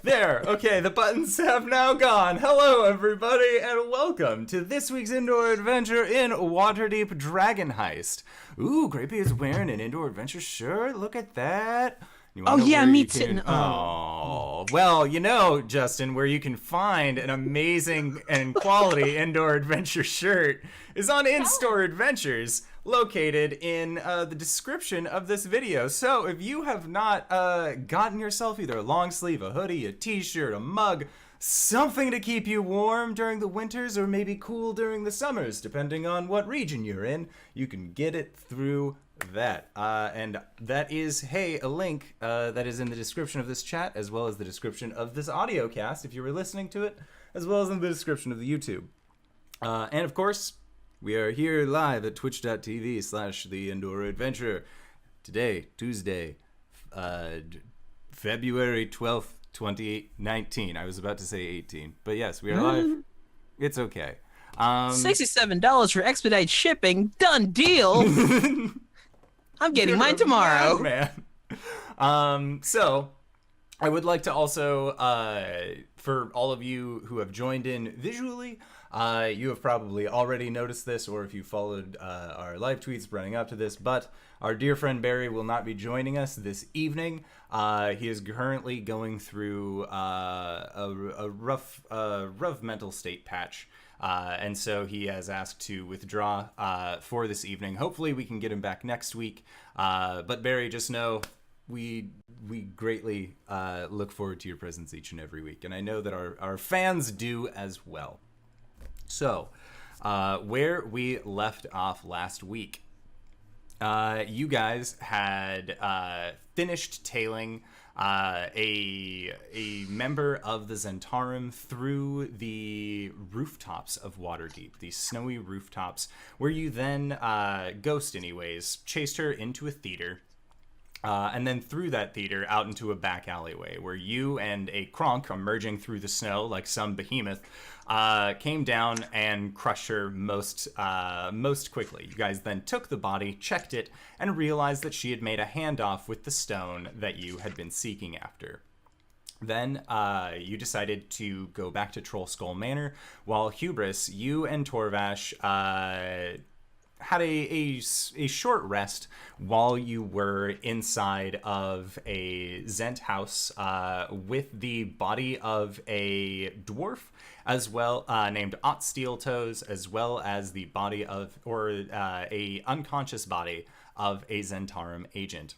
There. Okay, the buttons have now gone. Hello, everybody, and welcome to this week's indoor adventure in Waterdeep Dragon Heist. Ooh, Greybeards wearing an indoor adventure shirt. Look at that. You Oh wanna know yeah, where me you too. can... Oh, well, you know, Justin, where you can find an amazing and quality indoor adventure shirt is on In-Store Adventures, located in the description of this video. So if you have not gotten yourself either a long sleeve, a hoodie, a t-shirt, a mug, something to keep you warm during the winters or maybe cool during the summers, depending on what region you're in, you can get it through that. And that is, hey, a link that is in the description of this chat, as well as the description of this audio cast, if you were listening to it, as well as in the description of the YouTube. And of course, we are here live at twitch.tv/The Indoor Adventure. Today, Tuesday, February 12th, 2019. I was about to say 18, but yes, we are live. It's okay. $67 for expedite shipping. Done deal. I'm getting mine tomorrow. Man. So I would like to also, for all of you who have joined in visually, you have probably already noticed this, or if you followed our live tweets running up to this, but our dear friend Barry will not be joining us this evening. He is currently going through a rough mental state patch. And so he has asked to withdraw for this evening. Hopefully we can get him back next week. But Barry, just know we greatly look forward to your presence each and every week. And I know that our fans do as well. So, where we left off last week, you guys had finished tailing a member of the Zentarum through the rooftops of Waterdeep, the snowy rooftops, where you then, Ghost anyways, chased her into a theater, and then through that theater out into a back alleyway, where you and a Kronk, emerging through the snow like some behemoth, came down and crushed her most quickly. You guys then took the body, checked it, and realized that she had made a handoff with the stone that you had been seeking after. Then you decided to go back to Trollskull Manor, while Hubris, you and Torvash had a short rest while you were inside of a Zent house with the body of a dwarf, as well named Ot Steeltoes, as well as the body of, or a unconscious body of a Zentarum agent.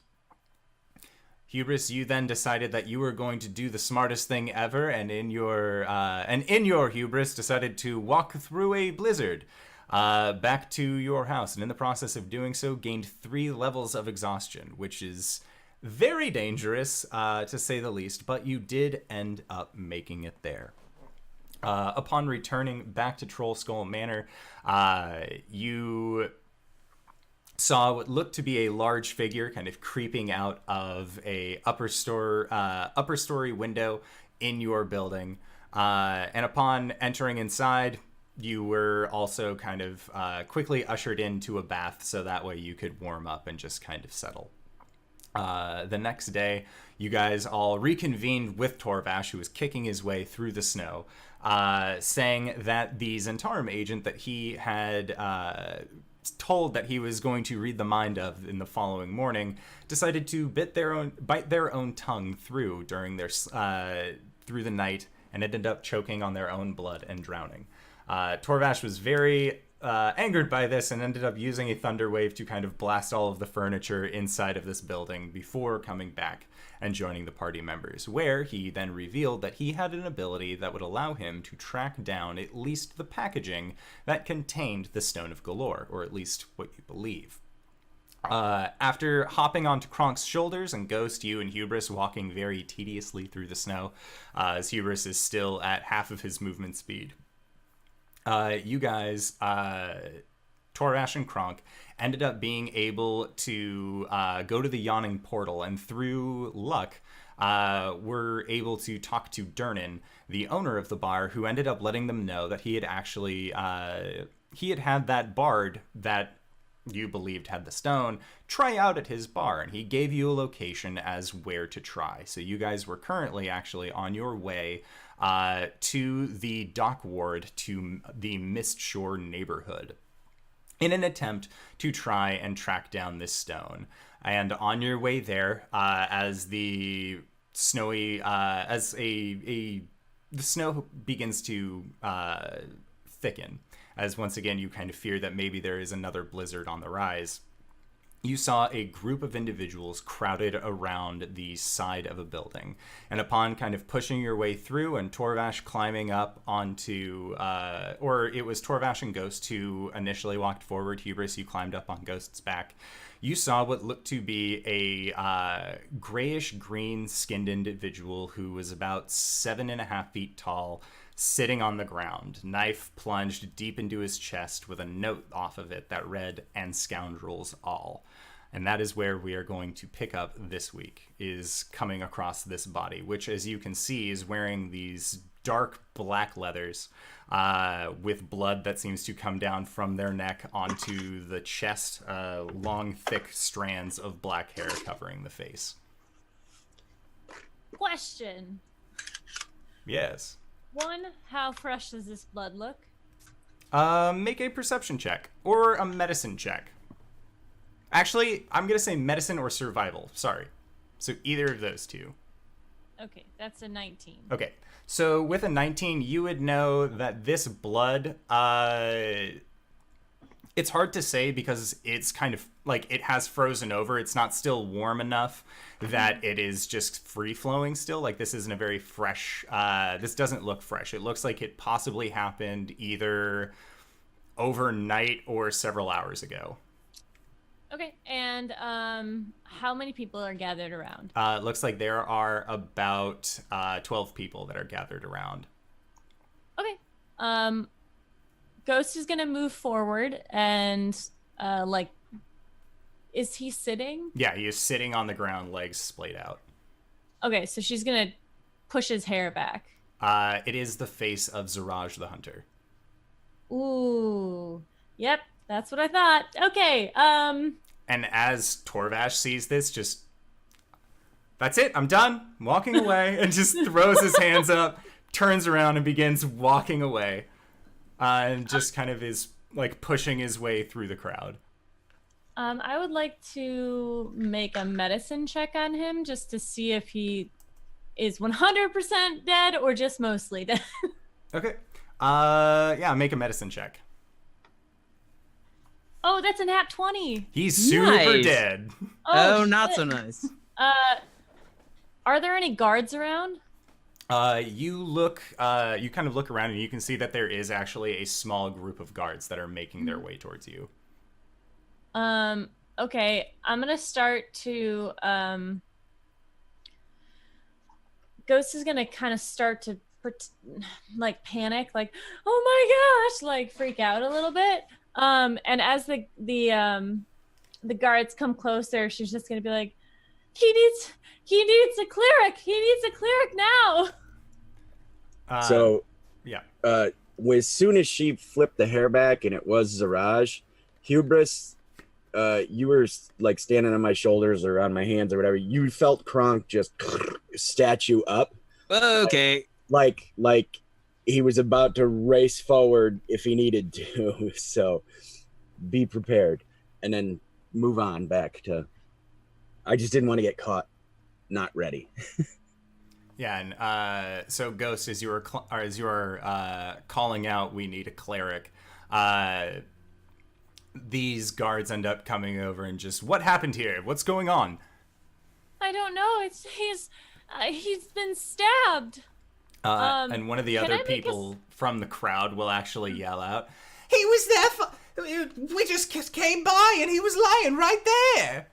Hubris, you then decided that you were going to do the smartest thing ever, and in your hubris decided to walk through a blizzard back to your house, and in the process of doing so, gained 3 levels of exhaustion, which is very dangerous, to say the least, but you did end up making it there. Upon returning back to Trollskull Manor, you saw what looked to be a large figure kind of creeping out of a upper story window in your building, and upon entering inside, you were also kind of quickly ushered into a bath, so that way you could warm up and just kind of settle. The next day, you guys all reconvened with Torvash, who was kicking his way through the snow, saying that the Zentarum agent that he had told that he was going to read the mind of in the following morning decided to bite their own tongue through during their through the night, and ended up choking on their own blood and drowning. Torvash was very angered by this and ended up using a thunder wave to kind of blast all of the furniture inside of this building before coming back and joining the party members, where he then revealed that he had an ability that would allow him to track down at least the packaging that contained the Stone of Golorr, or at least what you believe. After hopping onto Kronk's shoulders and Ghost, you and Hubris walking very tediously through the snow, as Hubris is still at half of his movement speed, you guys, Torvash and Kronk, ended up being able to go to the Yawning Portal, and through luck, were able to talk to Durnan, the owner of the bar, who ended up letting them know that he had actually, he had that bard that you believed had the stone, try out at his bar, and he gave you a location as where to try. So you guys were currently actually on your way to the dock ward, to the Mistshore neighborhood, in an attempt to try and track down this stone. And on your way there, as the snowy, the snow begins to thicken, as once again you kind of fear that maybe there is another blizzard on the rise, you saw a group of individuals crowded around the side of a building. And upon kind of pushing your way through and Torvash climbing up onto, or it was Torvash and Ghost who initially walked forward. Hubris, you climbed up on Ghost's back. You saw what looked to be a grayish-green skinned individual who was about 7.5 feet tall, sitting on the ground, knife plunged deep into his chest with a note off of it that read, "And scoundrels all." And that is where we are going to pick up this week, is coming across this body, which, as you can see, is wearing these dark black leathers with blood that seems to come down from their neck onto the chest, long, thick strands of black hair covering the face. Question. Yes. One, how fresh does this blood look? Make a perception check or a medicine check. Actually, I'm going to say medicine or survival. Sorry. So either of those two. Okay, that's a 19. Okay. So with a 19, you would know that this blood, it's hard to say because it's kind of like it has frozen over. It's not still warm enough that it is just free flowing still. Like this isn't a very fresh, this doesn't look fresh. It looks like it possibly happened either overnight or several hours ago. Okay, and how many people are gathered around? It looks like there are about 12 people that are gathered around. Okay. Ghost is gonna move forward and is he sitting? Yeah, he is sitting on the ground, legs splayed out. Okay, so she's gonna push his hair back. It is the face of Zaraj the Hunter. Ooh. Yep, that's what I thought. Okay, And as Torvash sees this, just, that's it, I'm done, I'm walking away, and just throws his hands up, turns around, and begins walking away. And just kind of is, like, pushing his way through the crowd. I would like to make a medicine check on him just to see if he is 100% dead or just mostly dead. Okay. Yeah, make a medicine check. Oh, that's a nat 20. He's super Nice. dead. Oh, not shit. so nice. Are there any guards around? You kind of look around and you can see that there is actually a small group of guards that are making their way towards you. Okay, I'm gonna start to, Ghost is gonna kind of start to, like, panic, like, oh my gosh, like, freak out a little bit. And as the guards come closer, she's just gonna be like, he needs a cleric! He needs a cleric now! Yeah. As soon as she flipped the hair back and it was Zaraj, Hubris, you were like standing on my shoulders or on my hands or whatever. You felt Kronk just statue up. Okay. Like he was about to race forward if he needed to. So be prepared and then move on back to, I just didn't want to get caught not ready. Yeah, and so Ghost, as you were calling out, we need a cleric. These guards end up coming over and just, what happened here? What's going on? I don't know. He's been stabbed. And one of the can other I make people from the crowd will actually yell out, "He was there we just came by and he was lying right there."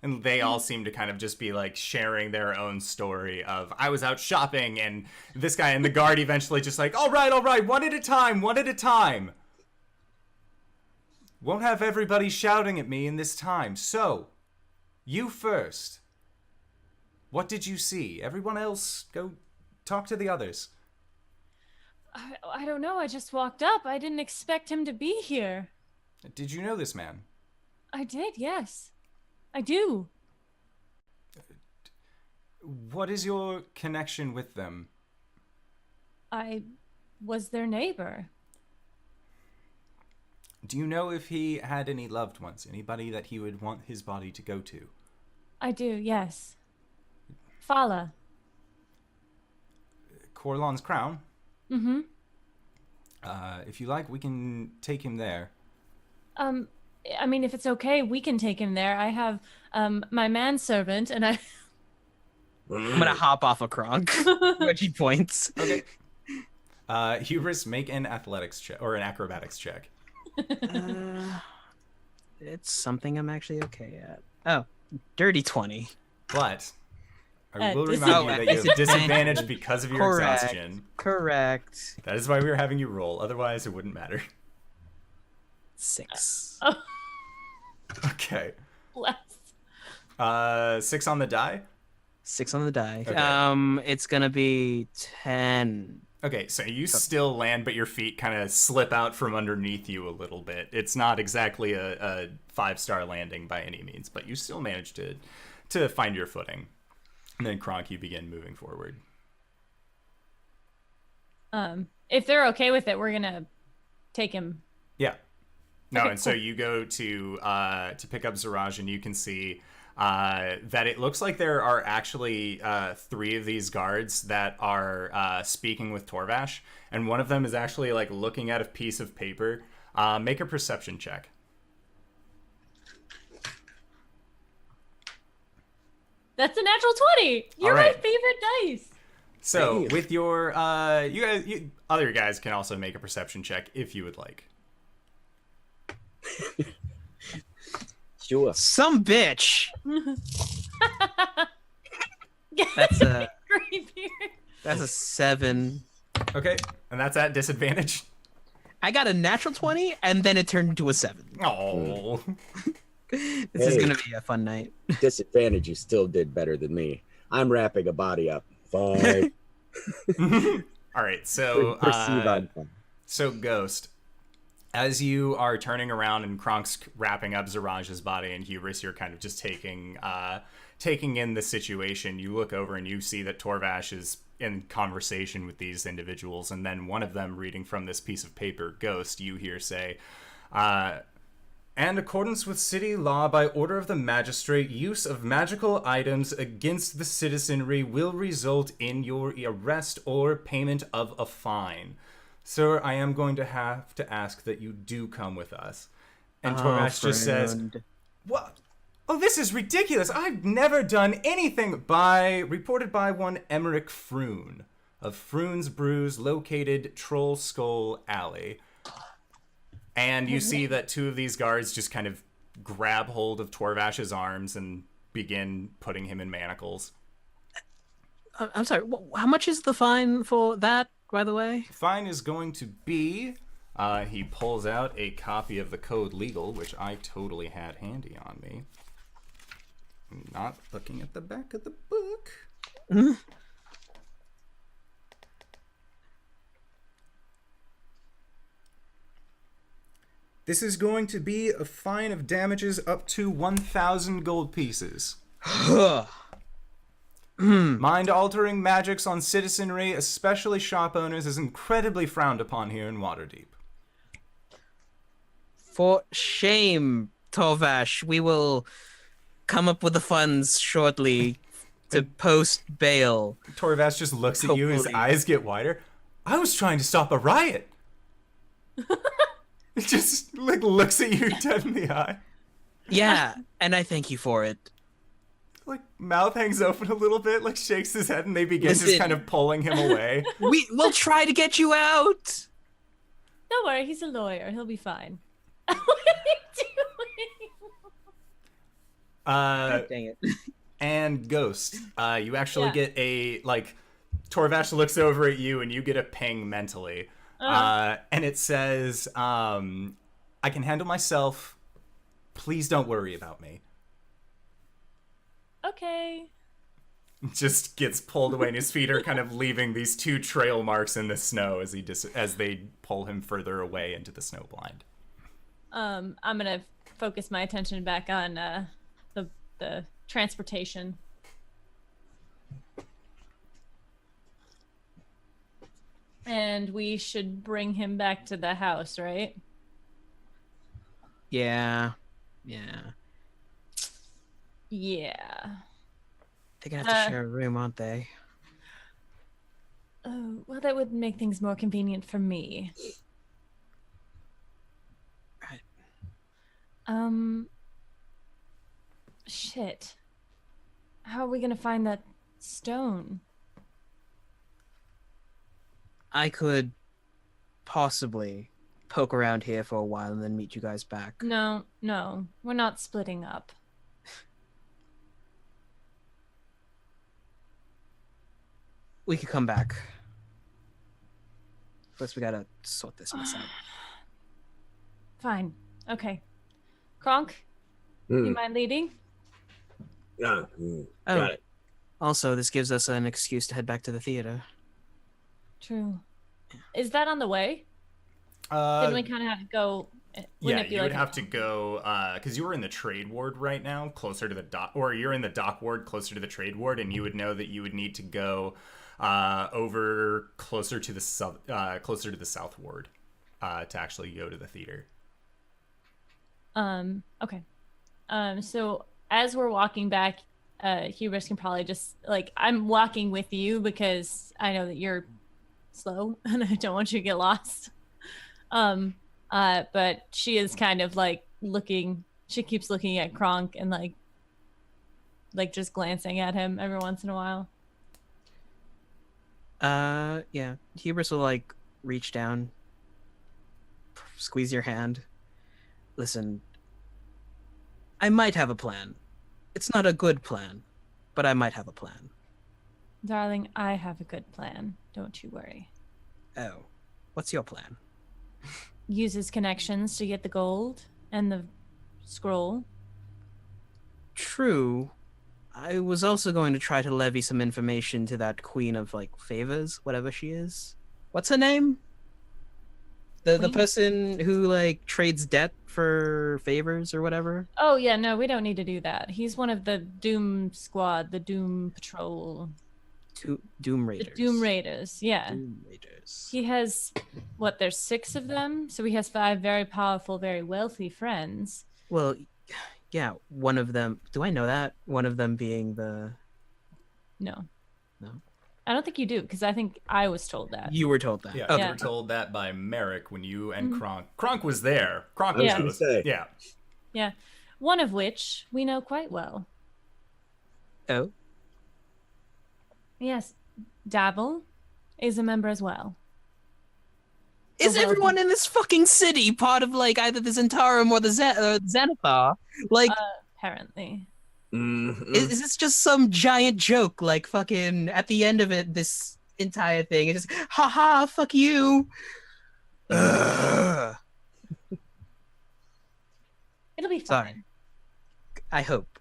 And they all seem to kind of just be like sharing their own story of, I was out shopping and this guy, and the guard eventually just like, all right, one at a time. Won't have everybody shouting at me in this time. So, you first. What did you see? Everyone else, go talk to the others. I don't know. I just walked up. I didn't expect him to be here. Did you know this man? I did, yes. I do. What is your connection with them? I was their neighbor. Do you know if he had any loved ones? Anybody that he would want his body to go to? I do, yes. Fala. Corlon's crown? Mm-hmm. If you like, we can take him there. I mean, if it's okay, we can take him there. I have my manservant, and I... I'm gonna hop off a Kronk. Which he points. Okay. Hubris, make an athletics check or an acrobatics check. It's something I'm actually okay at. Oh, dirty 20. But I At will remind you that you have disadvantage because of your Correct. exhaustion. Correct. That is why we were having you roll. Otherwise, it wouldn't matter. 6. Okay. Bless. 6 on the die. 6 on the die. Okay. It's gonna be 10. Okay, so you still land, but your feet kind of slip out from underneath you a little bit. It's not exactly a 5-star landing by any means, but you still manage to find your footing. And then Kronk, you begin moving forward. If they're okay with it, we're gonna take him. Yeah. No, Okay, and so cool. you go to pick up Zaraj, and you can see that it looks like there are actually 3 of these guards that are speaking with Torvash, and one of them is actually like looking at a piece of paper. Make a perception check. That's a natural 20. You're All right. my favorite dice. So Damn. with your other guys can also make a perception check if you would like. Sure. Some bitch. That's a Greybeard. that's a 7. Okay, and that's at disadvantage. I got a natural 20, and then it turned into a 7. Oh. This is Hey. gonna be a fun night. Disadvantage, you still did better than me. I'm wrapping a body up. 5. All right, so Perceive on fun. so Ghost, as you are turning around and Kronk's wrapping up Zaraj's body, and Hubris, you're kind of just taking in the situation. You look over and you see that Torvash is in conversation with these individuals, and then one of them reading from this piece of paper. Ghost, you hear say, "And accordance with city law, by order of the magistrate, use of magical items against the citizenry will result in your arrest or payment of a fine. Sir, I am going to have to ask that you do come with us." And Torvash just says, "What? Oh, this is ridiculous. I've never done anything." Reported by one Emmerich Froon of Froon's Brews, located Troll Skull Alley. And you see that 2 of these guards just kind of grab hold of Torvash's arms and begin putting him in manacles. I'm sorry. How much is the fine for that, by the way? Fine is going to be... he pulls out a copy of the Code Legal, which I totally had handy on me. I'm not looking at the back of the book. This is going to be a fine of damages up to 1,000 gold pieces. Mind-altering magics on citizenry, especially shop owners, is incredibly frowned upon here in Waterdeep. For shame, Torvash. We will come up with the funds shortly to post bail. Torvash just looks at you, his Hopefully. eyes get wider. "I was trying to stop a riot." He just looks at you dead in the eye. Yeah, and I thank you for it. Mouth hangs open a little bit, shakes his head, and they begin just Listen. kind of pulling him away. We'll try to get you out. Don't worry, he's a lawyer. He'll be fine. What are you doing? Dang it. And Ghost, you actually Yeah. get a, Torvash looks over at you and you get a ping mentally. And it says, "I can handle myself. Please don't worry about me." Okay. Just gets pulled away and his feet are kind of leaving these 2 trail marks in the snow as they pull him further away into the snow blind. I'm gonna focus my attention back on the transportation. And we should bring him back to the house, right? Yeah. Yeah. They're gonna have to share a room, aren't they? Oh, well, that would make things more convenient for me. Right. Shit. How are we gonna find that stone? I could possibly poke around here for a while and then meet you guys back. No, we're not splitting up. We could come back. First, we gotta sort this mess out. Fine. Okay. Kronk, you mind leading? Oh, got it. Also, this gives us an excuse to head back to the theater. True. Is that on the way? Didn't we kind of have to go? Yeah, you would have to go because you were in the trade ward right now, closer to the dock, or you're in the dock ward, closer to the trade ward, and you would know that you would need to go over closer to the south ward to actually go to the theater. Okay. So as we're walking back, Hubris can probably just I'm walking with you because I know that you're slow and I don't want you to get lost. But she is kind of looking. She keeps looking at Kronk and just glancing at him every once in a while. Yeah. Hubris will reach down, squeeze your hand. Listen, I might have a plan. It's not a good plan, but I might have a plan. Darling, I have a good plan. Don't you worry. Oh, what's your plan? Use his connections to get the gold and the scroll. True. I was also going to try to levy some information to that queen of favors, whatever she is. What's her name? The person who trades debt for favors or whatever. Oh yeah, no, we don't need to do that. He's one of the Doom Squad, the Doom Patrol. Doom Raiders. The Doom Raiders, yeah. Doom Raiders. He has there's 6 of them, so he has 5 very powerful, very wealthy friends. Well, yeah, one of them. Do I know that? One of them being the. No. No. I don't think you do, because I think I was told that. You were told that. Yeah, Okay. you were told that by Merrick when you and Kronk. Kronk was there. Kronk I was knows. gonna say. Yeah. Yeah. One of which we know quite well. Oh. Yes. Dabble is a member as well. Is everyone in this fucking city part of either the Zentarum or the Xanathar? Apparently. Mm-hmm. Is this just some giant joke? Fucking at the end of it, this entire thing is just haha, fuck you. Ugh. It'll be fine. Sorry. I hope.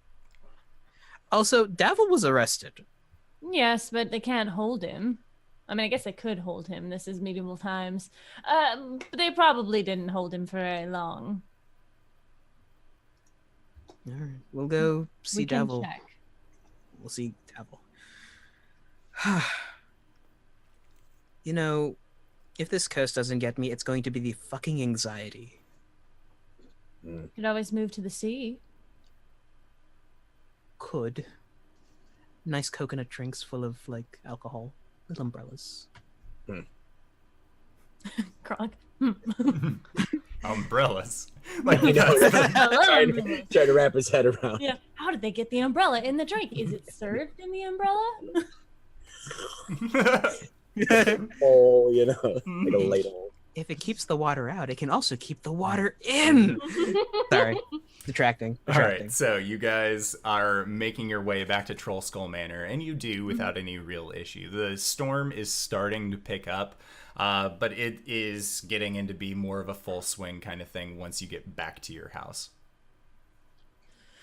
Also, Davil was arrested. Yes, but they can't hold him. I mean, I guess they could hold him. This is medieval times. But they probably didn't hold him for very long. All right, we'll go see We can Davil. check. We'll see Davil. If this curse doesn't get me, it's going to be the fucking anxiety. Could always move to the sea. Could. Nice coconut drinks full of alcohol with umbrellas. Kronk. Umbrellas. Trying to wrap his head around. Yeah. How did they get the umbrella in the drink? Is it served in the umbrella? Oh, like a ladle. If it keeps the water out, it can also keep the water in. Sorry. Detracting. All right, so you guys are making your way back to Troll Skull Manor, and you do without any real issue. The storm is starting to pick up, but it is getting into be more of a full swing kind of thing once you get back to your house.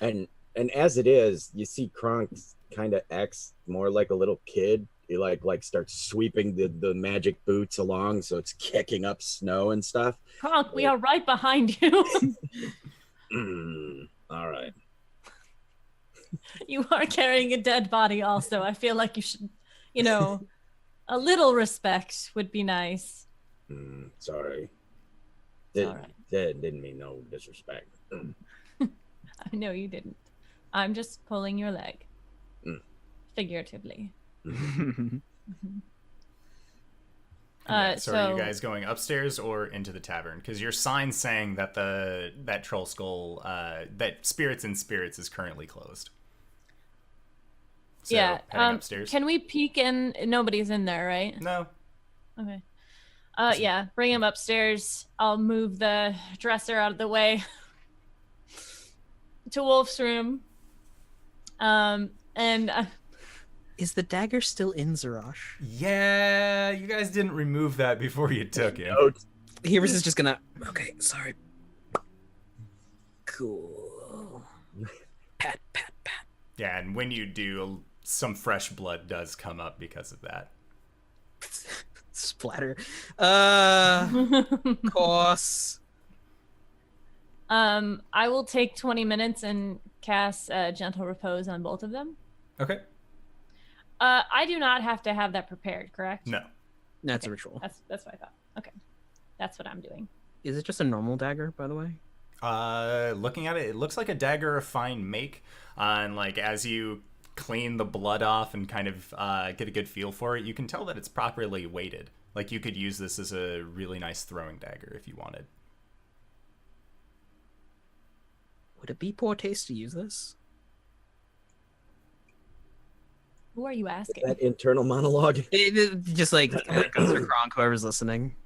And as it is, you see Kronk kind of acts more like a little kid he like starts sweeping the magic boots along, so it's kicking up snow and stuff. Kronk, we are right behind you. All right. You are carrying a dead body also. I feel like you should, a little respect would be nice. Sorry. All right. Didn't mean no disrespect. I know you didn't. I'm just pulling your leg. Figuratively. So are you guys going upstairs or into the tavern? Because your sign's saying that that troll skull, that Spirits and Spirits is currently closed. So, yeah. Upstairs. Can we peek in? Nobody's in there, right? No. Okay. Yeah. Bring him upstairs. I'll move the dresser out of the way to Wolf's room. And. Is the dagger still in Zarash? Yeah, you guys didn't remove that before you took him. Hubris is just gonna. Okay, sorry. Cool. Pat. Yeah, and when you do, some fresh blood does come up because of that. Splatter. Course. I will take 20 minutes and cast Gentle Repose on both of them. Okay. I do not have to have that prepared, correct? No. That's a ritual. That's what I thought. Okay. That's what I'm doing. Is it just a normal dagger, by the way? Looking at it, it looks like a dagger of fine make. And like as you clean the blood off and kind of get a good feel for it, you can tell that it's properly weighted. Like you could use this as a really nice throwing dagger if you wanted. Would it be poor taste to use this? Who are you asking? That internal monologue. Just like goes for Kronk, whoever's listening.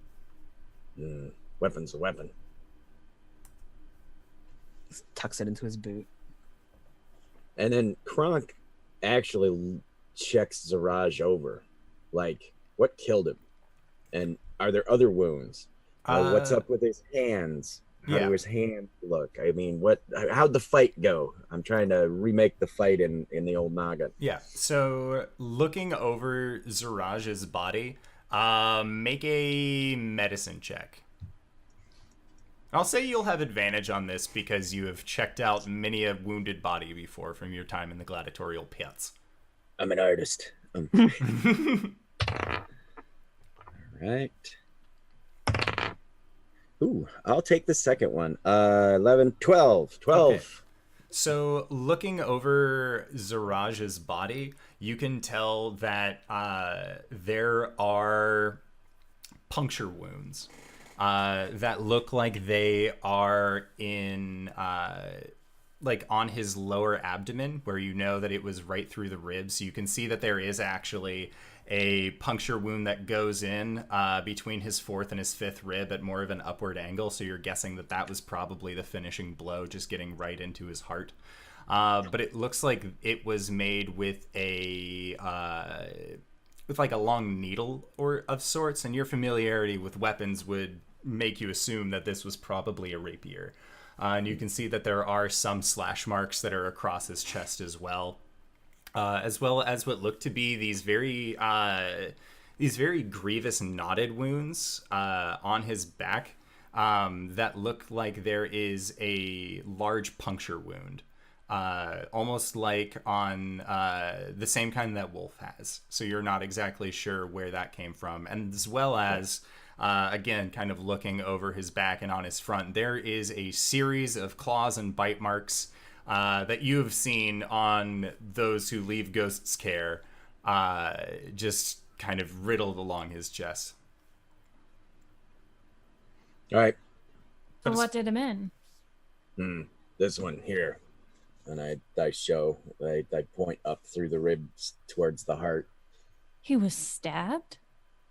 Weapon's a weapon. Tucks it into his boot. And then Kronk actually checks Zaraj over. Like, what killed him? And are there other wounds? What's up with his hands? How do his hands look? I mean, how'd the fight go? I'm trying to remake the fight in the old noggin. Yeah, so looking over Zaraj's body, make a medicine check. I'll say you'll have advantage on this because you have checked out many a wounded body before from your time in the gladiatorial pits. I'm an artist. All right. Ooh, I'll take the second one. 11, 12. Okay. So looking over Zaraj's body, you can tell that there are puncture wounds that look like they are in like on his lower abdomen, where you know that it was right through the ribs. You can see that there is actually a puncture wound that goes in between his fourth and his fifth rib at more of an upward angle. So you're guessing that that was probably the finishing blow, just getting right into his heart. But it looks like it was made with like a long needle or of sorts, and your familiarity with weapons would make you assume that this was probably a rapier. And you can see that there are some slash marks that are across his chest as well as what look to be these very grievous knotted wounds on his back that look like there is a large puncture wound. Almost like on the same kind that Wolf has. So you're not exactly sure where that came from. And as well as, again, kind of looking over his back and on his front, there is a series of claws and bite marks that you have seen on those who leave Ghost's care, just kind of riddled along his chest. All right. So what did him in? This one here. And I point up through the ribs towards the heart. He was stabbed?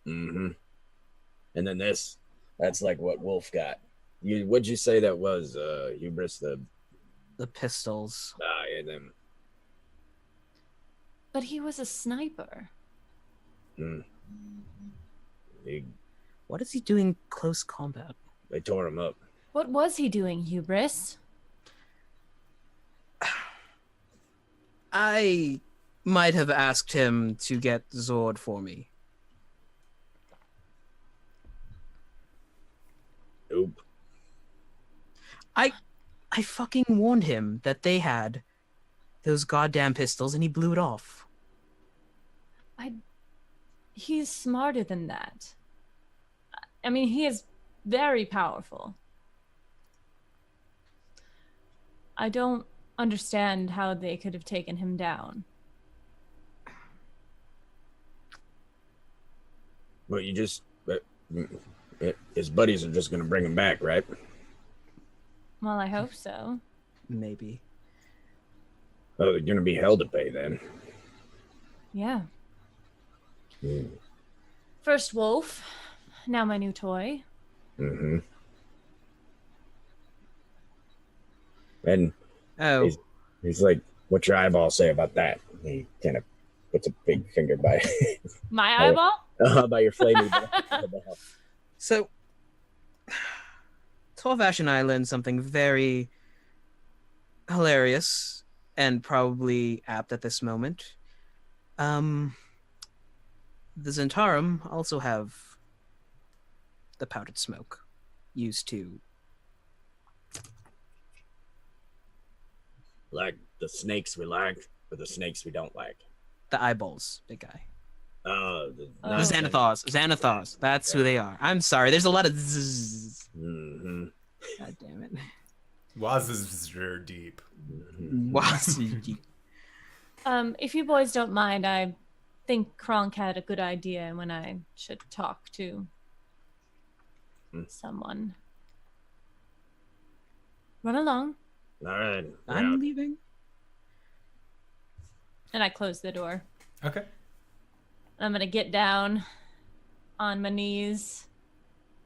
Mm-hmm. And then that's like what Wolf got. What'd you say that was, Hubris? The pistols. Yeah, them. But he was a sniper. What is he doing close combat? They tore him up. What was he doing, Hubris? I might have asked him to get Zord for me. Nope. I fucking warned him that they had those goddamn pistols and he blew it off. He's smarter than that. I mean, he is very powerful. I don't understand how they could have taken him down. Well, his buddies are just gonna bring him back, right? Well, I hope so. Maybe. Oh, they're gonna be hell to pay then. Yeah. Mm. First wolf, now my new toy. Mm-hmm. And Oh, he's like, "What's your eyeball say about that?" He kind of puts a big finger by My eyeball? by your flaming eyeball. so Torvash and I learned something very hilarious and probably apt at this moment. The Zentarum also have the powdered smoke used to... Like the snakes we like, or the snakes we don't like. the eyeballs, big guy. The Oh. The Xanathars. Xanathars. That's who they are. I'm sorry. There's a lot of zzz. Mm-hmm. God damn it. Waterdeep. If you boys don't mind, I think Kronk had a good idea when I should talk to someone. Run along. All right. I'm leaving. And I close the door. Okay. I'm gonna get down on my knees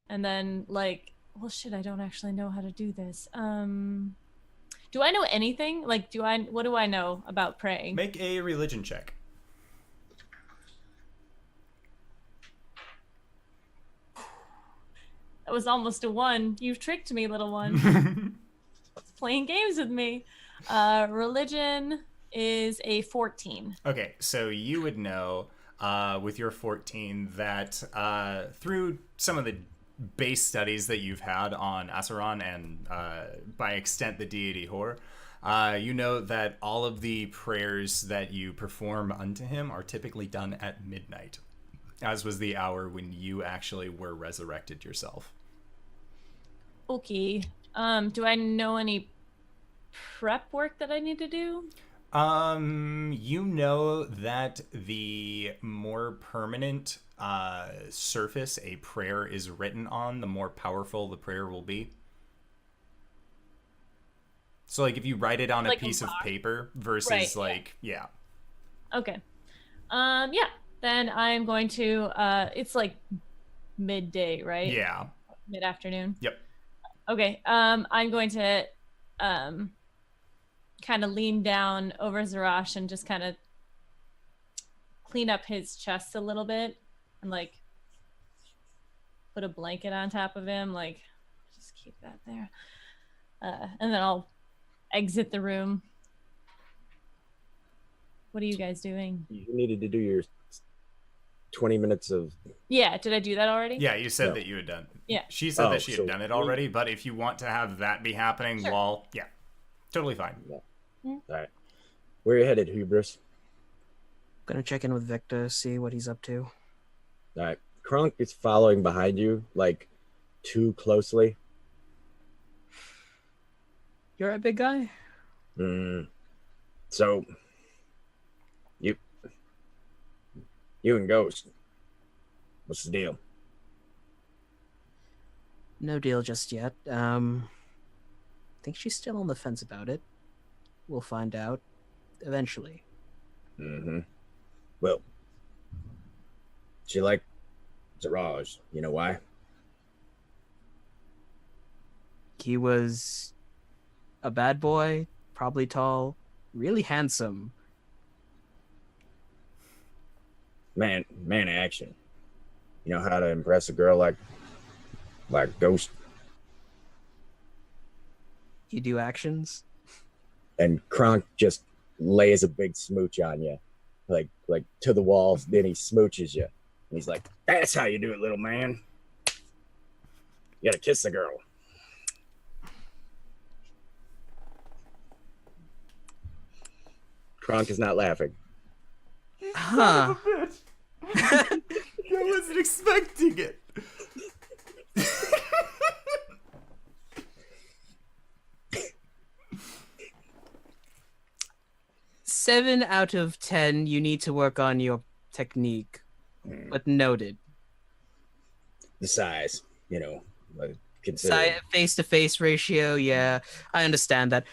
and then well shit, I don't actually know how to do this. Do I know anything? What do I know about praying? Make a religion check. That was almost a 1. You've tricked me, little one. Playing games with me. Religion is a 14. Okay, so you would know with your 14 that through some of the base studies that you've had on Asaron and by extent the deity Hor, you know that all of the prayers that you perform unto him are typically done at midnight, as was the hour when you actually were resurrected yourself. Okay. Do I know any prep work that I need to do? You know that the more permanent surface a prayer is written on, the more powerful the prayer will be. So, if you write it on a piece of paper versus, yeah. Okay. Yeah. Then I'm going to, it's midday, right? Yeah. Mid-afternoon? Yep. Okay. I'm going to, kind of lean down over Zarash and just kind of clean up his chest a little bit and put a blanket on top of him, just keep that there. And then I'll exit the room. What are you guys doing? You needed to do your 20 minutes of... Yeah, did I do that already? Yeah, you said that you had done. Yeah. She said that she had done it already, but if you want to have that be happening yeah, totally fine. Yeah. All right. Where are you headed, Hubris? Gonna check in with Victor, see what he's up to. All right. Kronk is following behind you, too closely. You're a big guy? So, you and Ghost, what's the deal? No deal just yet. Think she's still on the fence about it. We'll find out eventually. Well, she liked Zaraj. You know why? He was a bad boy, probably tall, really handsome. Man action. You know how to impress a girl like Ghost? You do actions? And Kronk just lays a big smooch on you like to the walls. Then he smooches you, and he's like, "That's how you do it, little man. You gotta kiss the girl." Kronk is not laughing. Huh. I wasn't expecting it. 7 out of 10, you need to work on your technique, but noted. The size, consider. Face-to-face ratio, yeah, I understand that.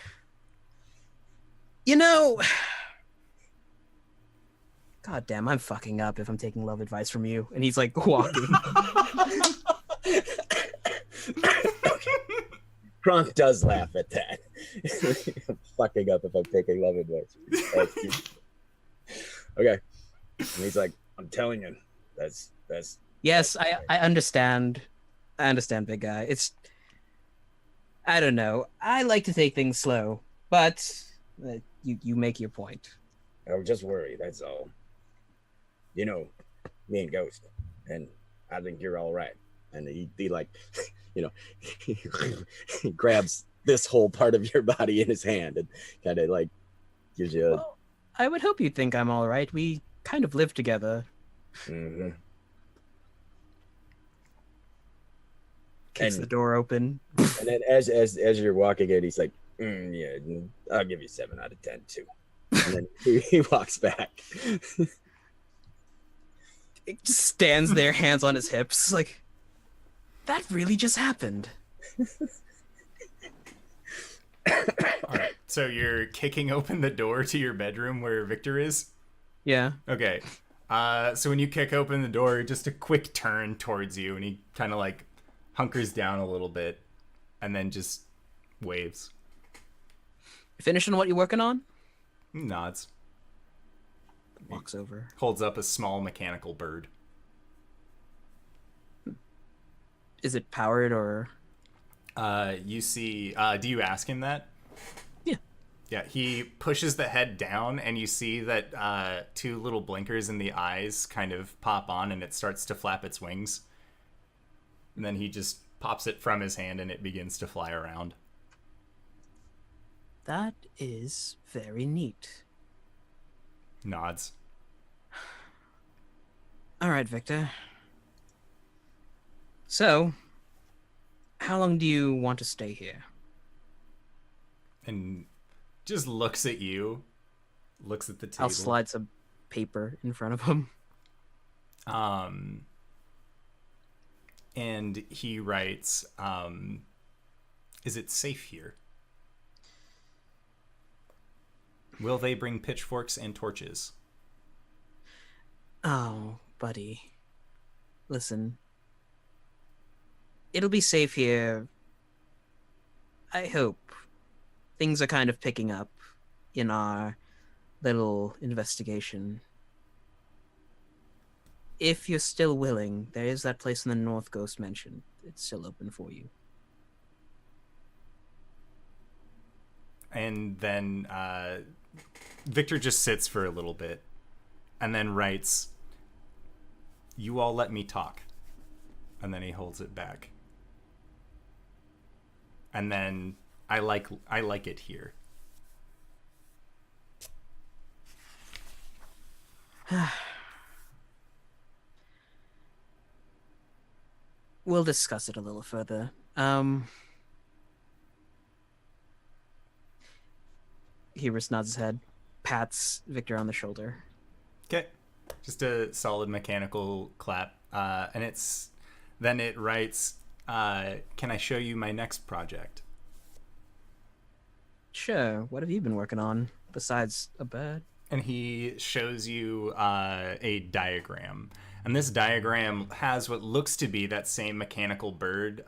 God damn, I'm fucking up if I'm taking love advice from you. And he's like walking. Kronk does laugh at that. I'm fucking up if I'm taking love advice. Okay. And he's like, I'm telling you, that's Yes, I understand. I understand, big guy. I don't know. I like to take things slow, but you make your point. I'm just worried, that's all. Me and Ghost, and I think you're all right. And he like, he grabs this whole part of your body in his hand and kind of like gives you a... Well, I would hope you'd think I'm all right. We kind of live together. Mm-hmm. Kicks the door open. And then as you're walking in, he's like, yeah, I'll give you 7 out of 10 too. And then he walks back. It just stands there, hands on his hips, like, that really just happened. All right, so you're kicking open the door to your bedroom where Victor is? Yeah. Okay. So when you kick open the door, just a quick turn towards you, and he kind of like hunkers down a little bit, and then just waves. Finishing what you're working on? Nods. Walks over. Holds up a small mechanical bird. Is it powered or... You see, do you ask him that? Yeah. Yeah, he pushes the head down, and you see that 2 little blinkers in the eyes kind of pop on, and it starts to flap its wings. And then he just pops it from his hand, and it begins to fly around. That is very neat. Nods. All right, Victor. So, how long do you want to stay here? And just looks at you, looks at the table. I'll slide some paper in front of him. And he writes, is it safe here? Will they bring pitchforks and torches? Oh, buddy. Listen. It'll be safe here. I hope. Things are kind of picking up in our little investigation. If you're still willing, there is that place in the North Ghost mentioned. It's still open for you. And then Victor just sits for a little bit and then writes, "You all let me talk." And then he holds it back. And then I like it here. We'll discuss it a little further. Hubris nods his head, pats Victor on the shoulder. Okay. Just a solid mechanical clap. And then it writes, can I show you my next project? Sure. What have you been working on besides a bird? And he shows you a diagram. And this diagram has what looks to be that same mechanical bird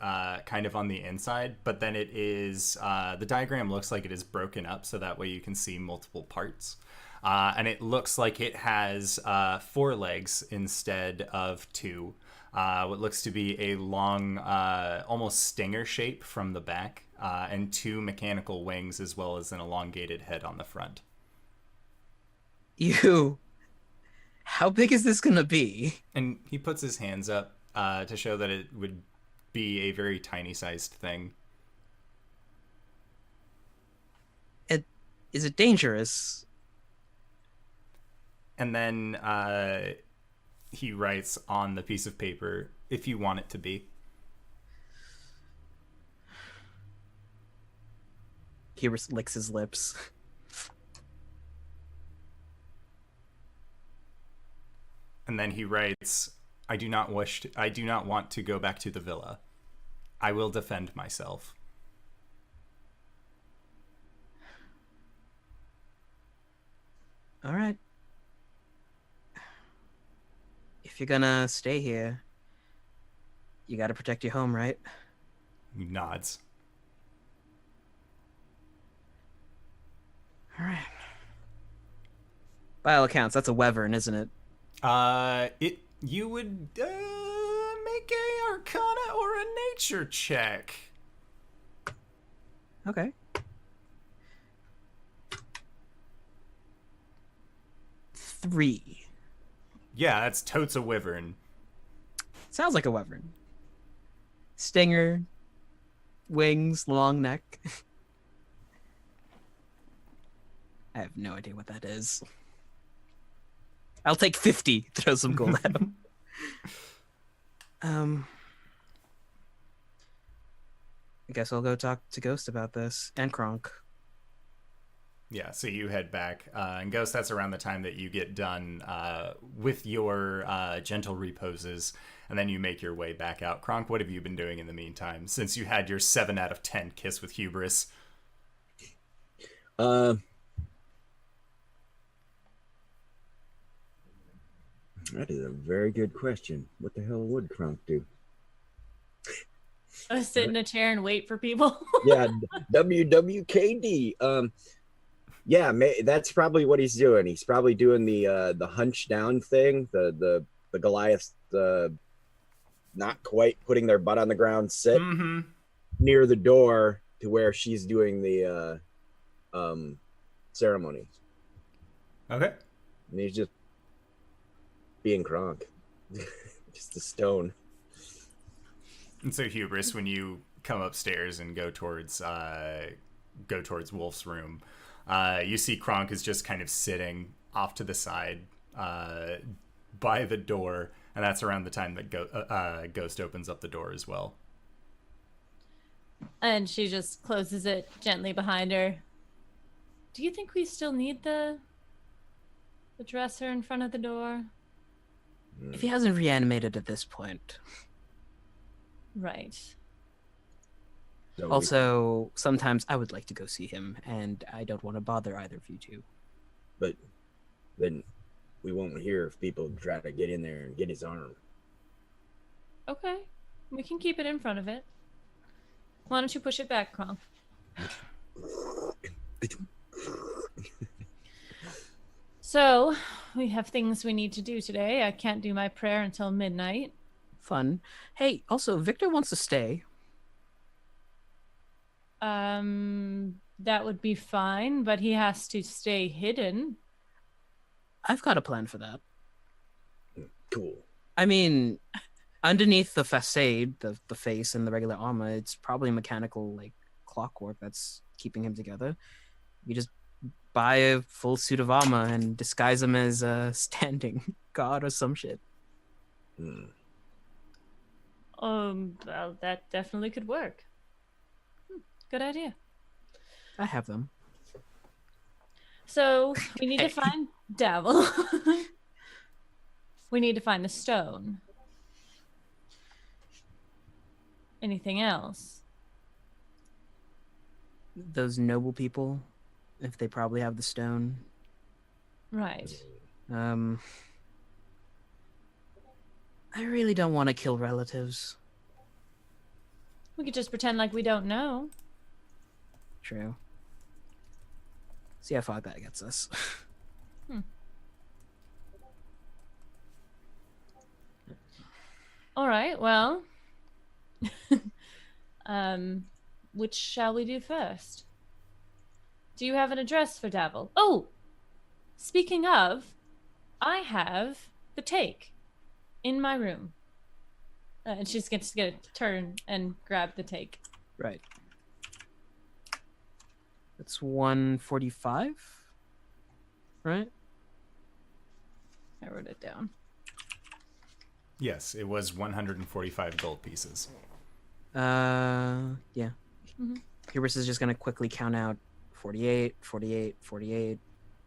kind of on the inside, but then it is, the diagram looks like it is broken up so that way you can see multiple parts. And it looks like it has 4 legs instead of 2. What looks to be a long, almost stinger shape from the back, and 2 mechanical wings as well as an elongated head on the front. You How big is this gonna be? And he puts his hands up to show that it would be a very tiny sized thing. Is it dangerous? And then he writes on the piece of paper, if you want it to be. He licks his lips. And then he writes, I do not want to go back to the villa. I will defend myself. All right. If you're gonna stay here, you gotta protect your home, right? He nods. All right. By all accounts, that's a wyvern, isn't it? You would make a Arcana or a Nature check. Okay. Three. Yeah, that's totes a wyvern. Sounds like a wyvern. Stinger, wings, long neck. I have no idea what that is. I'll take 50. Throw some gold at him. I guess I'll go talk to Ghost about this and Kronk. Yeah, so you head back. And Ghost, that's around the time that you get done with your gentle reposes, and then you make your way back out. Kronk, what have you been doing in the meantime, since you had your 7 out of 10 kiss with Hubris? That is a very good question. What the hell would Kronk do? Sit in a chair and wait for people. Yeah, WWKD. Yeah, that's probably what he's doing. He's probably doing the hunch down thing, the Goliath, not quite putting their butt on the ground, sit near the door to where she's doing the ceremony. Okay. And he's just being Kronk. Just a stone. And so Hubris, when you come upstairs and go towards Wolf's room, you see Kronk is just kind of sitting off to the side by the door, and that's around the time that Ghost opens up the door as well. And she just closes it gently behind her. Do you think we still need the dresser in front of the door? If he hasn't reanimated at this point. Right. So Also, sometimes I would like to go see him, and I don't want to bother either of you two. but then we won't hear if people try to get in there and get his arm. Okay. We can keep it in front of it. Why don't you push it back, Kronk? So, we have things we need to do today. I can't do my prayer until midnight. Fun. Hey, also, Victor wants to stay. That would be fine, but he has to stay hidden. I've got a plan for that. Cool. I mean, underneath the facade, the face and the regular armor, it's probably mechanical, like, clockwork that's keeping him together. You just buy a full suit of armor and disguise him as a standing guard or some shit. Well, that definitely could work. Good idea. I have them. So, we need to find Devil. We need to find the stone. Anything else? Those noble people, if they probably have the stone. Right. I really don't want to kill relatives. We could just pretend like we don't know. True. See how far that gets us. All right, well. Which shall we do first? Do you have an address for Devil? Oh! Speaking of, I have the take in my room. And she's going to turn and grab the take. Right. That's 145, right? I wrote it down. Yes, it was 145 gold pieces. Yeah. Mm-hmm. Hubris is just gonna quickly count out 48, 48, 48,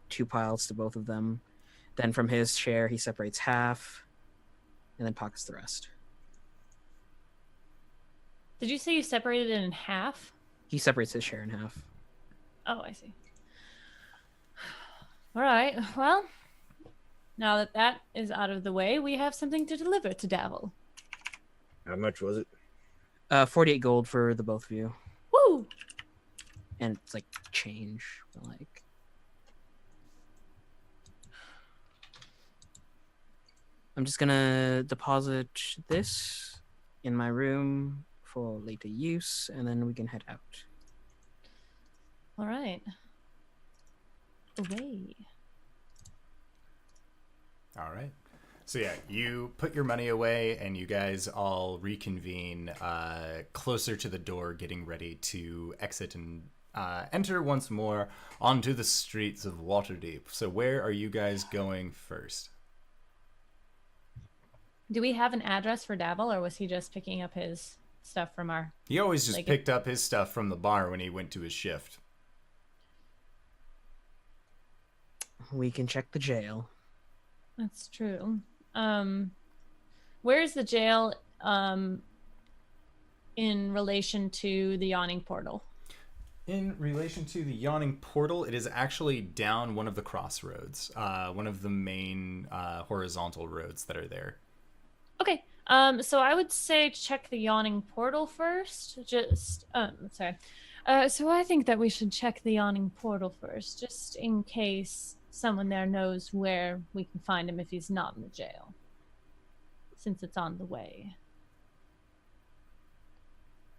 2 piles to both of them. Then from his share, he separates half, and then pockets the rest. Did you say you separated it in half? He separates his share in half. Oh, I see. All right. Well, now that that is out of the way, we have something to deliver to Davil. How much was it? 48 gold for the both of you. Woo! And it's like change, but like. I'm just gonna deposit this in my room for later use, and then we can head out. All right. Away. All right. So yeah, you put your money away, and you guys all reconvene closer to the door, getting ready to exit and enter once more onto the streets of Waterdeep. So where are you guys going first? Do we have an address for Davil, or was he just picking up his stuff from our... He always just picked up his stuff from the bar when he went to his shift. We can check the jail. That's true. Where's the jail in relation to the yawning portal? In relation to the yawning portal, it is actually down one of the crossroads, one of the main horizontal roads that are there. Okay. So I would say check the yawning portal first. Sorry. So I think that we should check the yawning portal first, just in case someone there knows where we can find him if he's not in the jail, since it's on the way.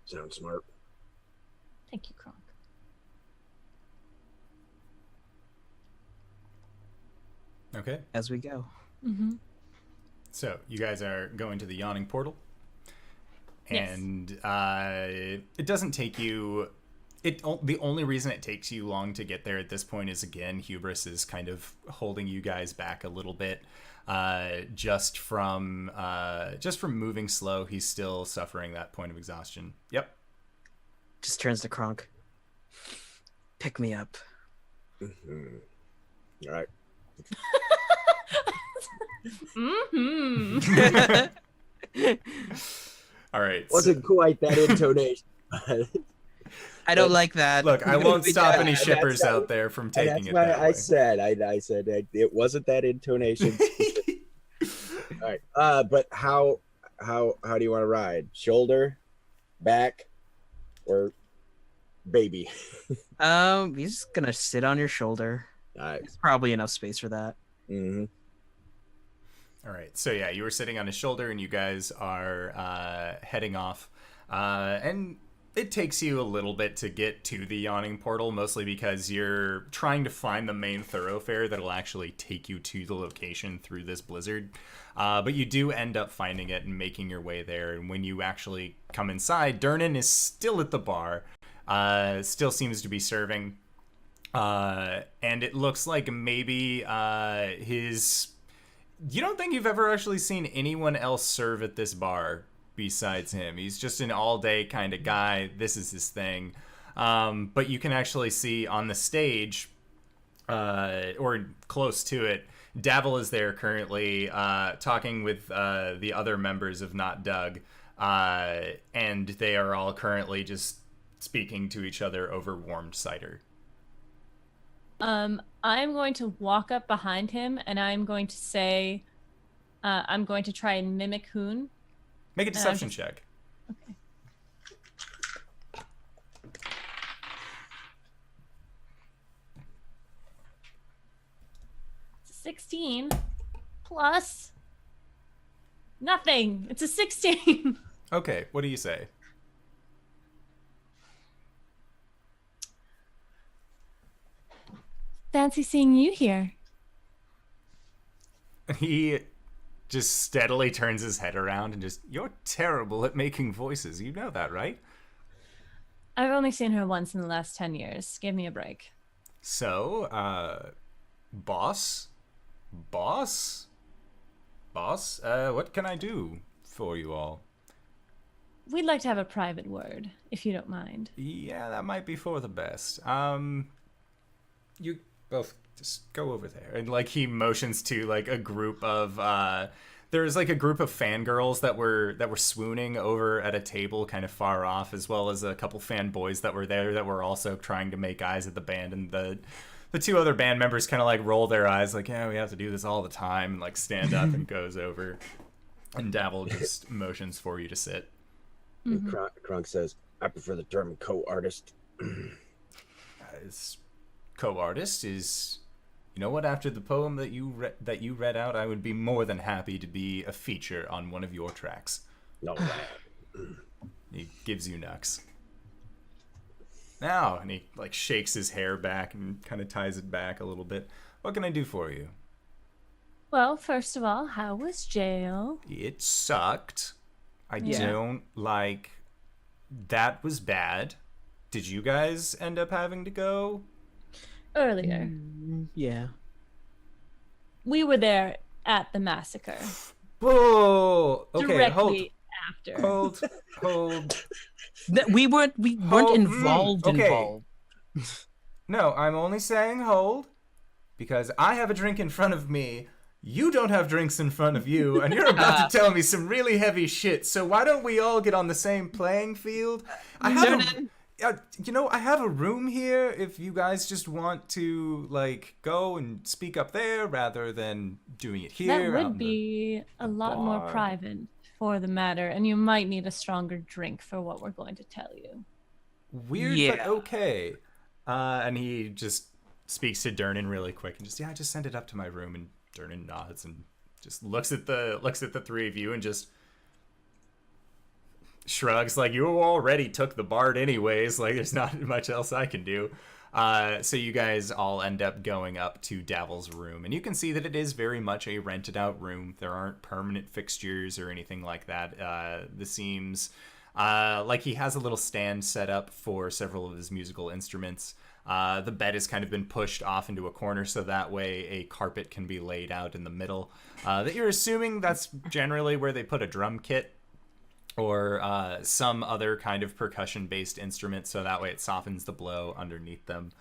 Sounds smart. Thank you, Kronk. Okay. As we go. Mm-hmm. So you guys are going to the yawning portal, and it doesn't take you. The only reason it takes you long to get there at this point is, again, Hubris is kind of holding you guys back a little bit, just from moving slow. He's still suffering that point of exhaustion. Yep. Just turns to Kronk. Pick me up. Mm-hmm. All right. Mm-hmm. All right. Wasn't quite that intonation. I don't like that. Look, I won't stop any shippers out there from taking it that way. I said it wasn't that intonation. All right. But how do you want to ride? Shoulder, back, or baby? He's just gonna sit on your shoulder. All right. There's probably enough space for that. Mm-hmm. All right. So yeah, you were sitting on his shoulder, and you guys are heading off, and it takes you a little bit to get to the yawning portal, mostly because you're trying to find the main thoroughfare that'll actually take you to the location through this blizzard. But you do end up finding it and making your way there. And when you actually come inside, Durnan is still at the bar, still seems to be serving. And it looks like maybe his... You don't think you've ever actually seen anyone else serve at this bar besides him. He's just an all-day kind of guy. This is his thing. But you can actually see on the stage, or close to it, Davil is there currently talking with the other members of Not Doug, and they are all currently just speaking to each other over warmed cider. I'm going to walk up behind him, and I'm going to say, I'm going to try and mimic Hoon. Make a deception check. Okay. It's a 16 plus nothing. It's a 16. Okay, what do you say? Fancy seeing you here. He just steadily turns his head around and just, you're terrible at making voices. You know that, right? I've only seen her once in the last 10 years. Give me a break. So, boss, what can I do for you all? We'd like to have a private word, if you don't mind. Yeah, that might be for the best. You both just go over there. And, like, he motions to, like, a group of, there's, like, a group of fangirls that were swooning over at a table kind of far off, as well as a couple fanboys that were there that were also trying to make eyes at the band. And the two other band members kind of, like, roll their eyes, like, yeah, we have to do this all the time, and, like, stand up and goes over. And Davil just motions for you to sit. And Kronk says, I prefer the term co-artist. As co-artist is, you know what? After the poem that you read out, I would be more than happy to be a feature on one of your tracks. No, He gives you Nux. Now, and he like shakes his hair back and kind of ties it back a little bit. What can I do for you? Well, first of all, how was jail? It sucked. I don't like. That was bad. Did you guys end up having to go? Earlier. Yeah. We were there at the massacre. Whoa! Okay, Directly after. Hold. We weren't involved. No, I'm only saying hold, because I have a drink in front of me. You don't have drinks in front of you, and you're about to tell me some really heavy shit. So why don't we all get on the same playing field? I have a room here if you guys just want to like go and speak up there rather than doing it here. That would be a lot more private for the matter, and you might need a stronger drink for what we're going to tell you. Weird, but okay. And he just speaks to Durnan really quick and just send it up to my room. And Durnan nods and just looks at the three of you and just shrugs, like, you already took the bard anyways, like there's not much else I can do. So you guys all end up going up to Davil's room, and you can see that it is very much a rented out room. There aren't permanent fixtures or anything like that. This seems like he has a little stand set up for several of his musical instruments. The bed has kind of been pushed off into a corner so that way a carpet can be laid out in the middle. That you're assuming that's generally where they put a drum kit or some other kind of percussion-based instrument, so that way it softens the blow underneath them.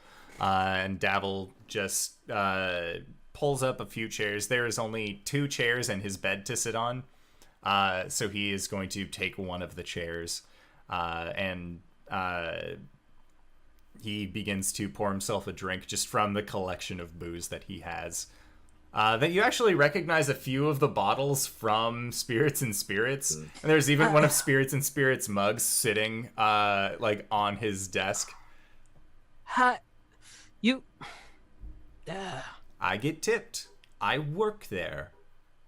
And Davil just pulls up a few chairs. There is only 2 chairs and his bed to sit on, so he is going to take one of the chairs, and he begins to pour himself a drink just from the collection of booze that he has. That you actually recognize a few of the bottles from Spirits and Spirits. And there's even one of Spirits and Spirits mugs sitting like on his desk. I get tipped. I work there.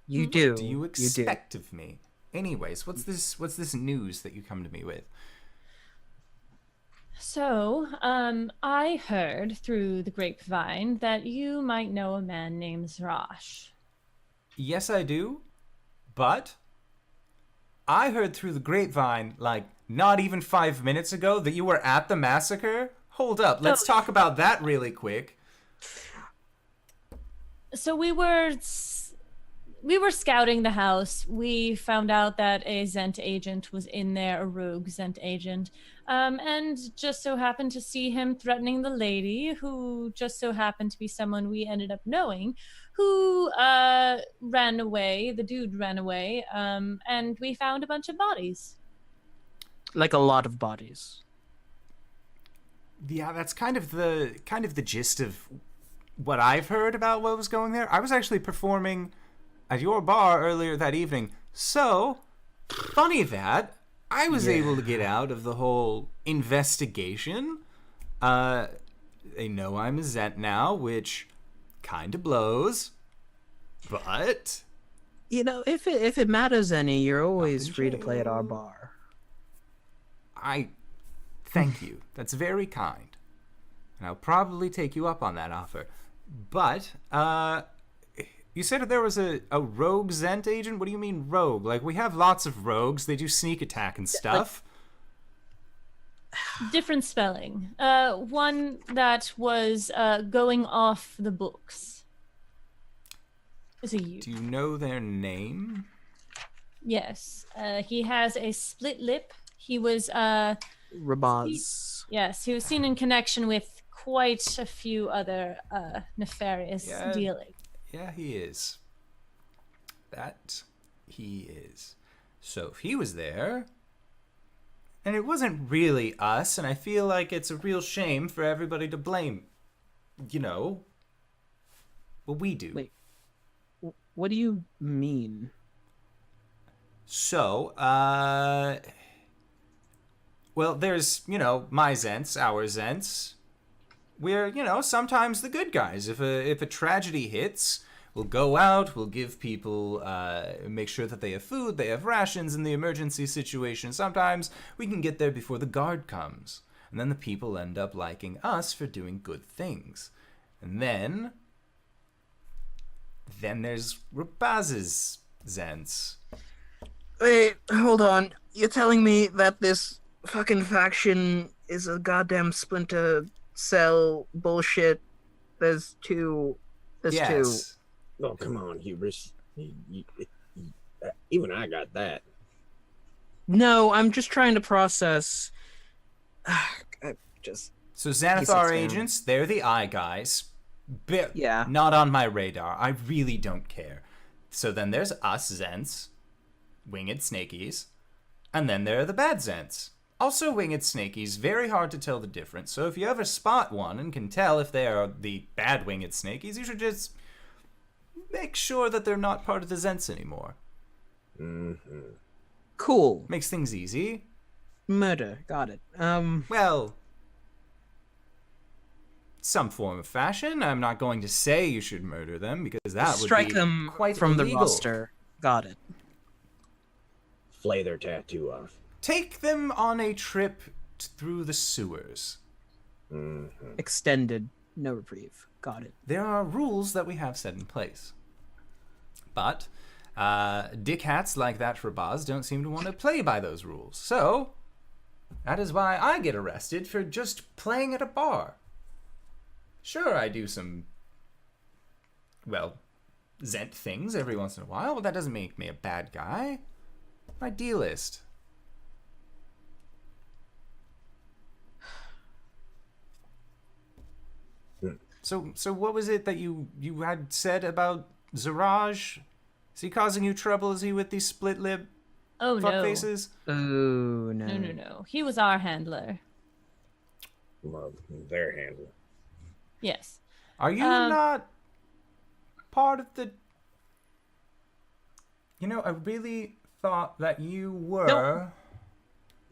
You do. What do you expect of me? Anyways, what's this news that you come to me with? So, I heard through the grapevine that you might know a man named Zrash. Yes, I do. But I heard through the grapevine, like, not even 5 minutes ago, that you were at the massacre. Hold up. Let's talk about that really quick. So we were scouting the house. We found out that a Zent agent was in there, a rogue Zent agent, and just so happened to see him threatening the lady, who just so happened to be someone we ended up knowing, who ran away. The dude ran away, and we found a bunch of bodies. Like a lot of bodies. Yeah, that's kind of the gist of what I've heard about what was going there. I was actually performing at your bar earlier that evening. So, funny that I was able to get out of the whole investigation. They know I'm a Zent now, which kind of blows. But you know, if it matters any, you're always free to play at our bar. I thank you. That's very kind. And I'll probably take you up on that offer. But You said that there was a rogue Zent agent? What do you mean rogue? Like, we have lots of rogues. They do sneak attack and stuff. Different spelling. One that was going off the books. Is a youth. Do you know their name? Yes. He has a split lip. He was Rabaz. Yes, he was seen in connection with quite a few other nefarious dealings. Yeah, he is. That he is. So if he was there, and it wasn't really us, and I feel like it's a real shame for everybody to blame, what we do. Wait, what do you mean? So, well, there's, my Zents, our Zents. We're, sometimes the good guys. If a tragedy hits, we'll go out, we'll give people, make sure that they have food, they have rations in the emergency situation. Sometimes we can get there before the guard comes. And then the people end up liking us for doing good things. And then there's Rabaz's Zents. Wait, hold on. You're telling me that this fucking faction is a goddamn Splinter Cell bullshit? There's two. Oh, come on, Hubris. Even I got that. No, I'm just trying to process. So Xanathar agents, they're the eye guys. Yeah. Not on my radar. I really don't care. So then there's us Zents, winged snakies, and then there are the bad Zents. Also winged snakies, very hard to tell the difference. So if you ever spot one and can tell if they are the bad winged snakies, you should just make sure that they're not part of the Zents anymore. Mm-hmm. Cool. Makes things easy. Murder. Got it. Well, some form of fashion. I'm not going to say you should murder them because that would strike be them quite from illegal. the roster. Got it. Flay their tattoo off. Take them on a trip through the sewers. Mm-hmm. Extended. No reprieve. Got it. There are rules that we have set in place. But dickhats like that Rabaz don't seem to want to play by those rules. So that is why I get arrested for just playing at a bar. Sure, I do some, Zent things every once in a while, but that doesn't make me a bad guy. My dealist. So what was it that you had said about Zaraj? Is he causing you trouble? Is he with these split lip fuck faces? Oh, no. No. He was our handler. Well, their handler. Yes. Are you not part of the... I really thought that you were...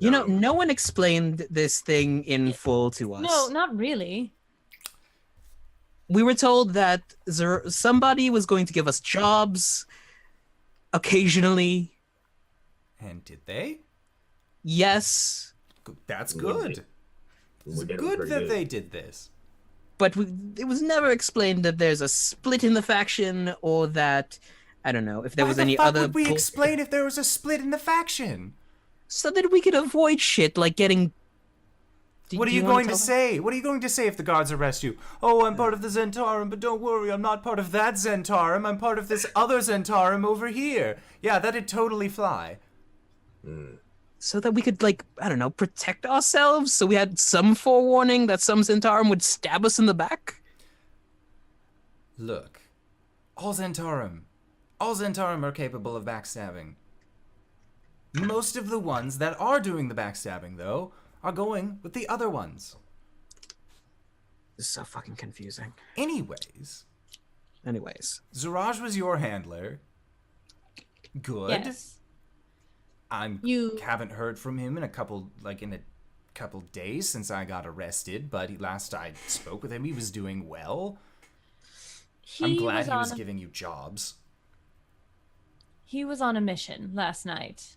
No one explained this thing in full to us. No, not really. We were told that somebody was going to give us jobs occasionally. And did they? Yes. That's good. It's good that they did this. But it was never explained that there's a split in the faction or that, I don't know, if there was any other... Why would we explain if there was a split in the faction? So that we could avoid shit like getting... What are you going to say? What are you going to say if the guards arrest you? Oh, I'm part of the Zentarum, but don't worry, I'm not part of that Zentarum. I'm part of this other Zentarum over here. Yeah, that'd totally fly. So that we could, protect ourselves? So we had some forewarning that some Zentarum would stab us in the back? Look, all Zentarum are capable of backstabbing. Most of the ones that are doing the backstabbing, though, are going with the other ones. This is so fucking confusing. Anyways. Zaraj was your handler. Good. Yes. You haven't heard from him in a couple days since I got arrested, but last I spoke with him, he was doing well. I'm glad he was giving you jobs. He was on a mission last night.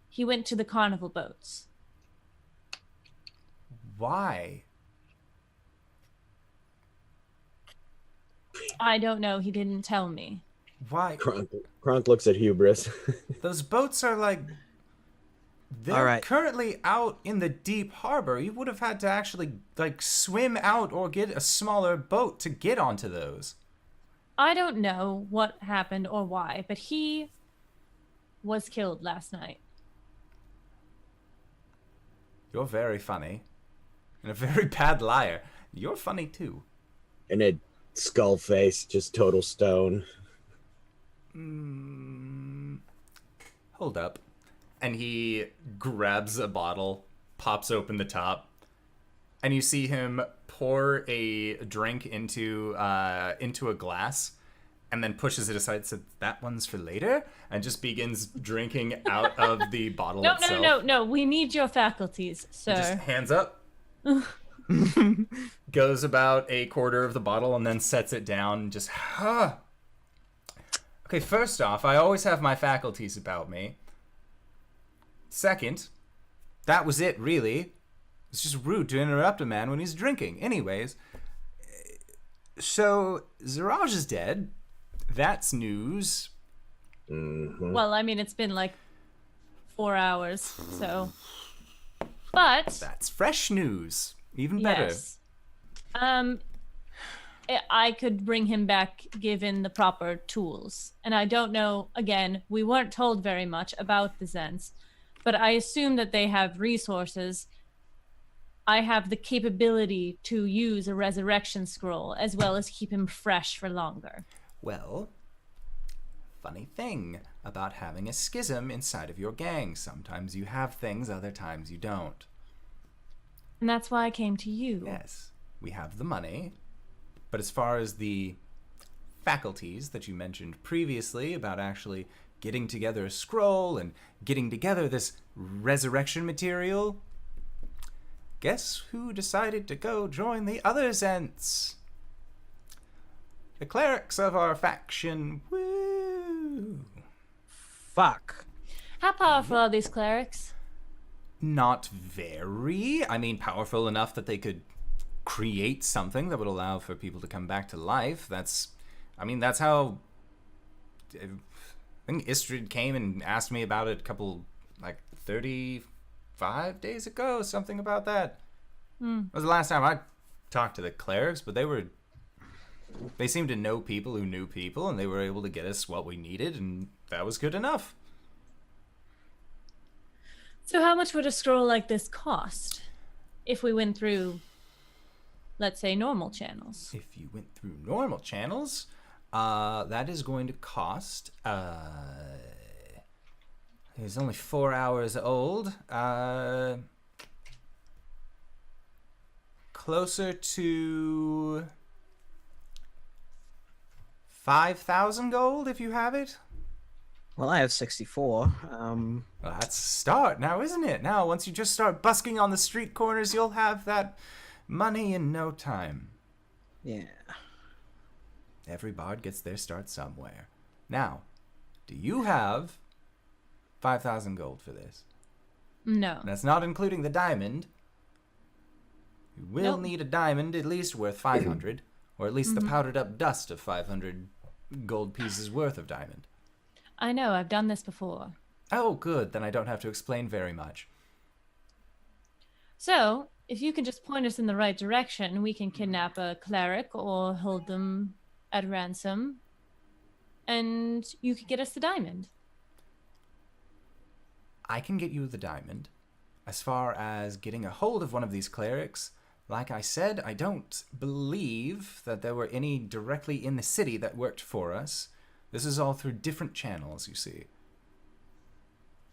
He went to the carnival boats. Why? I don't know. He didn't tell me. Why? Kronk looks at Hubris. Those boats are like... They're All right. currently out in the deep harbor. You would have had to actually, like, swim out or get a smaller boat to get onto those. I don't know what happened or why, but he was killed last night. You're very funny. And a very bad liar. You're funny, too. And a skull face, just total stone. Hold up. And he grabs a bottle, pops open the top, and you see him pour a drink into a glass, and then pushes it aside. So that one's for later, and just begins drinking out of the bottle itself. No. We need your faculties, sir. Just hands up. Goes about a quarter of the bottle and then sets it down and just, Okay, first off, I always have my faculties about me. Second, that was it, really. It's just rude to interrupt a man when he's drinking. Anyways, so Ziraj is dead. That's news. Mm-hmm. Well, I mean, it's been like 4 hours, so... But... That's fresh news. Even better. Yes. I could bring him back given the proper tools. And I don't know, again, we weren't told very much about the Zens, but I assume that they have resources. I have the capability to use a resurrection scroll as well as keep him fresh for longer. Well, funny thing about having a schism inside of your gang. Sometimes you have things, other times you don't. And that's why I came to you. Yes, we have the money. But as far as the faculties that you mentioned previously about actually getting together a scroll and getting together this resurrection material, guess who decided to go join the other Zents? The clerics of our faction. Woo! Fuck. How powerful are these clerics? Not very. I mean, powerful enough that they could create something that would allow for people to come back to life. That's how... I think Istrid came and asked me about it a couple, 35 days ago, something about that. That was the last time I talked to the clerics, but they seemed to know people who knew people, and they were able to get us what we needed, and that was good enough. So how much would a scroll like this cost if we went through, let's say, normal channels? If you went through normal channels, that is going to cost, it's only 4 hours old, closer to 5,000 gold if you have it. Well, I have 64. Well, that's a start now, isn't it? Now, once you just start busking on the street corners, you'll have that money in no time. Yeah. Every bard gets their start somewhere. Now, do you have 5,000 gold for this? No. That's not including the diamond. You will Nope. need a diamond at least worth 500, or at least the powdered up dust of 500 gold pieces worth of diamond. I know, I've done this before. Oh, good. Then I don't have to explain very much. So, if you can just point us in the right direction, we can kidnap a cleric or hold them at ransom, and you could get us the diamond. I can get you the diamond. As far as getting a hold of one of these clerics, like I said, I don't believe that there were any directly in the city that worked for us. This is all through different channels, you see.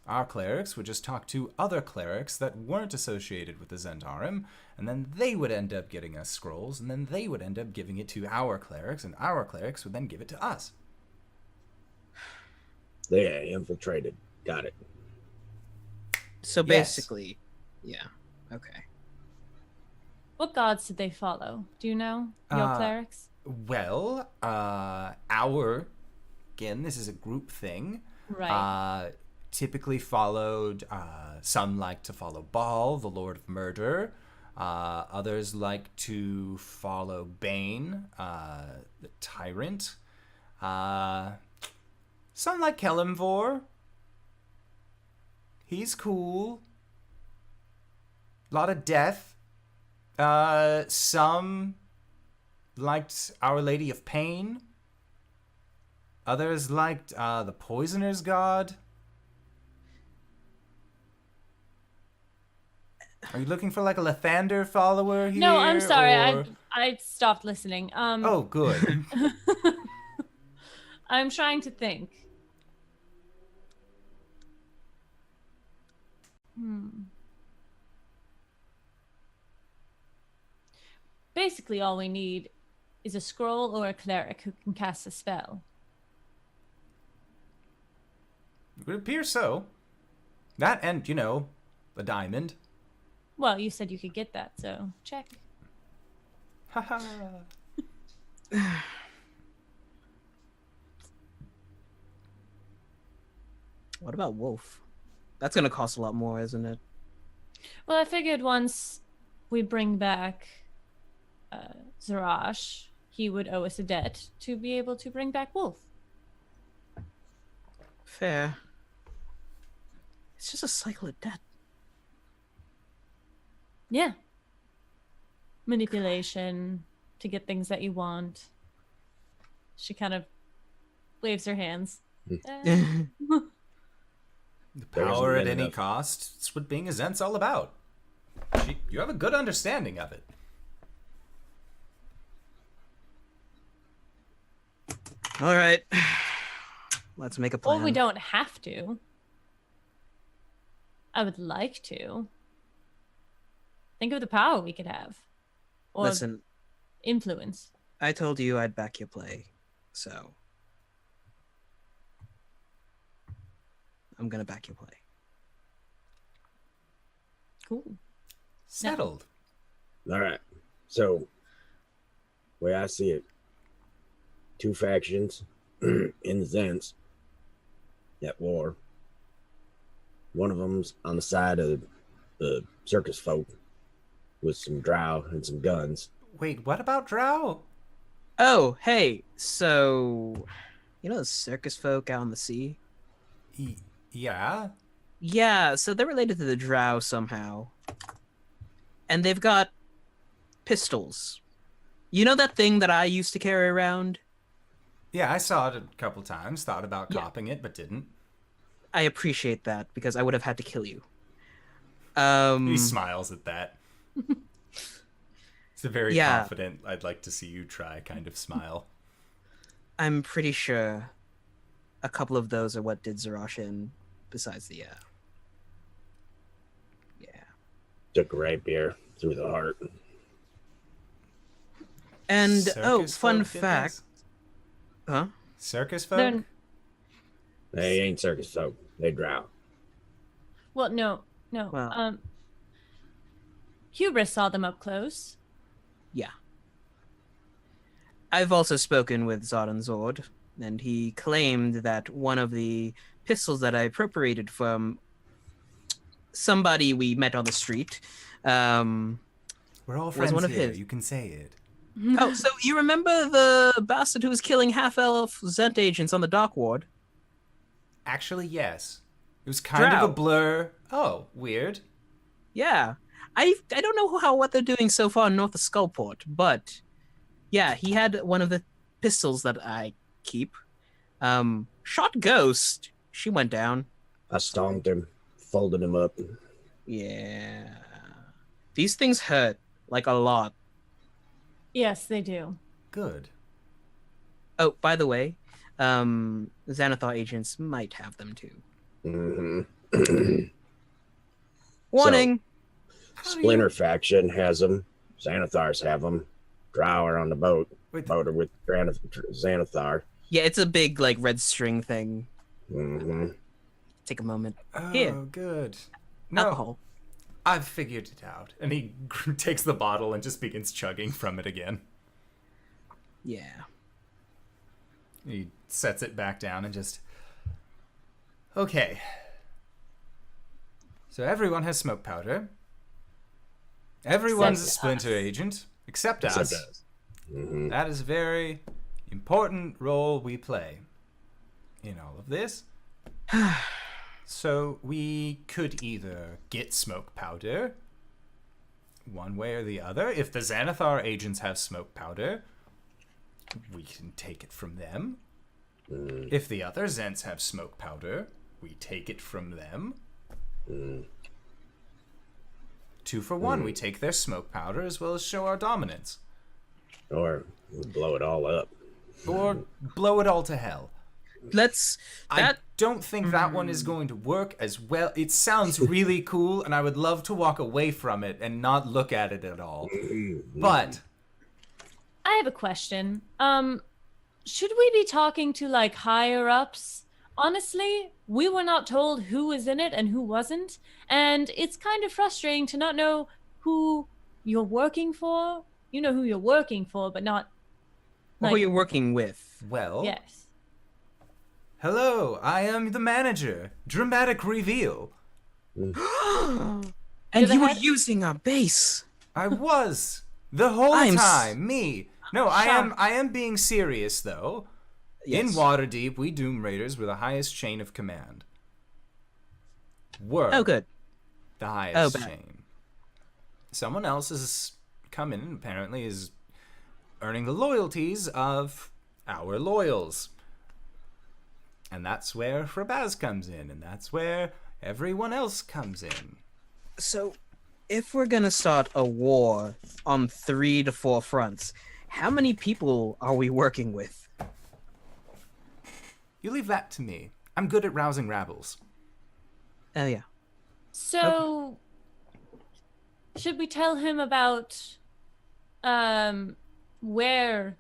Our clerics would just talk to other clerics that weren't associated with the Zentarim, and then they would end up getting us scrolls, and then they would end up giving it to our clerics, and our clerics would then give it to us. Yeah, infiltrated. Got it. So Yes. basically, yeah. Okay. What gods did they follow? Do you know? Your clerics? Well, again, this is a group thing. Right. Typically followed, some like to follow Baal, the Lord of Murder. Others like to follow Bane, the Tyrant. Some like Kellimvor. He's cool. A lot of death. Some liked Our Lady of Pain. Others liked the Poisoner's God. Are you looking for like a Lathander follower here? No, I'm sorry. or- I stopped listening. Oh, good. I'm trying to think. Basically, all we need is a scroll or a cleric who can cast a spell. It would appear so. That and, you know, a diamond. Well, you said you could get that, so check. Haha. What about Wolf? That's gonna cost a lot more, isn't it? Well, I figured once we bring back Zarash, he would owe us a debt to be able to bring back Wolf. Fair. It's just a cycle of debt. Yeah. Manipulation to get things that you want. She kind of waves her hands. The There isn't power at good any enough. cost. It's what being a Zent's all about. You have a good understanding of it. All right. Let's make a plan. Or we don't have to. I would like to. Think of the power we could have. Or Listen, influence. I told you I'd back your play, so I'm gonna back your play. Cool. Settled. All right. So, way I see it, two factions in the Zents at war. One of them's on the side of the circus folk with some drow and some guns. Wait, what about Drow? Oh, hey, so you know the circus folk out on the sea? Yeah. Yeah, so they're related to the drow somehow. And they've got pistols. You know that thing that I used to carry around? Yeah, I saw it a couple times. Thought about Yeah. copying it, but didn't. I appreciate that because I would have had to kill you. He smiles at that. It's a very Yeah. confident, I'd like to see you try kind of smile. I'm pretty sure a couple of those are what did Zarash in, besides the yeah. Took right beer through the heart. And Circus fun folk did fact, this? huh? Circus folk? They're- They ain't circus folk. They drow. Well, no. Well- Hubris saw them up close. Yeah. I've also spoken with Zod and Zord, and he claimed that one of the pistols that I appropriated from somebody we met on the street. We're all friends one of here. his. You can say it. Oh, so you remember the bastard who was killing half-elf Zent agents on the dock ward? Actually, yes. It was kind of Drow. a blur. Oh, weird. Yeah. I don't know what they're doing so far north of Skullport, but yeah, he had one of the pistols that I keep. Shot Ghost. She went down. I stomped him, folded him up. Yeah. These things hurt, like a lot. Yes, they do. Good. Oh, by the way, Xanathar agents might have them too. Mm-hmm. Warning! Splinter faction has them. Xanathars have them. Drow are on the boat. Wait, Boat are with Xanathar. Yeah, it's a big, like, red string thing. Mm-hmm. Take a moment. oh, Here. good. No, Alcohol. I've figured it out. And he takes the bottle and just begins chugging from it again. Yeah. He sets it back down and just... Okay. So everyone has smoke powder. Everyone's a Except splinter us. agent, except Except us. Mm-hmm. That is a very important role we play. in all of this. So we could either get smoke powder, one way or the other. If the Xanathar agents have smoke powder, we can take it from them. If the other Zents have smoke powder, we take it from them. 2 for 1. We take their smoke powder as well as show our dominance. Or we'll blow it all up. Or blow it all to hell. I don't think that one is going to work as well. It sounds really cool, and I would love to walk away from it and not look at it at all. But I have a question. Should we be talking to like higher ups? Honestly, we were not told who was in it and who wasn't, and it's kind of frustrating to not know who you're working for. You know who you're working for, but not Who you're working with. well, yes. hello, I am the manager. Dramatic reveal. And the you were head- using our base. I was the whole I'm time. Me. No, I Shocked. am being serious though. In Yes. Waterdeep, we Doom Raiders were the highest chain of command. Were Oh, good. the highest bad. chain. Someone else has come in and apparently is earning the loyalties of our loyals. And that's where Frabaz comes in, and that's where everyone else comes in. So, if we're gonna start a war on 3 to 4 fronts, how many people are we working with? You leave that to me. I'm good at rousing rabbles. Oh yeah. So, should we tell him about where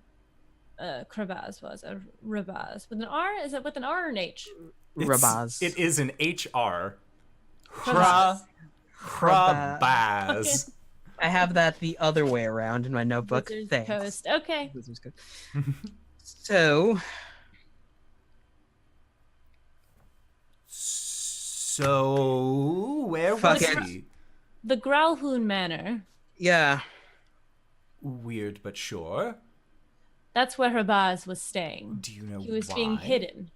Krabaz was? Rabaz with an R? Is it with an R or an H? Rabaz. It is an HR. Krabaz. Krabaz. I have that the other way around in my notebook. Wizard's Thanks. Coast. Okay. Wizard's Coast. So, So, where Fuck was it. he? The Growlhoon Manor. yeah. Weird, but sure. That's where Rabaz was staying. Do you know He was why? being hidden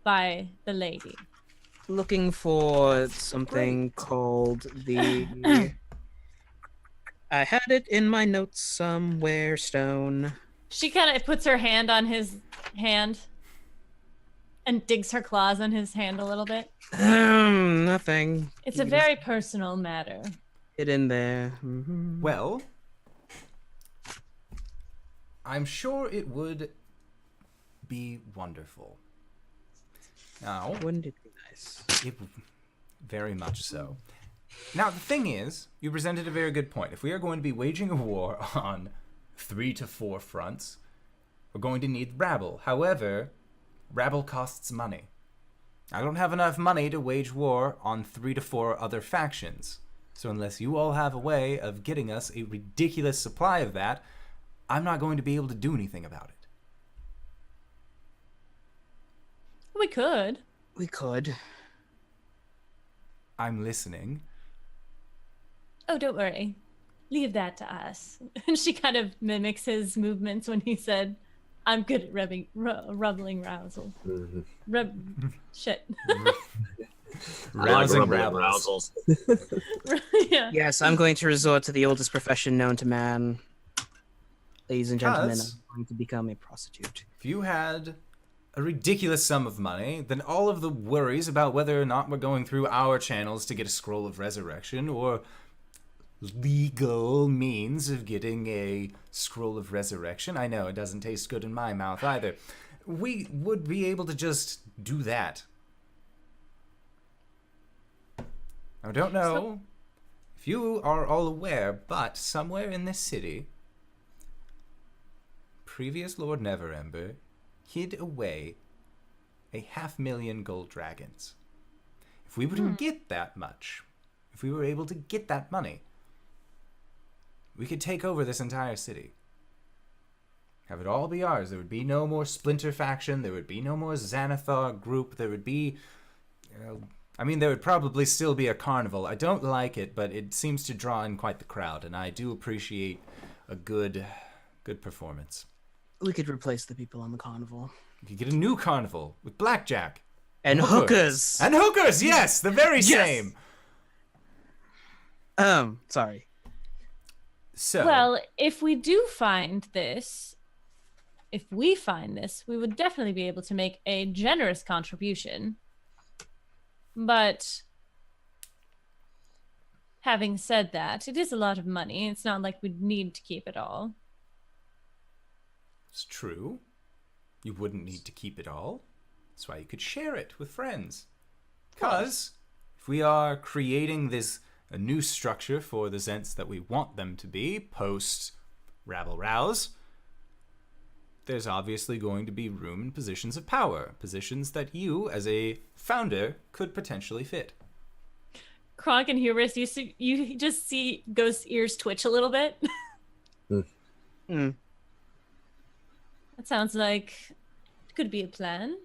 by the lady. Looking for something called the. I had it in my notes somewhere, Stone. She kind of puts her hand on his hand and digs her claws on his hand a little bit. Nothing. It's a very personal matter. It in there. Mhm. Well, I'm sure it would be wonderful. Now, Wouldn't it be nice? it very much so. Now, the thing is, you presented a very good point. If we are going to be waging a war on 3 to 4 fronts, we're going to need rabble. However, rabble costs money. I don't have enough money to wage war on 3 to 4 other factions. So unless you all have a way of getting us a ridiculous supply of that, I'm not going to be able to do anything about it. We could. We could. I'm listening. Oh, don't worry. Leave that to us. And she kind of mimics his movements when he said, I'm good at rubbling rousel. Shit. Rousing Rubbling rabbles. Yeah. Yes, I'm going to resort to the oldest profession known to man. Ladies and gentlemen, Us? I'm going to become a prostitute. If you had a ridiculous sum of money, then all of the worries about whether or not we're going through our channels to get a scroll of resurrection or legal means of getting a scroll of resurrection, I know it doesn't taste good in my mouth either, we would be able to just do that. I don't know if you are all aware, but somewhere in this city, previous Lord Neverember hid away 500,000 gold dragons. If we were to get that much, if we were able to get that money, we could take over this entire city. Have it all be ours. There would be no more splinter faction. There would be no more Xanathar group. There would be... there would probably still be a carnival. I don't like it, but it seems to draw in quite the crowd, and I do appreciate a good performance. We could replace the people on the carnival. You could get a new carnival with blackjack. And hookers. And hookers, yes, the very Yes! same. Sorry. So, Well, if we find this, we would definitely be able to make a generous contribution. But having said that, it is a lot of money. It's not like we'd need to keep it all. it's true. You wouldn't need to keep it all. That's why you could share it with friends. Because if we are creating a new structure for the Zents that we want them to be post Rabble Rouse, there's obviously going to be room in positions of power, positions that you, as a founder, could potentially fit. Kronk and Hubris, you just see Ghost's ears twitch a little bit. Mm. That sounds like it could be a plan.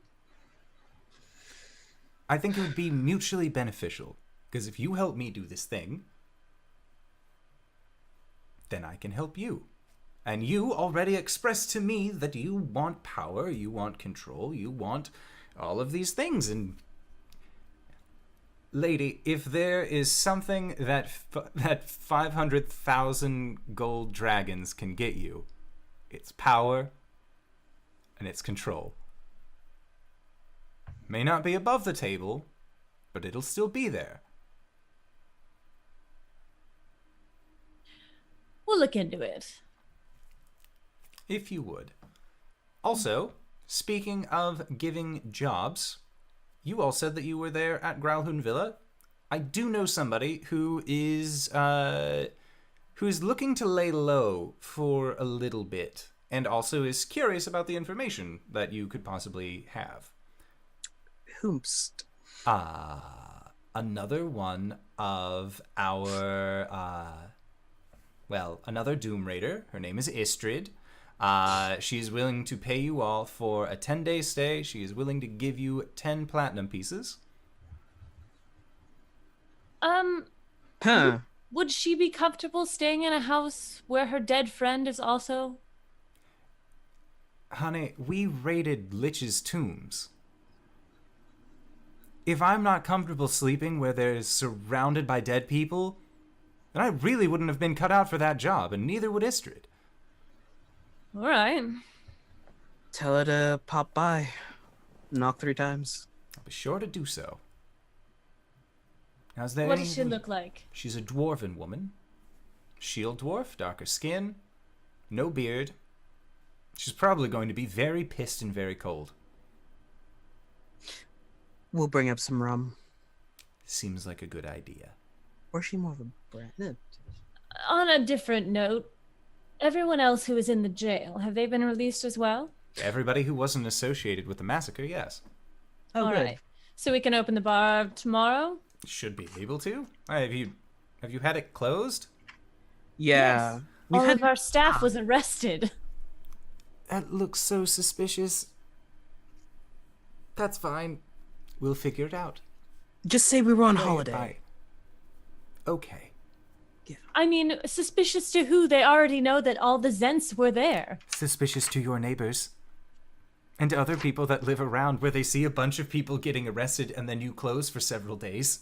I think it would be mutually beneficial, because if you help me do this thing, then I can help you. And you already expressed to me that you want power, you want control, you want all of these things. And lady, if there is something that 500,000 gold dragons can get you, it's power and it's control. May not be above the table, but it'll still be there. We'll look into it. If you would. Also, speaking of giving jobs, you all said that you were there at Growlhound Villa. I do know somebody who's looking to lay low for a little bit, and also is curious about the information that you could possibly have. Whomst. Another one of our, another Doom Raider. Her name is Istrid. She's willing to pay you all for a 10-day stay. She is willing to give you 10 platinum pieces. Huh. Would she be comfortable staying in a house where her dead friend is also? Honey, we raided Lich's tombs. If I'm not comfortable sleeping where they're surrounded by dead people, then I really wouldn't have been cut out for that job, and neither would Istrid. All right. Tell her to pop by. Knock 3 times. I'll be sure to do so. Now, is there What does she look like? She's a dwarven woman. Shield dwarf, darker skin, no beard. She's probably going to be very pissed and very cold. We'll bring up some rum. Seems like a good idea. Or is she more of a brand? On a different note, everyone else who is in the jail, have they been released as well? Everybody who wasn't associated with the massacre, yes. Oh, All good. right. So we can open the bar tomorrow? Should be able to. Have you had it closed? Yeah. Yes. We've All had- of our staff was arrested. That looks so suspicious. That's fine. We'll figure it out. Just say we were on Play it holiday. by- Okay. I mean, suspicious to who? They already know that all the Zents were there. Suspicious to your neighbors. And to other people that live around where they see a bunch of people getting arrested and then you close for several days.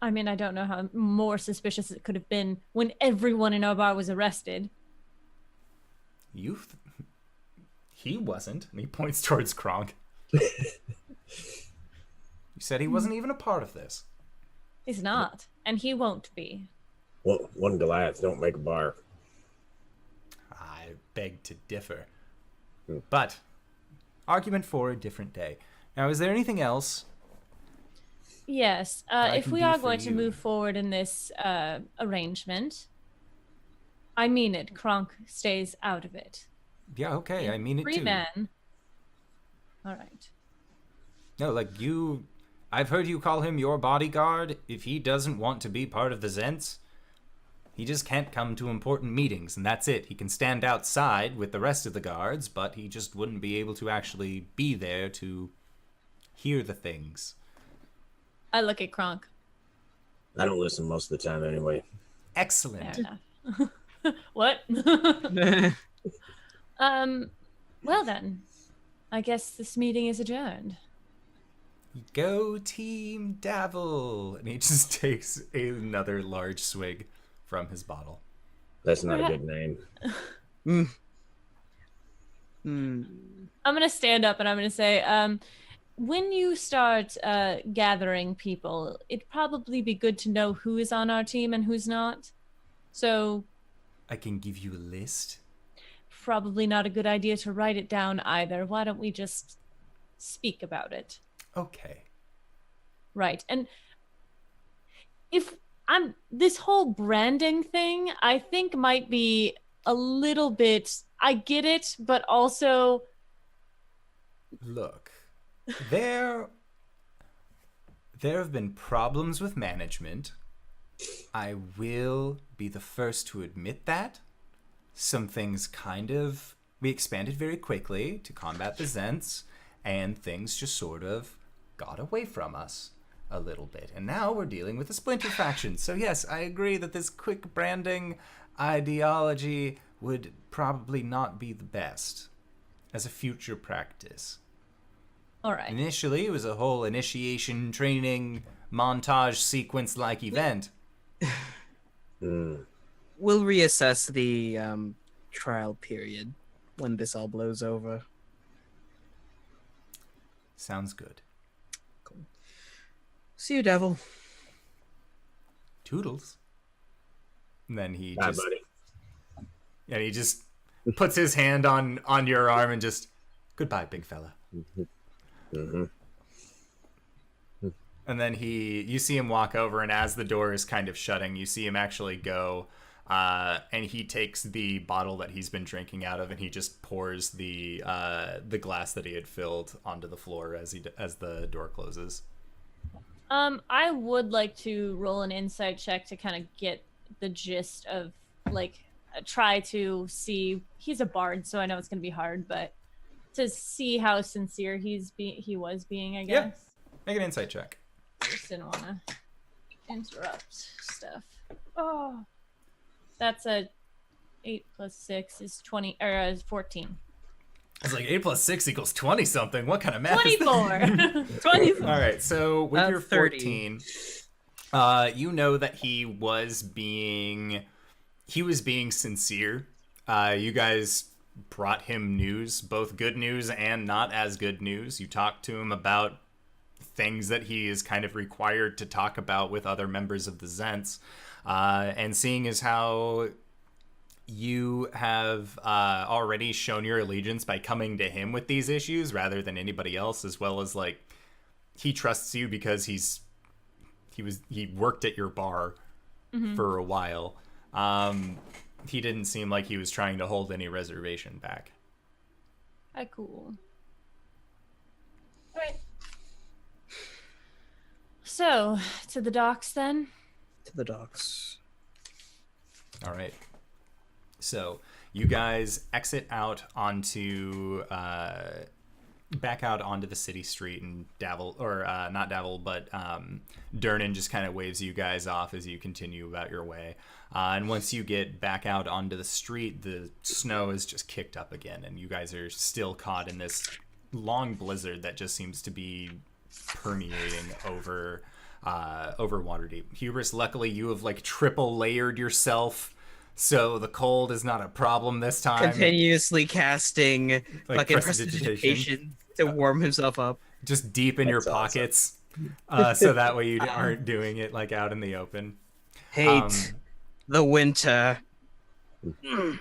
I mean, I don't know how more suspicious it could have been when everyone in our bar was arrested. He wasn't. And he points towards Kronk. You said he wasn't even a part of this. He's not, and he won't be. Well, one Goliath don't make a bar. I beg to differ. But, argument for a different day. Now, is there anything else? Yes, I if can we do are for going to you? move forward in this arrangement, I mean it, Kronk stays out of it. Yeah, okay, I mean it Free too. man. All right. No, like I've heard you call him your bodyguard. If he doesn't want to be part of the Zents, he just can't come to important meetings, and that's it. He can stand outside with the rest of the guards, but he just wouldn't be able to actually be there to hear the things. I look at Kronk. I don't listen most of the time anyway. Excellent. Fair enough. What? Well then, I guess this meeting is adjourned. Go Team Davil! And he just takes another large swig from his bottle. That's not a good name. I'm gonna stand up and I'm gonna say, when you start gathering people, it'd probably be good to know who is on our team and who's not. So I can give you a list. probably not a good idea to write it down either. Why don't we just speak about it? Okay. Right. And if this whole branding thing, I think might be a little bit, I get it, but also Look, there have been problems with management. I will be the first to admit that. Some things we expanded very quickly to combat the Zents, and things just sort of got away from us a little bit. And now we're dealing with a splinter faction. So yes, I agree that this quick branding ideology would probably not be the best as a future practice. all right. Initially, it was a whole initiation training montage sequence-like event. We'll reassess the trial period when this all blows over. Sounds good. See you, Devil. Toodles. And then he Bye, just buddy. and he just puts his hand on your arm and just, goodbye, big fella. Mm-hmm. And then you see him walk over, and as the door is kind of shutting, you see him actually go, and he takes the bottle that he's been drinking out of, and he just pours the glass that he had filled onto the floor as the door closes. I would like to roll an insight check to kind of get the gist of, like, try to see. He's a bard, so I know it's gonna be hard, but to see how sincere he was being, I guess. Yeah. Make an insight check. I just didn't want to interrupt stuff. Oh, that's a 8 plus 6 is 20 or 14. It's like 8 plus 6 equals 20 something. What kind of math is that? 24. 24. All right, so with your 30. 14, you know that he was being sincere. You guys brought him news, both good news and not as good news. You talked to him about things that he is kind of required to talk about with other members of the Zents. And seeing as how you have already shown your allegiance by coming to him with these issues rather than anybody else, as well as, like, he trusts you because he worked at your bar for a while. He didn't seem like he was trying to hold any reservation back. Cool. All right. So, to the docks then? To the docks. All right. So you guys exit out onto back out onto the city street, and not Davil, but Durnan just kind of waves you guys off as you continue about your way. And once you get back out onto the street, the snow is just kicked up again, and you guys are still caught in this long blizzard that just seems to be permeating over Waterdeep. Hubris, luckily you have, like, triple layered yourself, so the cold is not a problem this time. Continuously casting Like fucking prestidigitation. prestidigitation to warm himself up. Just deep in your That's awesome. pockets, so that way you aren't doing it, like, out in the open. Hate the winter. And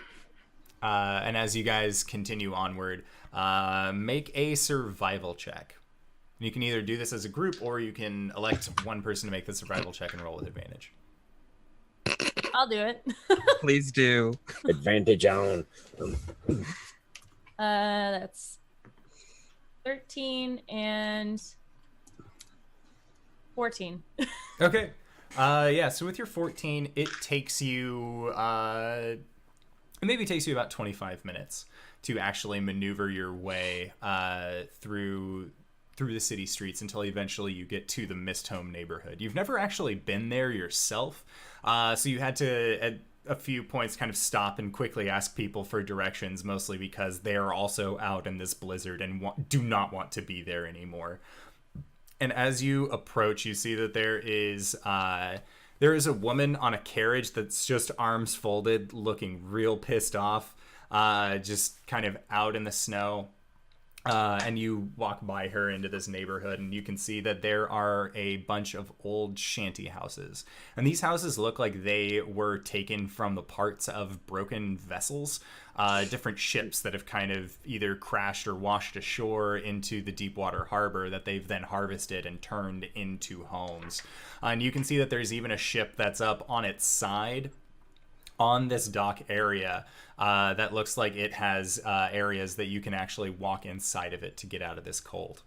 as you guys continue onward, make a survival check. You can either do this as a group, or you can elect one person to make the survival check and roll with advantage. I'll do it. Please do. Advantage on. That's 13 and 14. Okay. Yeah, so with your 14, it takes you maybe takes you about 25 minutes to actually maneuver your way through the city streets until eventually you get to the Mist Home neighborhood. You've never actually been there yourself, so you had to a few points kind of stop and quickly ask people for directions, mostly because they are also out in this blizzard and do not want to be there anymore. And as you approach, you see that there is a woman on a carriage that's just arms folded, looking real pissed off, just kind of out in the snow. And you walk by her into this neighborhood, and you can see that there are a bunch of old shanty houses. And these houses look like they were taken from the parts of broken vessels, different ships that have kind of either crashed or washed ashore into the Deepwater Harbor that they've then harvested and turned into homes. And you can see that there's even a ship that's up on its side on this dock area that looks like it has areas that you can actually walk inside of it to get out of this cold.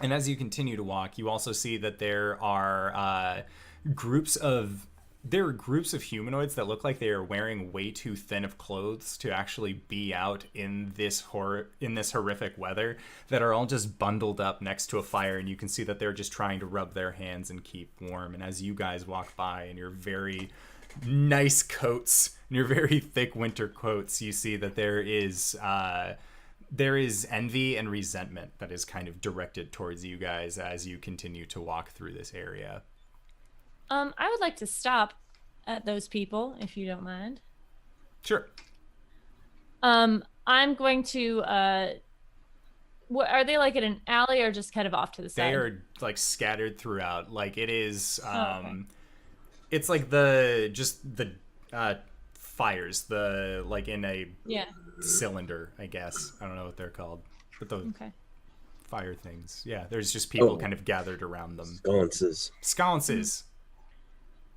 And as you continue to walk, you also see that there are groups of humanoids that look like they are wearing way too thin of clothes to actually be out in this horrific weather, that are all just bundled up next to a fire, and you can see that they're just trying to rub their hands and keep warm. And as you guys walk by in your very nice coats, in your very thick winter coats, you see that there is envy and resentment that is kind of directed towards you guys as you continue to walk through this area. I would like to stop at those people, if you don't mind. Sure. I'm going to are they like in an alley or just kind of off to the side? They are like scattered throughout. Like it is okay. It's like fires, the like in a cylinder, I guess. I don't know what they're called, but the fire things. Yeah, there's just people kind of gathered around them. Sconces.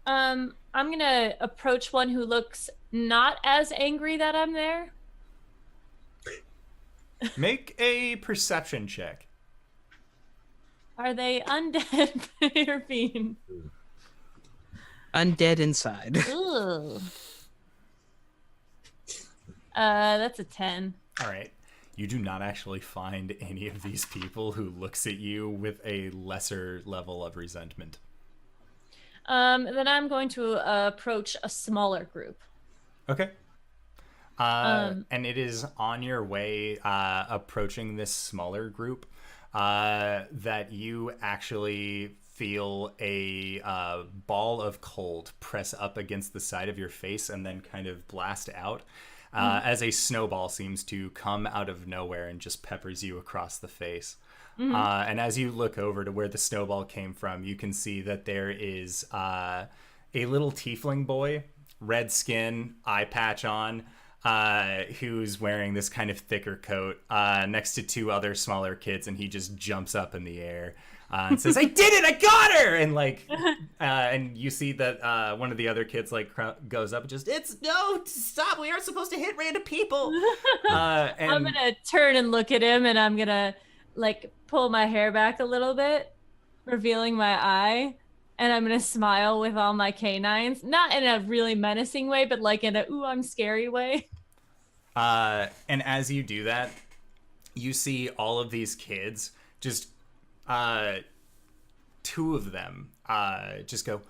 I'm gonna approach one who looks not as angry that I'm there. Make a perception check. Are they undead or fiend? Undead inside. Ooh. That's a 10. All right. You do not actually find any of these people who looks at you with a lesser level of resentment. Then I'm going to approach a smaller group. Okay. And it is on your way approaching this smaller group that you actually feel a ball of cold press up against the side of your face and then kind of blast out as a snowball seems to come out of nowhere and just peppers you across the face. And as you look over to where the snowball came from, you can see that there is a little tiefling boy, red skin, eye patch on, who's wearing this kind of thicker coat next to two other smaller kids, and he just jumps up in the air and says, "I did it! I got her!" And like, and you see that one of the other kids like goes up and just, "No, stop! We aren't supposed to hit random people." And I'm gonna turn and look at him, and I'm gonna like pull my hair back a little bit, revealing my eye. And I'm going to smile with all my canines. Not in a really menacing way, but like in a, ooh, I'm scary way. And as you do that, you see all of these kids, just two of them just go,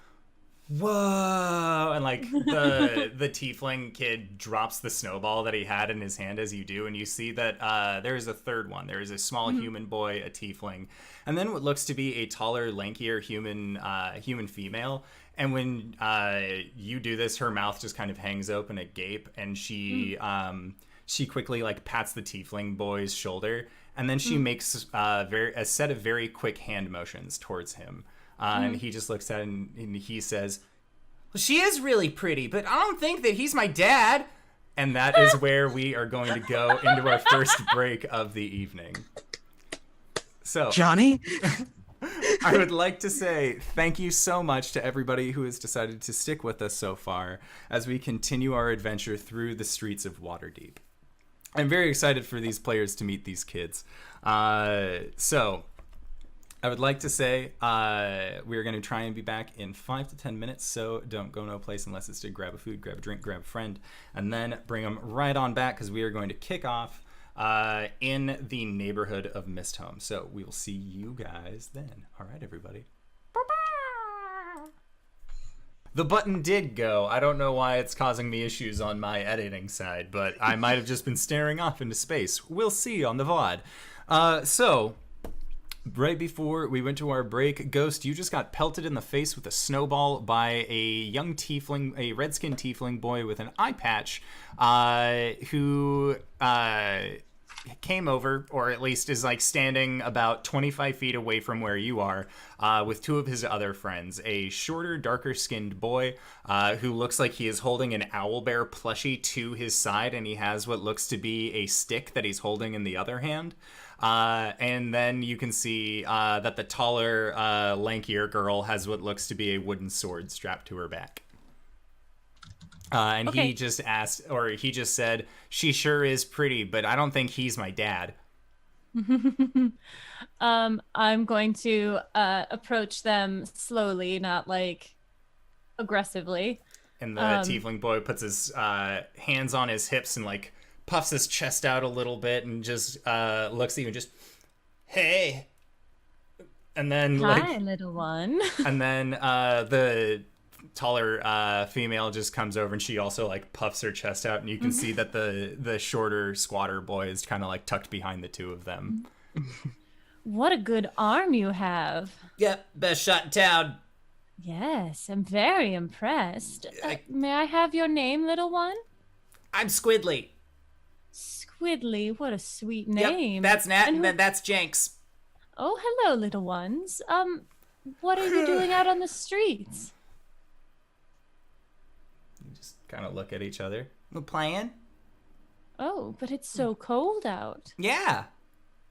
"Whoa!" And like the tiefling kid drops the snowball that he had in his hand as you do, and you see that there is a third one. There is a small human boy, a tiefling, and then what looks to be a taller, lankier human female. And when you do this, her mouth just kind of hangs open agape, and she quickly like pats the tiefling boy's shoulder, and then she makes a set of very quick hand motions towards him. And he just looks at it and he says, "Well, she is really pretty, but I don't think that he's my dad." And that is where we are going to go into our first break of the evening. So, Johnny? I would like to say thank you so much to everybody who has decided to stick with us so far as we continue our adventure through the streets of Waterdeep. I'm very excited for these players to meet these kids. So I would like to say we're going to try and be back in 5 to 10 minutes, so don't go no place unless it's to grab a food, grab a drink, grab a friend, and then bring them right on back because we are going to kick off in the neighborhood of Misthome. So we will see you guys then. All right, everybody. The button did go. I don't know why it's causing me issues on my editing side, but I might have just been staring off into space. We'll see on the VOD. So, right before we went to our break, Ghost, you just got pelted in the face with a snowball by a young tiefling, a red-skinned tiefling boy with an eye patch, who came over, or at least is like standing about 25 feet away from where you are, with two of his other friends, a shorter, darker skinned boy who looks like he is holding an owlbear plushie to his side, and he has what looks to be a stick that he's holding in the other hand. And then you can see that the taller, lankier girl has what looks to be a wooden sword strapped to her back. And he just asked, or he just said, she sure is pretty, but I don't think he's my dad. I'm going to approach them slowly, not like aggressively. And the tiefling boy puts his hands on his hips and like puffs his chest out a little bit and just looks at you and just, hey. And then hi, little one. And then the taller female just comes over and she also like puffs her chest out, and you can see that the shorter squatter boy is kind of like tucked behind the two of them. What a good arm you have. Yep, best shot in town. Yes, I'm very impressed. May I have your name, little one? I'm Squidly. Squidly, what a sweet name. Yep, that's Nat, and then that's Jenks. Oh, hello, little ones. What are you doing out on the streets? You just kind of look at each other. We're playing. Oh, but it's so cold out. Yeah.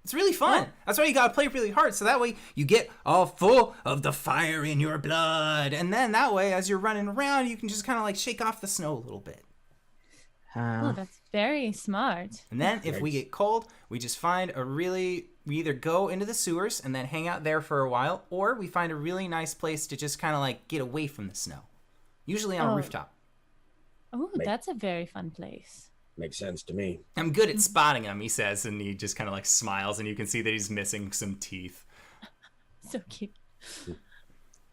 It's really fun. That's why you gotta play really hard, so that way you get all full of the fire in your blood. And then that way, as you're running around, you can just kind of like shake off the snow a little bit. Oh, that's very smart. And then if we get cold, we just find we either go into the sewers and then hang out there for a while, or we find a really nice place to just kind of like get away from the snow. Usually on a rooftop. Oh, that's a very fun place. Makes sense to me. I'm good at spotting him, he says, and he just kind of like smiles, and you can see that he's missing some teeth. So cute.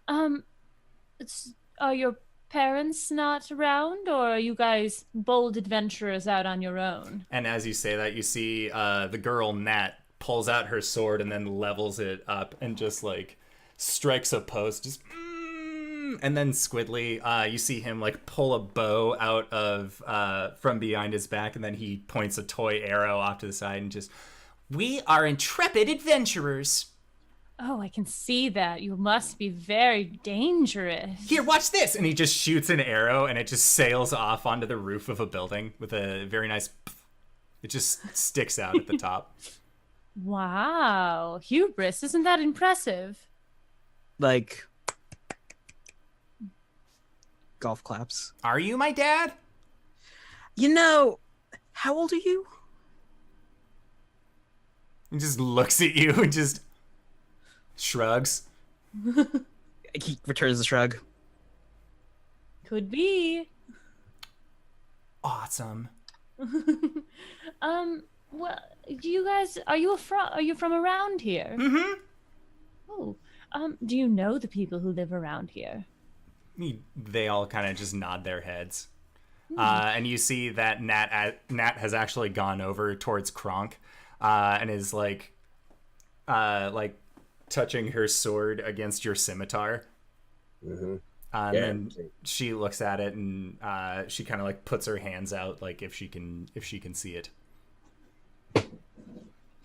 Are your parents not around, or are you guys bold adventurers out on your own? And as you say that, you see the girl Nat pulls out her sword and then levels it up and just like strikes a post, just and then Squidly, you see him like pull a bow out of from behind his back, and then he points a toy arrow off to the side and just, we are intrepid adventurers. Oh, I can see that. You must be very dangerous. Here, watch this. And he just shoots an arrow and it just sails off onto the roof of a building with a very nice, it just sticks out at the top. Wow. Hubris, isn't that impressive? Like golf claps. Are you my dad? You know, how old are you? He just looks at you and just shrugs. He returns the shrug. Could be. Awesome. Well, do you guys, are you from around here? Mm-hmm. Oh, do you know the people who live around here? They all kind of just nod their heads. And you see that Nat has actually gone over towards Kronk, and is like touching her sword against your scimitar. Mm-hmm. And she looks at it, and she kind of like puts her hands out, like if she can see it.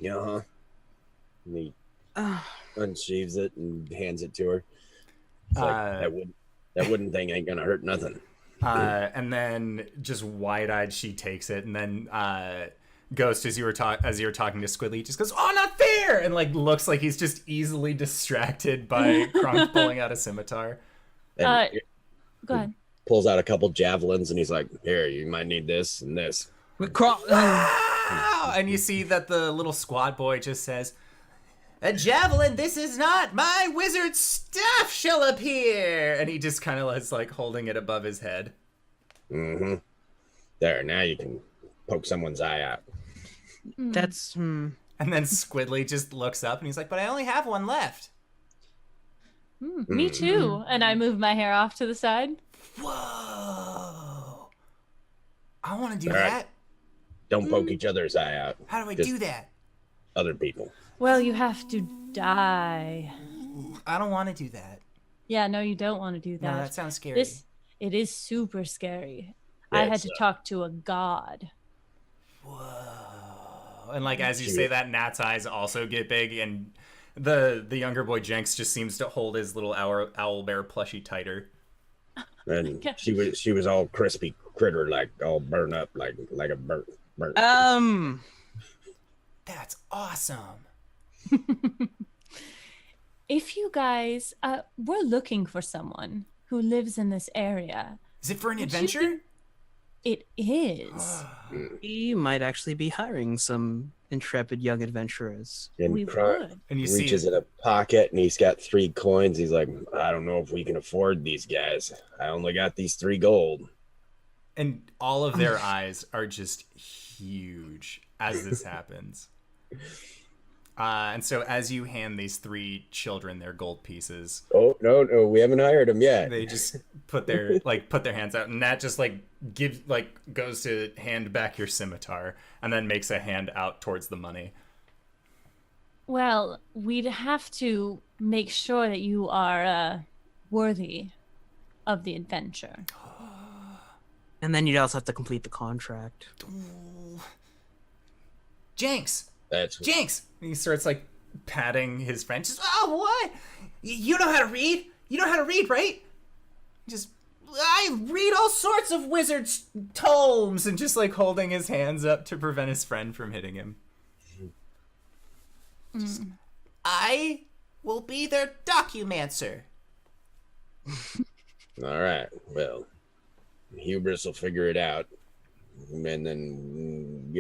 Yeah. And he unsheaves it and hands it to her. It's like, that wooden thing ain't gonna hurt nothing. And then just wide-eyed, she takes it, and then Ghost, as you're talking to Squidly, just goes, "Oh, not fair!" and like looks like he's just easily distracted by Kronk pulling out a scimitar. And Go ahead. pulls out a couple javelins and he's like, "Here, you might need this and this." Wow! And you see that the little squad boy just says, "A javelin, this is not my wizard staff shall appear!" And he just kind of is like holding it above his head. Mm-hmm. There, now you can poke someone's eye out. That's And then Squidly just looks up and he's like, "But I only have one left." Me too. And I move my hair off to the side. Whoa! I want to do All right. that. Don't poke each other's eye out. How do I Just do that? Other people. Well, you have to die. I don't want to do that. Yeah, no, you don't want to do that. No, that sounds scary. It is super scary. I had to talk to a god. Whoa! And like as you say that, Nat's eyes also get big, and the younger boy Jenks just seems to hold his little owl bear plushie tighter. And she was all crispy critter, like all burned up, like a burnt. That's awesome. If you guys, we're looking for someone who lives in this area. Is it for an adventure? It is. We might actually be hiring some intrepid young adventurers. And We Kronk would. And you reaches see, in a pocket and he's got 3 coins. He's like, I don't know if we can afford these guys. I only got these 3 gold. and all of their eyes are just huge as this happens. And so as you hand these 3 children their gold pieces, Oh no, we haven't hired them yet. they just put their hands out, and that just goes to hand back your scimitar, and then makes a hand out towards the money. Well, we'd have to make sure that you are worthy of the adventure. And then you'd also have to complete the contract. Jenks! That's Jenks! And he starts like patting his friend. Just, oh, what? You know how to read? You know how to read, right? Just, I read all sorts of wizards' tomes, and just like holding his hands up to prevent his friend from hitting him. Just, I will be their documancer. all right. Well, Hubris will figure it out, and then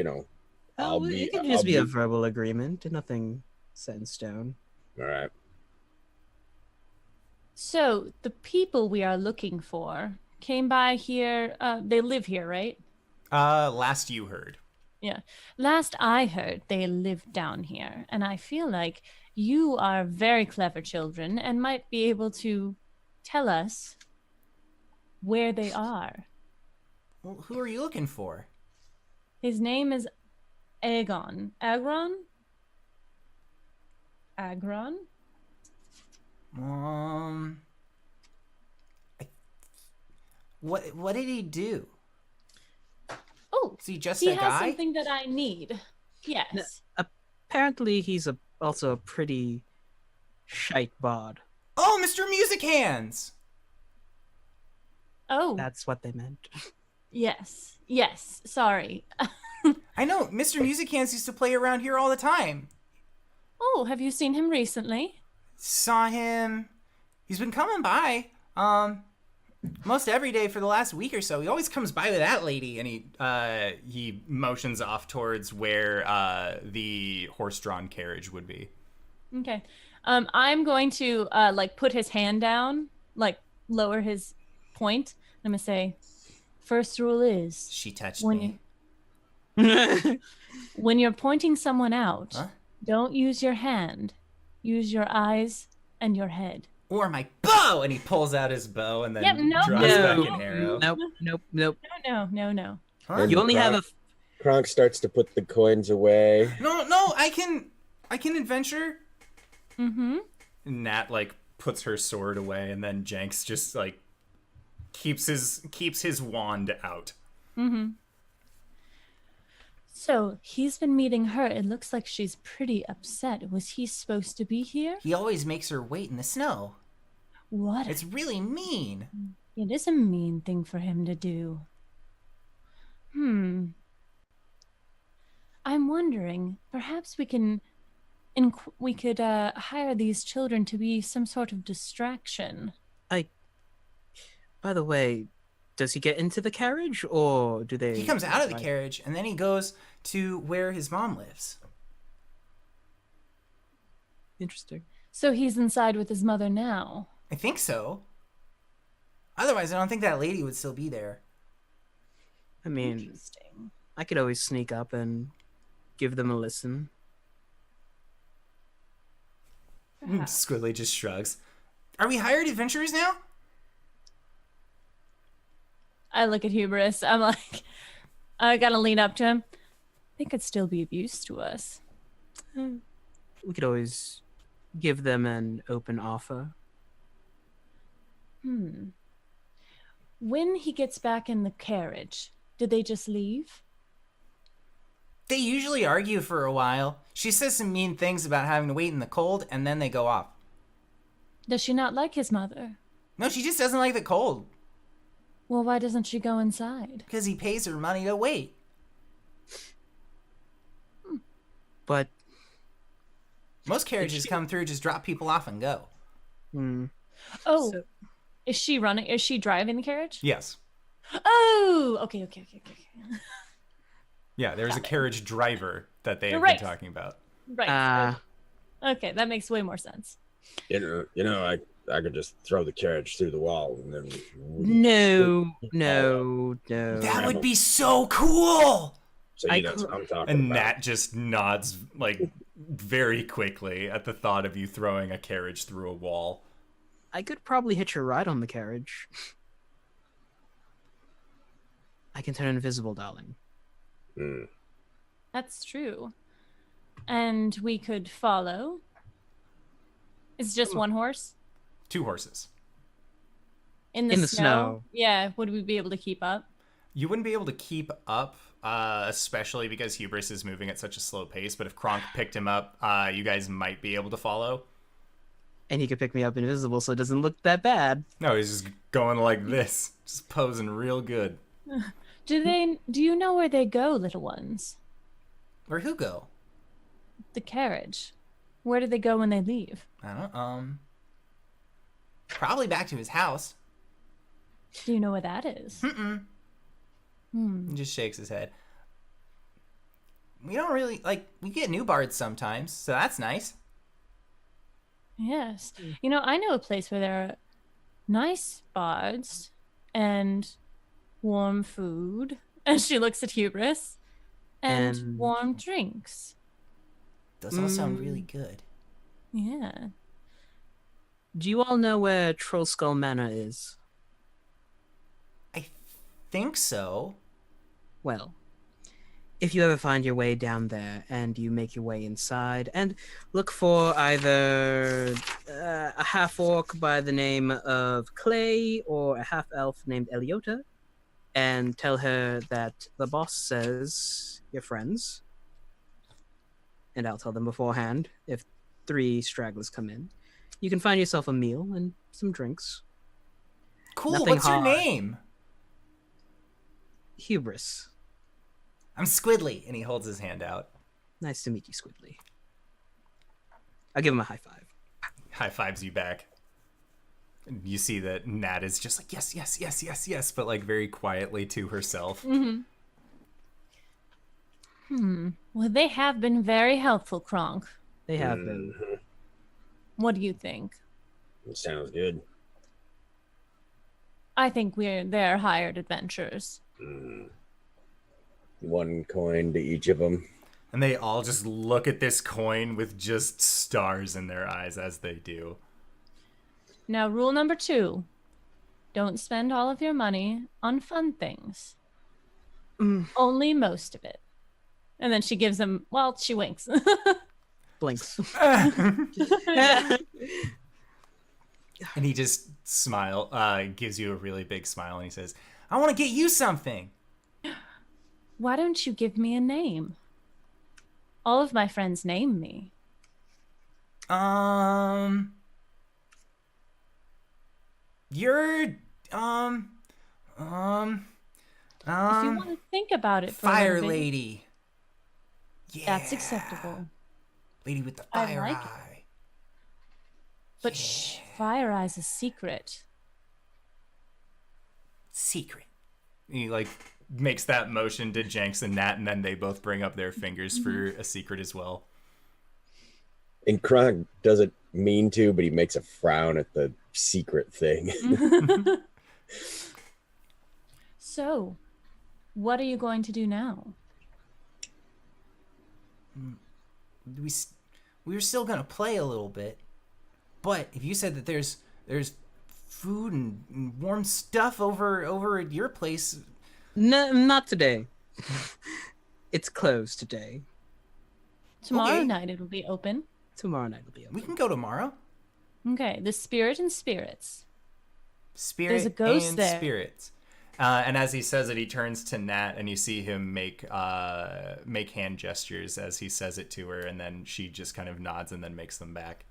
It could just be a verbal agreement, nothing set in stone. all right. So, the people we are looking for came by here. They live here, right? Last you heard. Yeah. Last I heard, they lived down here. And I feel like you are very clever children and might be able to tell us where they are. Well, who are you looking for? His name is Aegon. Agron? Agron? What did he do? Oh, Is he just he a has guy? something that I need. Yes. Apparently, he's also a pretty shite bard. Oh, Mr. Music Hands! Oh, That's what they meant. yes. Yes. Sorry. I know, Mr. Music Hands used to play around here all the time. Oh, have you seen him recently? Saw him. He's been coming by. Most every day for the last week or so. He always comes by with that lady, and he motions off towards where the horse-drawn carriage would be. Okay. I'm going to put his hand down, lower his point. I'm gonna say, first rule is She touched when me. when you're pointing someone out, Huh? don't use your hand. Use your eyes and your head. Or my bow! And he pulls out his bow and then Yep, no, draws back an arrow. Nope. No. Huh? You only have a. Kronk starts to put the coins away. No, I can adventure. Mm-hmm. Nat puts her sword away, and then Jenks just keeps his wand out. Mm-hmm. So he's been meeting her. It looks like she's pretty upset. Was he supposed to be here? He always makes her wait in the snow. What? It's really mean. It is a mean thing for him to do. I'm wondering, perhaps we could hire these children to be some sort of distraction. By the way, does he get into the carriage, or do they? He comes out of the carriage, and then he goes to where his mom lives. Interesting. So he's inside with his mother now. I think so. Otherwise, I don't think that lady would still be there. I mean, Interesting. I could always sneak up and give them a listen. Perhaps. Squidly just shrugs. Are we hired adventurers now? I look at Hubris. I'm like, I gotta lean up to him. They could still be of use to us. We could always give them an open offer. When he gets back in the carriage, did they just leave? They usually argue for a while. She says some mean things about having to wait in the cold, and then they go off. Does she not like his mother? No, she just doesn't like the cold. Well, why doesn't she go inside? Because he pays her money to wait. But Most carriages come through, just drop people off and go. Oh, So- is she running? Is she driving the carriage? Yes. Oh, okay. Yeah, there's a carriage driver that they have Right. been talking about. Right. Okay, that makes way more sense. You know, I could just throw the carriage through the wall and then. no. That would be so cool! So that's what I'm talking And about. Nat just nods, like, very quickly at the thought of you throwing a carriage through a wall. I could probably hitch a ride on the carriage. I can turn invisible, darling. That's true. And we could follow. It's just one horse 2 horses. in the In the snow. snow. Yeah, would we be able to keep up? You wouldn't be able to keep up, especially because Hubris is moving at such a slow pace, but if Kronk picked him up, you guys might be able to follow. And he could pick me up invisible so it doesn't look that bad. No, he's just going like this, just posing real good. Do you know where they go, little ones? Where who go? The carriage. Where do they go when they leave? I don't know, probably back to his house. Do you know where that is? He just shakes his head. We don't really, we get new bards sometimes, so that's nice. Yes. You know, I know a place where there are nice bards and warm food. And she looks at Hubris. And And- warm drinks. Those all sound really good. Yeah. Do you all know where Troll Skull Manor is? I think so. Well, if you ever find your way down there and you make your way inside and look for either a half-orc by the name of Klee or a half-elf named Eliota, and tell her that the boss says you're friends, and I'll tell them beforehand if 3 stragglers come in, you can find yourself a meal and some drinks. Cool, Nothing what's your hard. name? Hubris. I'm Squidly, and he holds his hand out. Nice to meet you, Squidly. I'll give him a high five. High fives you back. And you see that Nat is just like, yes, but like very quietly to herself. Well, they have been very helpful, Kronk. They have been. What do you think? It sounds good. I think they're hired adventurers. 1 coin to each of them. And they all just look at this coin with just stars in their eyes as they do. Now, rule number 2. Don't spend all of your money on fun things. Only most of it. And then she gives them, well, she winks. Blinks. And he just gives you a really big smile, and he says, I want to get you something. Why don't you give me a name? All of my friends name me. You're, If you want to think about it for a Fire little bit, Lady. Yeah. that's acceptable. Lady with the I fire like it. eye. But shh, Fire Eye's a secret. Secret. He makes that motion to Jenks and Nat, and then they both bring up their fingers for a secret as well. And Kronk doesn't mean to, but he makes a frown at the secret thing. So, what are you going to do now? We were still gonna play a little bit, but if you said that there's food and warm stuff over at your place. No, not today. It's closed today. Tomorrow Okay. night it'll be open. Tomorrow night will be open. We can go tomorrow. Okay, the spirit and spirits. Spirit There's a ghost and there. spirits. And as he says it, he turns to Nat, and you see him make hand gestures as he says it to her, and then she just kind of nods and then makes them back.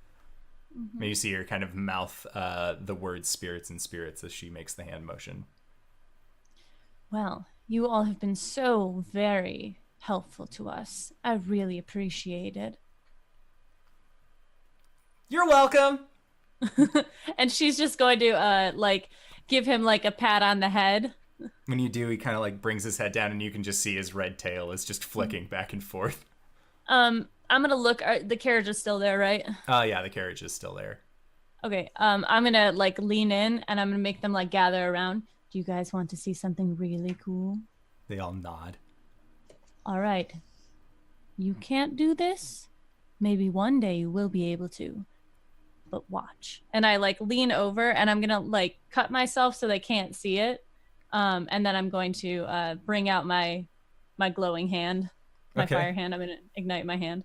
And you see her kind of mouth the words spirits and spirits as she makes the hand motion. Well, you all have been so very helpful to us. I really appreciate it. You're welcome. And she's just going to like give him like a pat on the head. When you do, he kind of like brings his head down, and you can just see his red tail is just flicking back and forth. I'm gonna look. The carriage is still there, right? Yeah, the carriage is still there. Okay. I'm gonna like lean in, and I'm gonna make them like gather around. Do you guys want to see something really cool? They all nod. All right. You can't do this. Maybe one day you will be able to. But watch. And I like lean over, and I'm gonna like cut myself so they can't see it. And then I'm going to bring out my glowing hand, my Okay. fire hand. I'm gonna ignite my hand.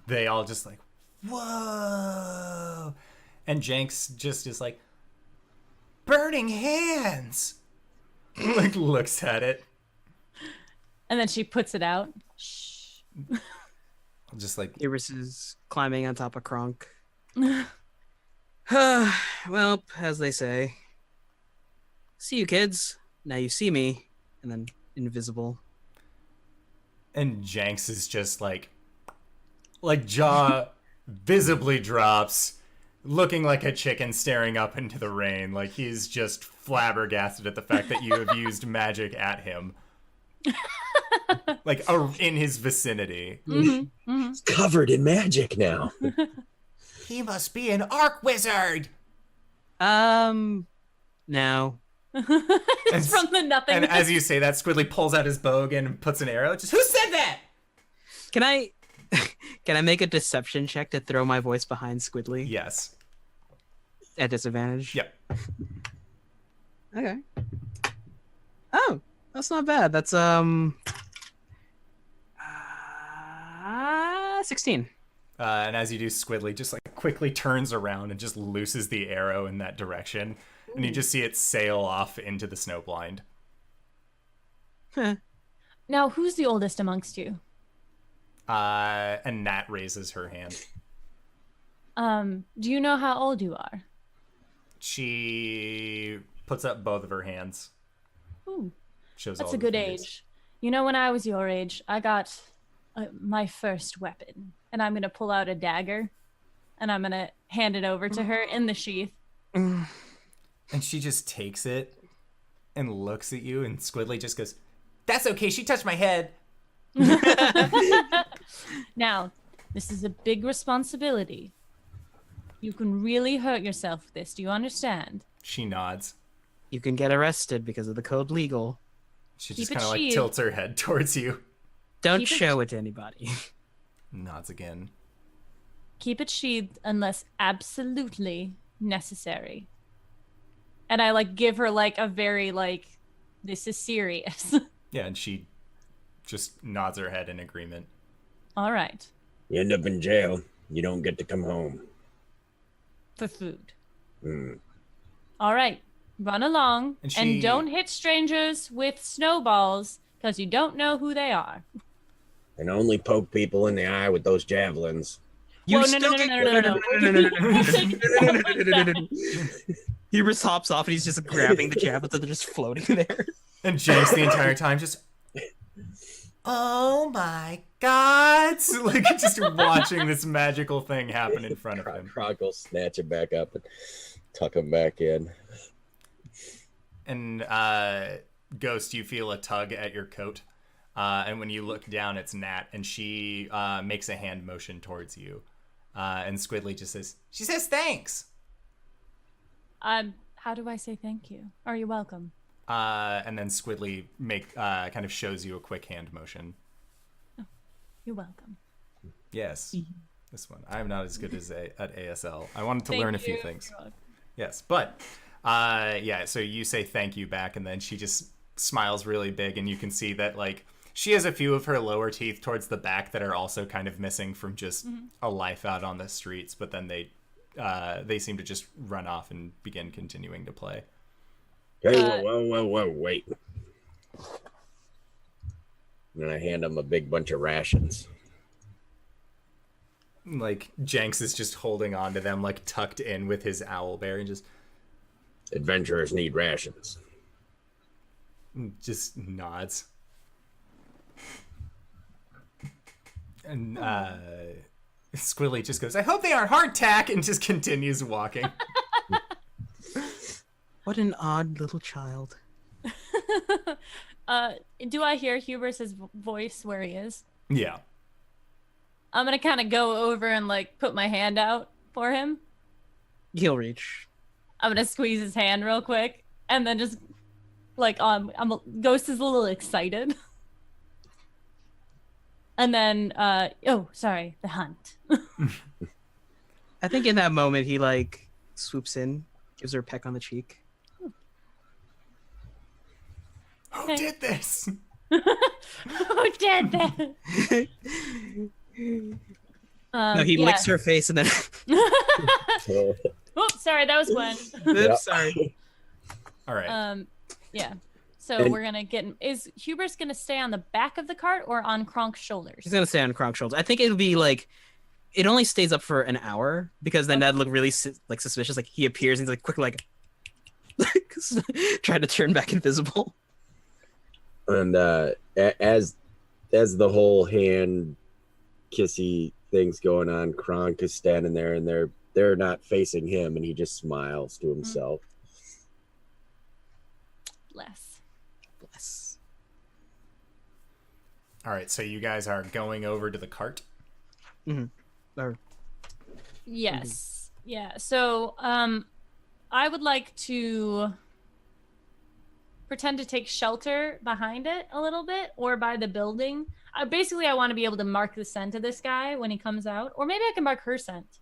They all just like, whoa. And Jenks just is like, burning hands. Like looks at it. And then she puts it out. Shh. Just like, Hubris is climbing on top of Kronk. Well, as they say. See you, kids. Now you see me. And then invisible. and Jenks is just like jaw visibly drops, looking like a chicken staring up into the rain. Like he's just flabbergasted at the fact that you have used magic at him. Like in his vicinity. Mm-hmm, mm-hmm. It's covered in magic now. He must be an arc wizard. No. It's from the nothing. And as you say that, Squidly pulls out his bow again and puts an arrow. Just, who said that? Can I make a deception check to throw my voice behind Squidly Yes. at disadvantage? Yep. Okay. Oh, that's not bad. That's 16. And as you do, Squidly just like quickly turns around and just looses the arrow in that direction. And you just see it sail off into the snowblind. Heh. Now, who's the oldest amongst you? And Nat raises her hand. Do you know how old you are? She puts up both of her hands. Ooh, Shows that's all a the good fingers. age. You know, when I was your age, I got my first weapon, and I'm gonna pull out a dagger, and I'm gonna hand it over to her in the sheath. And she just takes it and looks at you, and Squidly just goes, "That's okay, she touched my head." Now, this is a big responsibility. You can really hurt yourself with this. Do you understand? She nods. You can get arrested because of the code legal. She Keep just it kind of like sheathed. tilts her head towards you. Don't Keep it- show it to anybody. Nods again. Keep it sheathed unless absolutely necessary. And I like give her like a very like, this is serious. Yeah, and she just nods her head in agreement. All right, You end up in jail. You don't get to come home. for food. Hmm. All right, run along And and she- don't hit strangers with snowballs because you don't know who they are. And only poke people in the eye with those javelins. You Whoa, no, no, still no, get- no, no, no, no. Hubris hops off and he's just grabbing the javelins that are just floating there. And Jenks the entire time just, oh my god! Like just watching this magical thing happen in front of him. Kronk will snatch it back up and tuck him back in. And Ghost, you feel a tug at your coat. And when you look down, it's Nat, and she makes a hand motion towards you. And Squidly just says, she says thanks! How do I say thank you? Are you welcome? And then Squidly kind of shows you a quick hand motion. You're welcome. Yes, this one. I'm not as good as at ASL. I wanted to Thank learn a few you. things. You're welcome. Yes, but yeah. So you say thank you back, and then she just smiles really big, and you can see that like she has a few of her lower teeth towards the back that are also kind of missing from just a life out on the streets. But then they seem to just run off and begin continuing to play. Hey, whoa, wait. And then I hand him a big bunch of rations. Like Jenks is just holding on to them, like tucked in with his owl bear, and Adventurers need rations. just nods. And Squilly just goes, "I hope they are hardtack," and just continues walking. What an odd little child. Do I hear Hubris' voice where he is? Yeah. I'm gonna kind of go over and like put my hand out for him. He'll reach. I'm gonna squeeze his hand real quick, and then just like Ghost is a little excited, and then oh sorry, the hunt. I think in that moment he like swoops in, gives her a peck on the cheek. Who did this? Who did that? No, he licks her face and then. Oops, sorry, that was Gwen. Oops, sorry. All right. Yeah. So we're gonna get. Is Hubris gonna stay on the back of the cart or on Kronk's shoulders? He's gonna stay on Kronk's shoulders. I think it'll be like, it only stays up for an hour because then that'd look really like suspicious. Like he appears and he's like quick, like trying to turn back invisible. And as the whole hand kissy thing's going on, Kronk is standing there, and they're not facing him, and he just smiles to himself. Bless. All right. So you guys are going over to the cart. Yes. Yeah. So I would like to pretend to take shelter behind it a little bit, or by the building. Basically, I want to be able to mark the scent of this guy when he comes out, or maybe I can mark her scent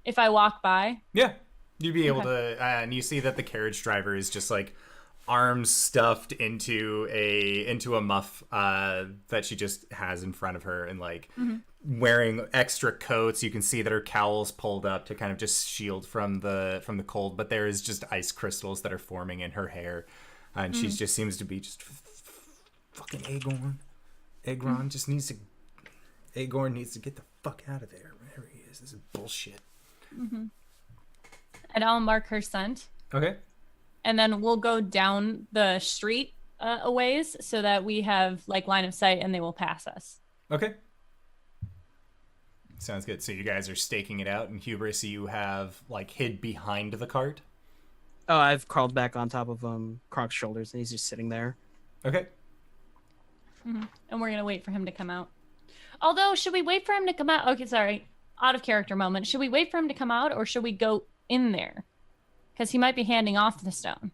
if I walk by. Yeah, you'd be able to, and you see that the carriage driver is just like arms stuffed into a muff that she just has in front of her, and like wearing extra coats. You can see that her cowl's pulled up to kind of just shield from the cold, but there is just ice crystals that are forming in her hair, and she just seems to be just fucking Agron just needs to. Agorn needs to get the fuck out of there. Wherever he is, this is bullshit. And I'll mark her scent. Okay. And then we'll go down the street a ways so that we have like line of sight, and they will pass us. Okay. Sounds good. So you guys are staking it out, and Hubris, you have like hid behind the cart. Oh, I've crawled back on top of Kronk's shoulders, and he's just sitting there. Okay. And we're gonna wait for him to come out. Although, should we wait for him to come out? Okay, sorry, out of character moment. Should we wait for him to come out, or should we go in there? Because he might be handing off the stone.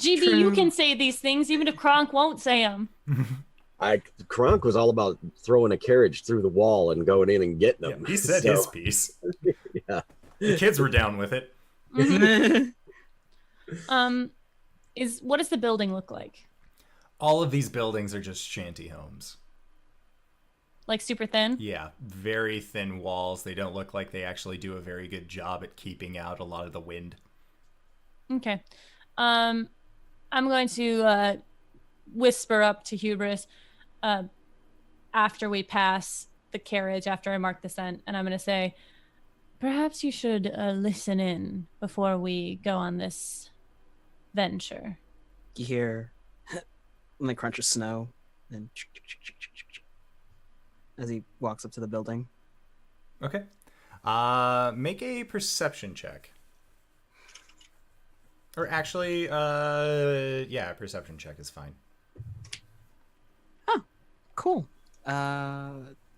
GB, True. you can say these things even if Kronk won't say them. Kronk was all about throwing a carriage through the wall and going in and getting them. Yeah, he said his piece. Yeah. The kids were down with it. What does the building look like? All of these buildings are just shanty homes. Like super thin? Yeah, very thin walls. They don't look like they actually do a very good job at keeping out a lot of the wind. Okay. I'm going to whisper up to Hubris after we pass the carriage, after I mark the scent, and I'm going to say, perhaps you should listen in before we go on this venture. You hear and the crunch of snow, and as he walks up to the building. Okay. Make a perception check. Or actually, yeah, a perception check is fine. Oh, cool.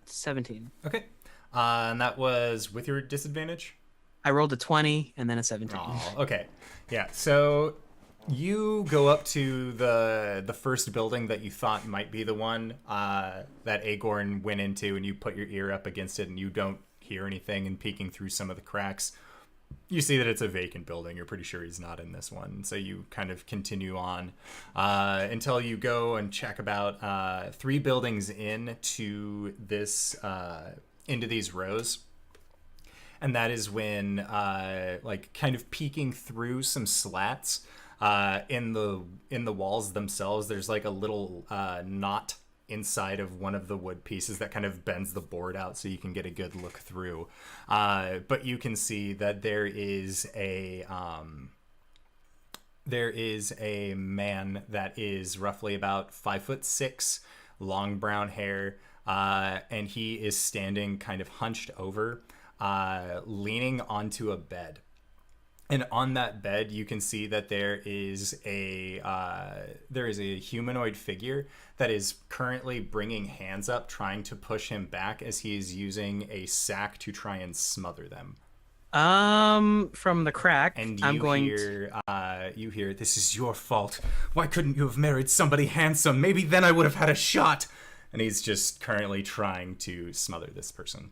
17. Okay. And that was with your disadvantage? I rolled a 20 and then a 17. Oh, okay. Yeah, so you go up to the first building that you thought might be the one that Agorn went into, and you put your ear up against it, and you don't hear anything, and peeking through some of the cracks, you see that it's a vacant building. You're pretty sure he's not in this one. So you kind of continue on until you go and check about 3 buildings into this into these rows. And that is when like kind of peeking through some slats in the walls themselves, there's like a little knot inside of one of the wood pieces that kind of bends the board out so you can get a good look through. But you can see that there is a man that is roughly about 5'6", long brown hair, and he is standing kind of hunched over, leaning onto a bed. And on that bed, you can see that there is a humanoid figure that is currently bringing hands up, trying to push him back as he is using a sack to try and smother them. From the crack, And I'm going you hear, "This is your fault. Why couldn't you have married somebody handsome? Maybe then I would have had a shot." And he's just currently trying to smother this person.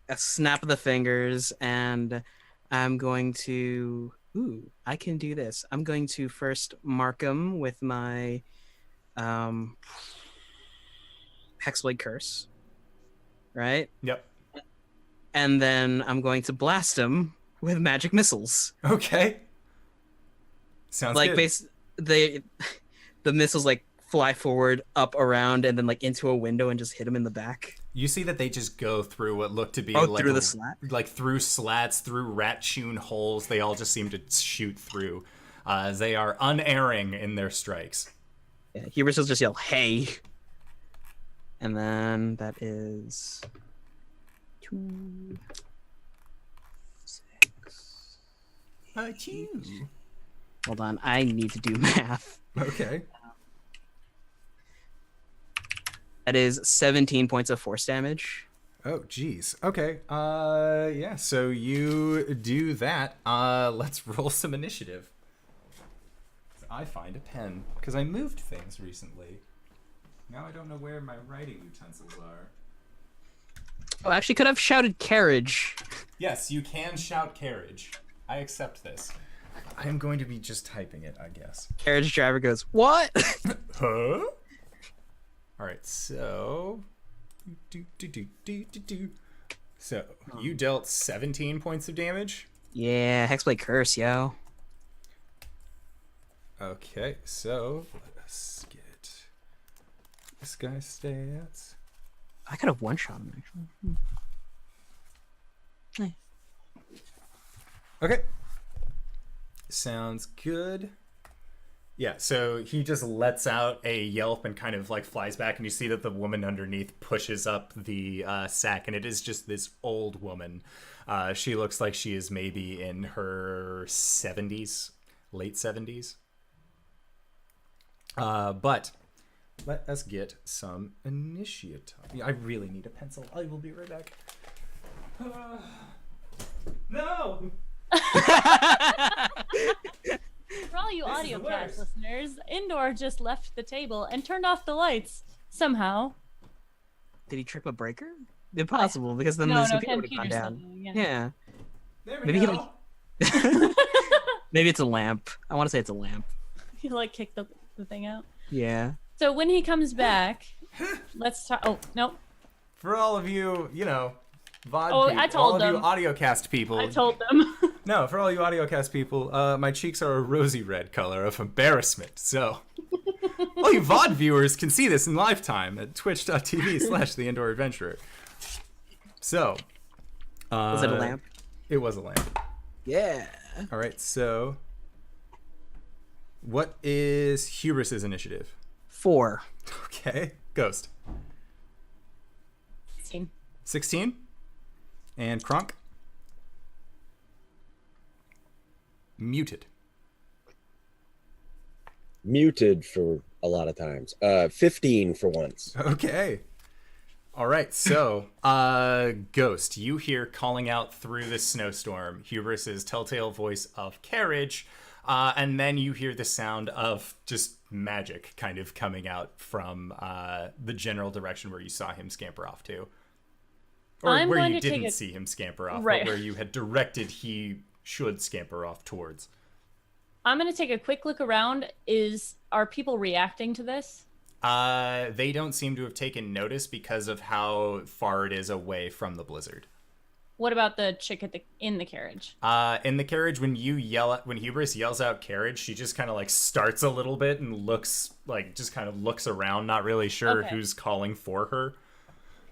a snap of the fingers, and I'm going to... Ooh, I can do this. I'm going to first mark him with my Hexblade Curse. Right? Yep. And then I'm going to blast him with magic missiles. Okay. Sounds like good. The missiles like fly forward, up, around, and then like into a window and just hit him in the back. You see that they just go through what look to be through the slat? Like through slats, through rat-hewn holes. They all just seem to shoot through. They are unerring in their strikes. Yeah, Hubris will just yell, "Hey!" And then that is 2, 6. Hold on, I need to do math. Okay. That is 17 points of force damage. Oh, geez. Okay. Yeah, so you do that. Let's roll some initiative. I find a pen, because I moved things recently. Now I don't know where my writing utensils are. Oh, actually, could have shouted carriage. Yes, you can shout carriage. I accept this. I am going to be just typing it, I guess. Carriage driver goes, "What?" Huh? Alright, so... So, you dealt 17 points of damage? Yeah, Hexblade Curse, yo. Okay, so let us get this guy's stats. I could have one-shot him, actually. Hey. Okay. Sounds good. Yeah, so he just lets out a yelp and kind of like flies back, and you see that the woman underneath pushes up the sack, and it is just this old woman. She looks like she is maybe in her 70s, late 70s. But let us get some initiative. I really need a pencil. I will be right back. No! For all you audiocast listeners, Indoor just left the table and turned off the lights somehow. Did he trip a breaker? Impossible, because then No, this computer would have computer's gone down. something, yeah. Yeah. There we Maybe he go. Maybe it's a lamp. I want to say it's a lamp. He like kicked the thing out. Yeah. So when he comes back, let's talk. Oh, nope. For all of you, VOD Oh, people, I told all of you them. audiocast people. I told them. No, for all you audiocast people, my cheeks are a rosy red color of embarrassment. So, all you VOD viewers can see this in lifetime at twitch.tv/theindooradventurer. So, Was it a lamp? It was a lamp. Yeah. All right, so what is Hubris's initiative? 4. Okay, Ghost. 16. 16? And Kronk? Muted. Muted for a lot of times. 15 for once. Okay. All right, so, Ghost, you hear calling out through the snowstorm Hubris's telltale voice of carriage, and then you hear the sound of just magic kind of coming out from the general direction where you saw him scamper off to. Or I'm where going you to take didn't a- see him scamper off, Right. but where you had directed he should scamper off towards. I'm gonna take a quick look around. Are people reacting to this? They don't seem to have taken notice because of how far it is away from the blizzard. What about the chick in the carriage? In the carriage, when Hubris yells out carriage, she just kind of like starts a little bit and looks around, not really sure Okay. who's calling for her.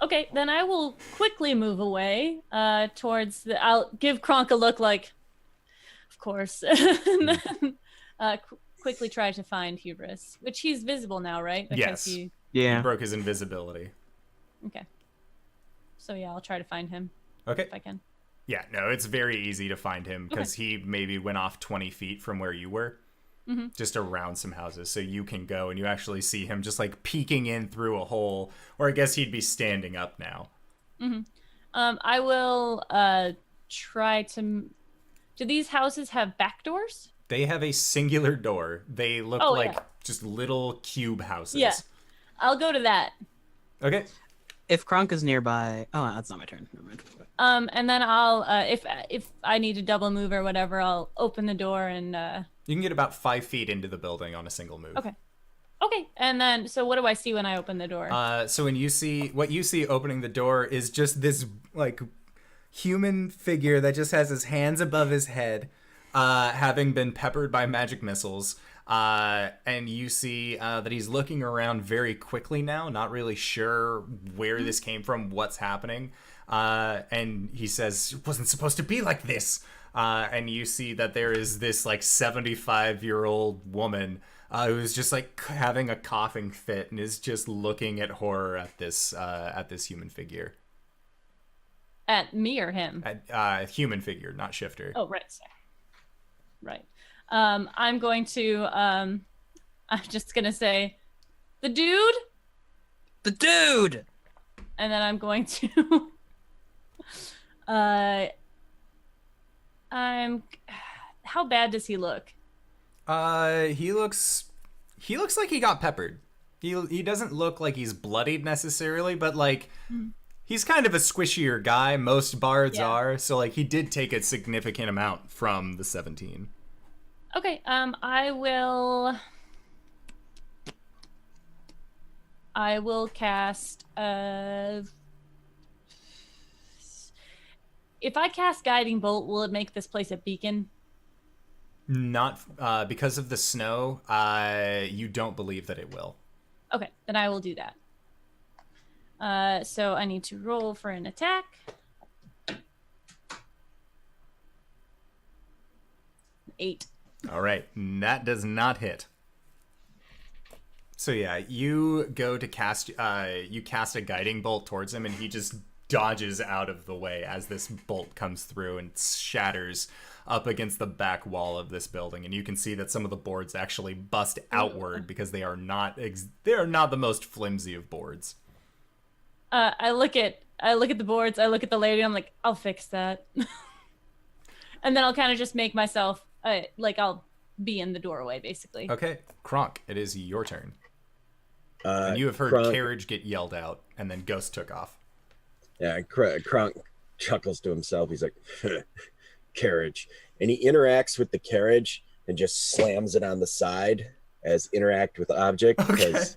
Okay, then I will quickly move away towards I'll give Kronk a look like, of course, and then quickly try to find Hubris, which he's visible now, right? Yes. He He broke his invisibility. Okay. So yeah, I'll try to find him Okay. if I can. Yeah, no, it's very easy to find him because he maybe went off 20 feet from where you were, just around some houses. So you can go and you actually see him just like peeking in through a hole, or I guess he'd be standing up now. I will try to. Do these houses have back doors? They have a singular door. They look like just little cube houses. Yeah. I'll go to that. Okay. If Kronk is nearby, oh, that's not my turn. Never mind. And then I'll if I need to double move or whatever, I'll open the door and You can get about 5 feet into the building on a single move. Okay. And then so what do I see when I open the door? So when you see opening the door is just this like human figure that just has his hands above his head, having been peppered by magic missiles. And you see that he's looking around very quickly now, not really sure where this came from, what's happening. And he says, "It wasn't supposed to be like this." And you see that there is this like 75-year-old woman who's just like having a coughing fit and is just looking at horror at this human figure. At me or him? Human figure, not shifter. Oh, right. Sorry. Right. I'm going to I'm just gonna say the dude, and then I'm going to how bad does he look? He looks like he got peppered. He doesn't look like he's bloodied necessarily, but like he's kind of a squishier guy. Most bards are, so like he did take a significant amount from the 17. Okay, I will cast if I cast Guiding Bolt, will it make this place a beacon? Not because of the snow. You don't believe that it will. Okay, then I will do that. So I need to roll for an attack. 8. All right, that does not hit. So yeah, you go to cast a guiding bolt towards him, and he just dodges out of the way as this bolt comes through and shatters up against the back wall of this building. And you can see that some of the boards actually bust outward because they are not the most flimsy of boards. I look at the boards. I look at the lady. I'm like, I'll fix that. And then I'll kind of just make myself I'll be in the doorway basically. Okay, Kronk, it is your turn. And you have heard Kronk, carriage get yelled out, and then Ghost took off. Yeah, Kronk chuckles to himself. He's like, carriage. And he interacts with the carriage and just slams it on the side as interact with object, because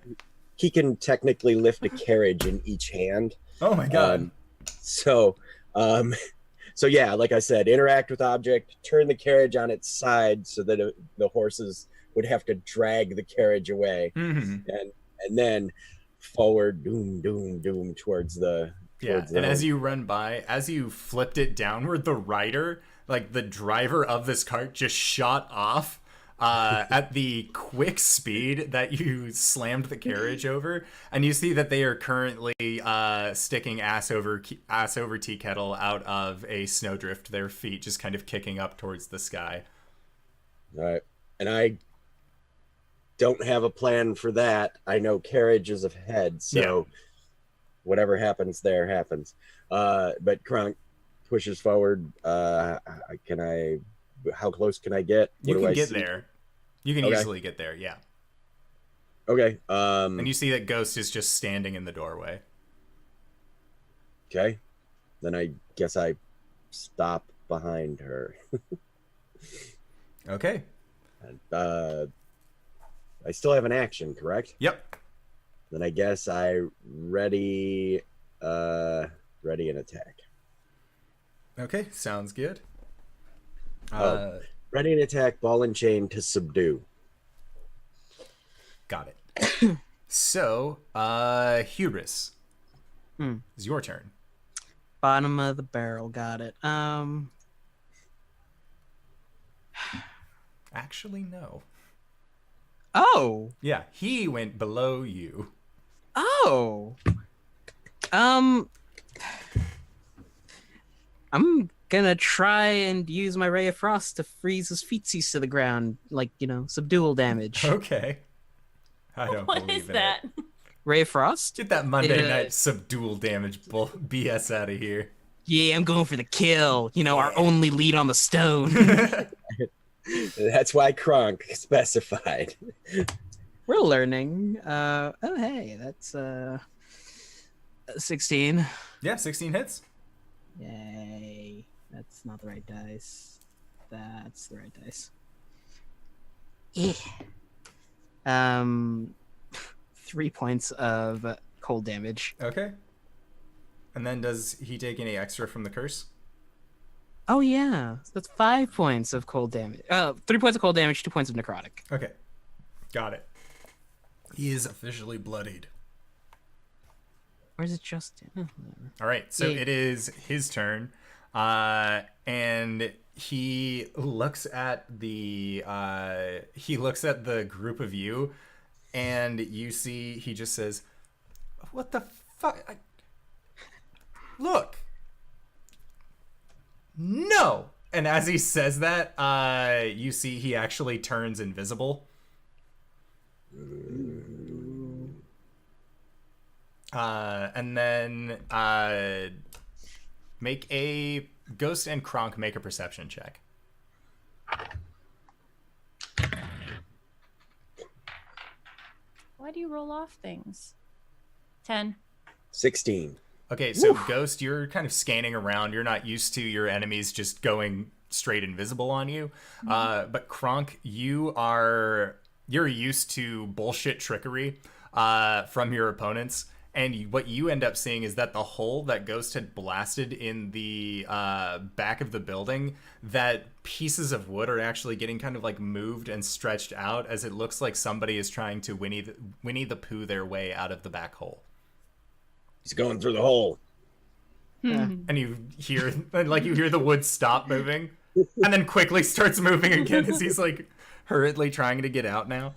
he can technically lift a carriage in each hand. Oh my god. So yeah, like I said, interact with object, turn the carriage on its side so that the horses would have to drag the carriage away, and then forward, doom towards the and as you run by, as you flipped it downward, the rider, like the driver of this cart, just shot off at the quick speed that you slammed the carriage over, and you see that they are currently sticking ass over tea kettle out of a snowdrift, their feet just kind of kicking up towards the sky. All right, and I don't have a plan for that. I know carriage is ahead, so whatever happens there happens. But Kronk pushes forward. How close can I get? You can get there. You can easily get there, yeah. Okay. And you see that Ghost is just standing in the doorway. Okay. Then I guess I stop behind her. Okay. I still have an action, correct? Yep. Then I guess I ready an attack. Okay, sounds good. Ready an attack, ball and chain to subdue. Got it. So, Hubris, it's your turn. Bottom of the barrel, got it. Actually, no. Oh. Yeah, he went below you. Oh. I'm gonna try and use my Ray of Frost to freeze his feetsies to the ground, like, subdual damage. Okay. I don't What believe is in that? it. Ray of Frost? Get that Monday night subdual damage BS out of here. Yeah, I'm going for the kill. Our only lead on the stone. That's why Kronk specified. We're learning. Oh, hey, that's 16. Yeah, 16 hits. Yay. That's not the right dice. That's the right dice. Yeah. 3 points of cold damage. Okay. And then does he take any extra from the curse? Oh, yeah. So that's 5 points of cold damage. 3 points of cold damage, 2 points of necrotic. Okay. Got it. He is officially bloodied. Where's it Justin? Oh, whatever. All right, so Yeah. it is his turn, and he looks at the group of you, and you see he just says, "What the fuck? Look, no!" And as he says that, you see he actually turns invisible. And then make a Ghost and Kronk make a perception check. Why do you roll off things? 10. 16. Okay, so Ghost, you're kind of scanning around. You're not used to your enemies just going straight invisible on you. But Kronk, you're used to bullshit trickery from your opponents. And what you end up seeing is that the hole that Ghost had blasted in the back of the building, that pieces of wood are actually getting kind of like moved and stretched out as it looks like somebody is trying to Winnie the Pooh their way out of the back hole. He's going through the hole. And you hear the wood stop moving and then quickly starts moving again as he's like hurriedly trying to get out now.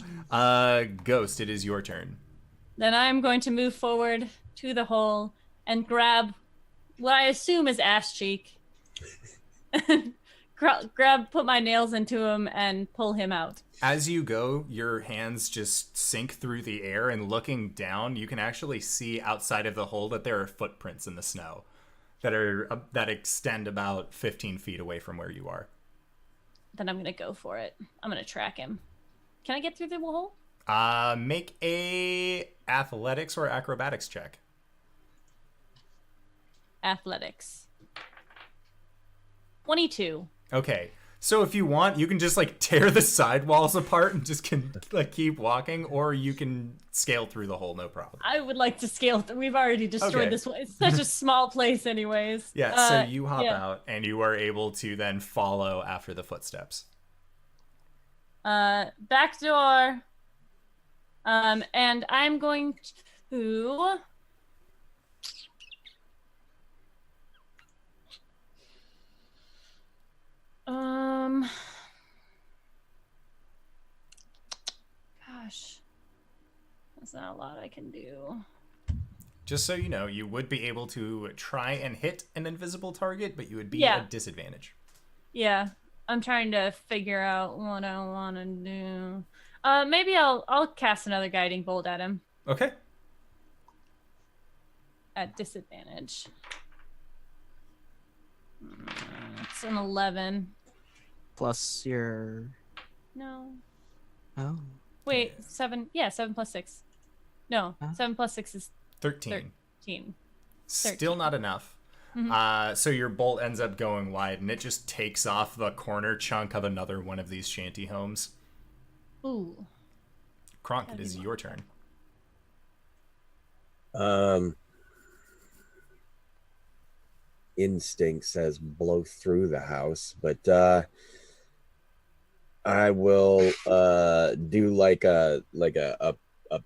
Ghost, it is your turn. Then I'm going to move forward to the hole and grab what I assume is ass cheek. Put my nails into him and pull him out. As you go, your hands just sink through the air, and looking down, you can actually see outside of the hole that there are footprints in the snow that extend about 15 feet away from where you are. Then I'm going to go for it. I'm going to track him. Can I get through the hole? Make a athletics or acrobatics check. Athletics. 22. Okay. So if you want, you can just like tear the sidewalls apart and just keep walking, or you can scale through the hole, no problem. I would like to scale. We've already destroyed this one. It's such a small place anyways. Yeah, so you hop out and you are able to then follow after the footsteps. Back door. And I'm going to... Gosh. That's not a lot I can do. Just so you know, you would be able to try and hit an invisible target, but you would be at a disadvantage. Yeah. I'm trying to figure out what I want to do. Maybe I'll cast another guiding bolt at him. Okay. At disadvantage. It's an 11. Plus your... No. Oh. Wait, 7. Yeah, 7 plus 6. No, 7 plus 6 is 13. 13. Still not enough. So your bolt ends up going wide, and it just takes off the corner chunk of another one of these shanty homes. Ooh. Kronk, it is your turn. Instinct says blow through the house, but I will do like a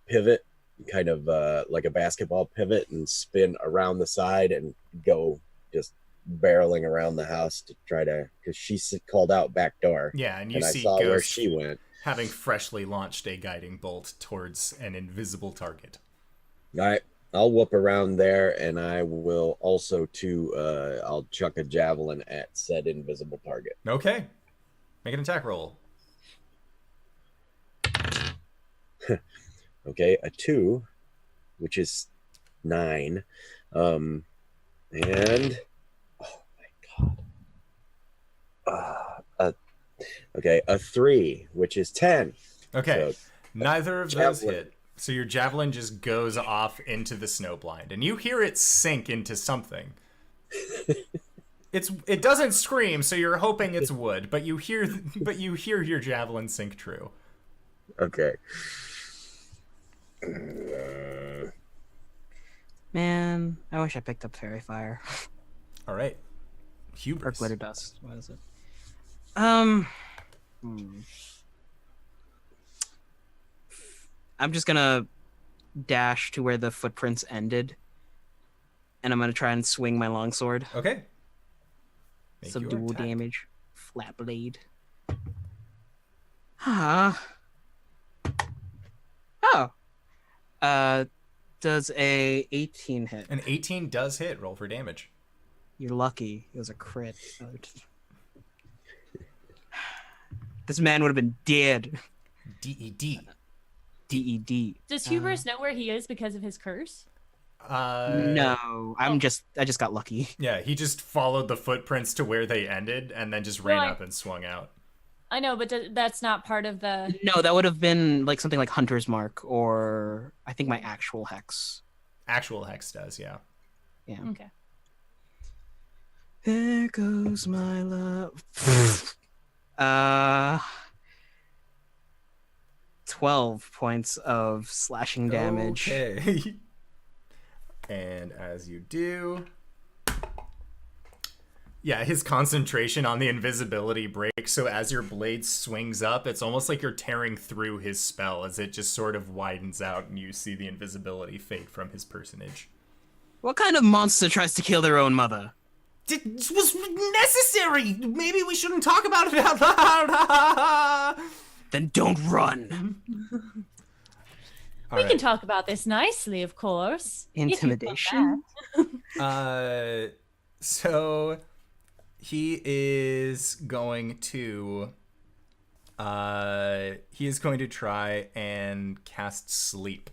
pivot, kind of like a basketball pivot, and spin around the side and go just barreling around the house to try to, because she called out back door. Yeah, and you I see saw Ghost where she went, having freshly launched a guiding bolt towards an invisible target. All right, I'll whoop around there, and I will also I'll chuck a javelin at said invisible target. Okay, make an attack roll. Okay, a 2, which is 9, and oh my god, okay, a 3, which is 10. Okay, So, neither of those javelin. hit. So your javelin just goes off into the snowblind, and you hear it sink into something. It doesn't scream, so you're hoping it's wood, but you hear your javelin sink true. Okay. Man, I wish I picked up Fairy Fire. All right, Or Hubris. Glitter Dust. What is it? I'm just gonna dash to where the footprints ended, and I'm gonna try and swing my longsword. Okay. Make Some your dual attack. damage. Flat blade. Oh. Does a 18 hit? An 18 does hit. Roll for damage. You're lucky. It was a crit. This man would have been dead. DED. DED. Does Hubris know where he is because of his curse? No, I just got lucky. Yeah, he just followed the footprints to where they ended, and then just ran Right. up and swung out. I know, but that's not part of the. No, that would have been like something like Hunter's Mark, or I think my actual hex. Actual hex does, yeah. Yeah. Okay. There goes my love. 12 points of slashing damage. Okay. And as you do, yeah, his concentration on the invisibility breaks, so as your blade swings up, it's almost like you're tearing through his spell as it just sort of widens out and you see the invisibility fade from his personage. What kind of monster tries to kill their own mother? It was necessary! Maybe we shouldn't talk about it out loud! Then don't run. We can talk about this nicely, of course. if you want Intimidation? that. So he is going to try and cast sleep.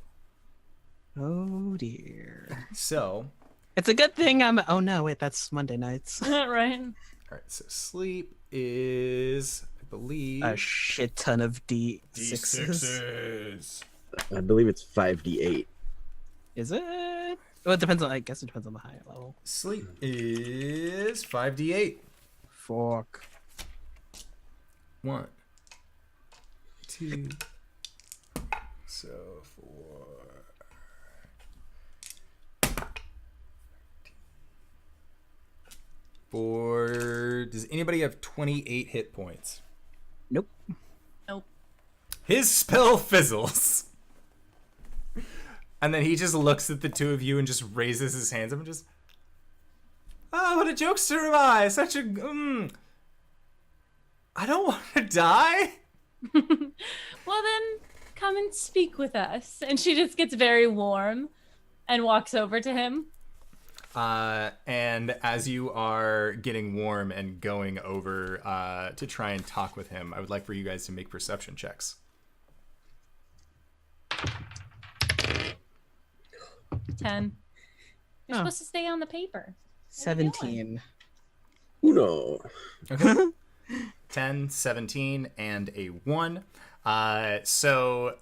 Oh dear. So, It's a good thing I'm. Oh no, wait, that's Monday nights. Right. all right, so sleep is, I believe, A shit ton of D6s. D6s. I believe it's 5d8. Is it? Well, it depends on. I guess it depends on the higher level. Sleep is 5d8. Fuck. 1, 2, so 4. Does anybody have 28 hit points? Nope. Nope. His spell fizzles. And then he just looks at the two of you and just raises his hands up and just, oh, what a jokester am I! Such a, I don't want to die. Well, then come and speak with us. And she just gets very warm and walks over to him. And as you are getting warm and going over to try and talk with him, I would like for you guys to make perception checks. 10. You're Oh. supposed to stay on the paper. 17. Uno. Okay. 10, 17, and a 1. So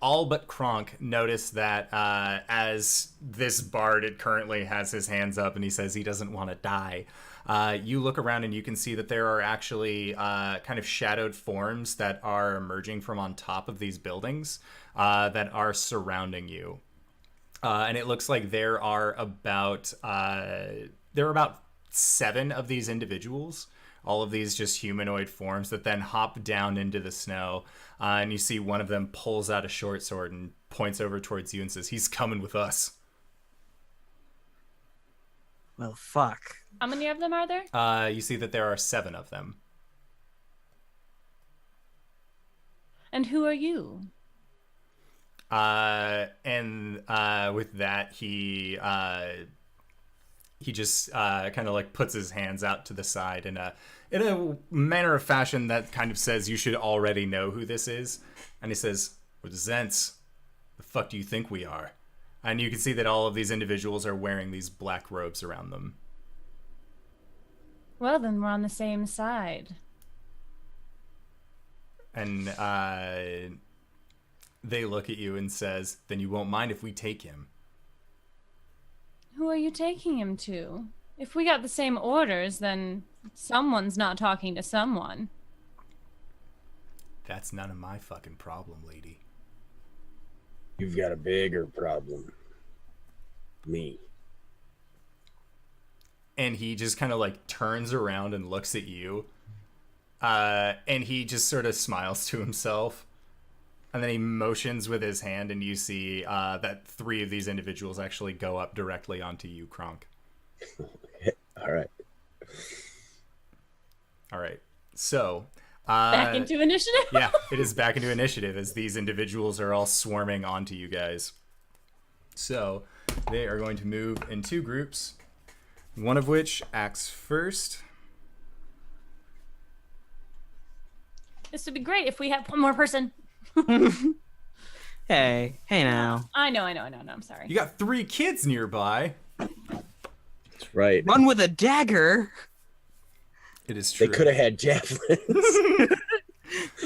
all but Kronk notice that as this bard currently has his hands up and he says he doesn't want to die, you look around and you can see that there are actually kind of shadowed forms that are emerging from on top of these buildings that are surrounding you. And it looks like there are about 7 of these individuals. All of these just humanoid forms that then hop down into the snow. And you see one of them pulls out a short sword and points over towards you and says, he's coming with us. Well, fuck. How many of them are there? You see that there are 7 of them. And who are you? And with that, he just kind of like puts his hands out to the side in a manner of fashion that kind of says you should already know who this is. And he says, "We're the Zents. The fuck do you think we are?" And you can see that all of these individuals are wearing these black robes around them. Well, then we're on the same side. And they look at you and says, "Then you won't mind if we take him." Who are you taking him to? If we got the same orders, then someone's not talking to someone. That's none of my fucking problem, lady. You've got a bigger problem. Me. And he just kind of like turns around and looks at you. And he just sort of smiles to himself. And then he motions with his hand, and you see that 3 of these individuals actually go up directly onto you, Kronk. All right. All right. So... Back into initiative? Yeah, it is back into initiative as these individuals are all swarming onto you guys. So they are going to move in 2 groups, one of which acts first. This would be great if we had one more person. Hey now. I know, I'm sorry. You got 3 kids nearby. That's right. One with a dagger. It is true. They could have had javelins.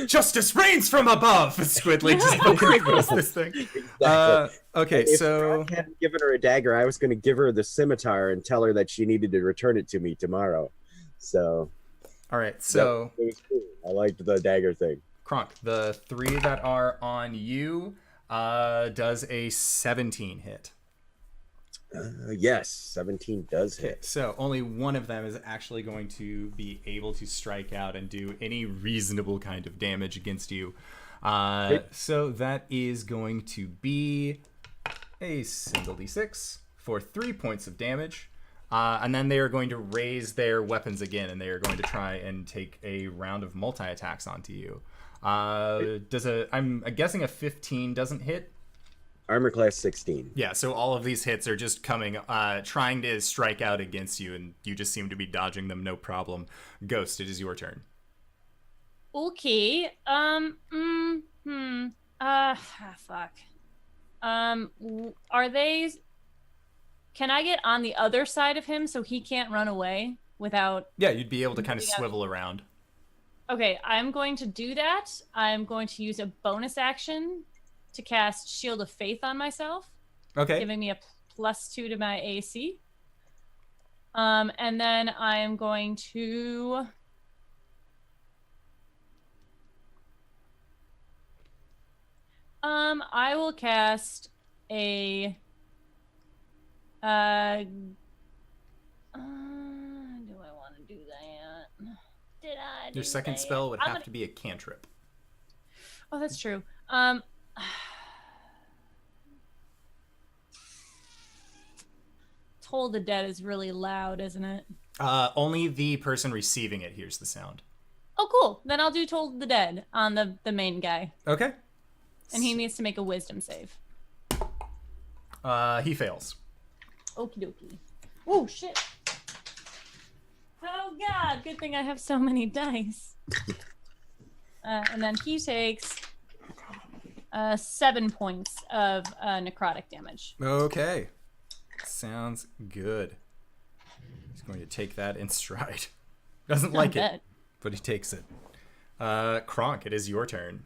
Justice reigns from above. Squidly just fucking throws this thing. Exactly. Okay, If so Kronk hadn't given her a dagger, I was going to give her the scimitar and tell her that she needed to return it to me tomorrow. So, all right, so it was cool. I liked the dagger thing. Kronk, the 3 that are on you does a 17 hit. Yes, 17 does hit. So only one of them is actually going to be able to strike out and do any reasonable kind of damage against you. So that is going to be a single d6 for 3 points of damage. And then they are going to raise their weapons again, and they are going to try and take a round of multi-attacks onto you. I'm guessing a 15 doesn't hit? Armor class 16. Yeah, so all of these hits are just coming, trying to strike out against you, and you just seem to be dodging them, no problem. Ghost, it is your turn. Okay. Fuck. Are they... Can I get on the other side of him so he can't run away without... Yeah, you'd be able to kind of swivel around. Okay, I'm going to do that. I'm going to use a bonus action to cast Shield of Faith on myself. Okay. Giving me a +2 to my AC. And then I am going to... I will cast a... do I want to do that? Did I do Your second that? spell would have to be a cantrip. Oh, that's true. Toll the Dead is really loud, isn't it? Only the person receiving it hears the sound. Oh, cool. Then I'll do Toll the Dead on the main guy. Okay. And he needs to make a wisdom save. He fails. Okie dokie. Oh, shit. Oh, God. Good thing I have so many dice. And then he takes 7 points of necrotic damage. Okay. Sounds good. He's going to take that in stride. Doesn't like it, but he takes it. Kronk, it is your turn.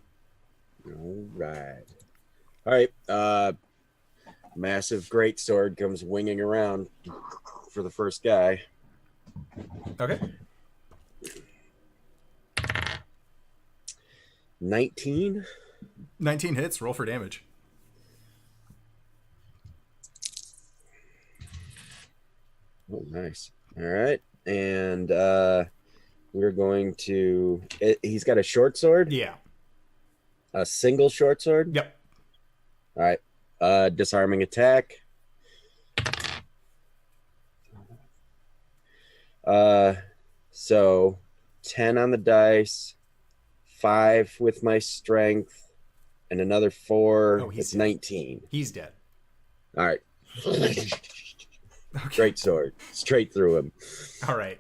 All right. Massive greatsword comes winging around for the first guy. Okay. 19. 19 hits. Roll for damage. Oh, nice. All right. And we're going to... He's got a short sword? Yeah. A single short sword? Yep. All right. Disarming attack. So 10 on the dice, 5 with my strength, and another 4. Oh, it's 19. He's dead. All right. Okay. Great sword. Straight through him. All right.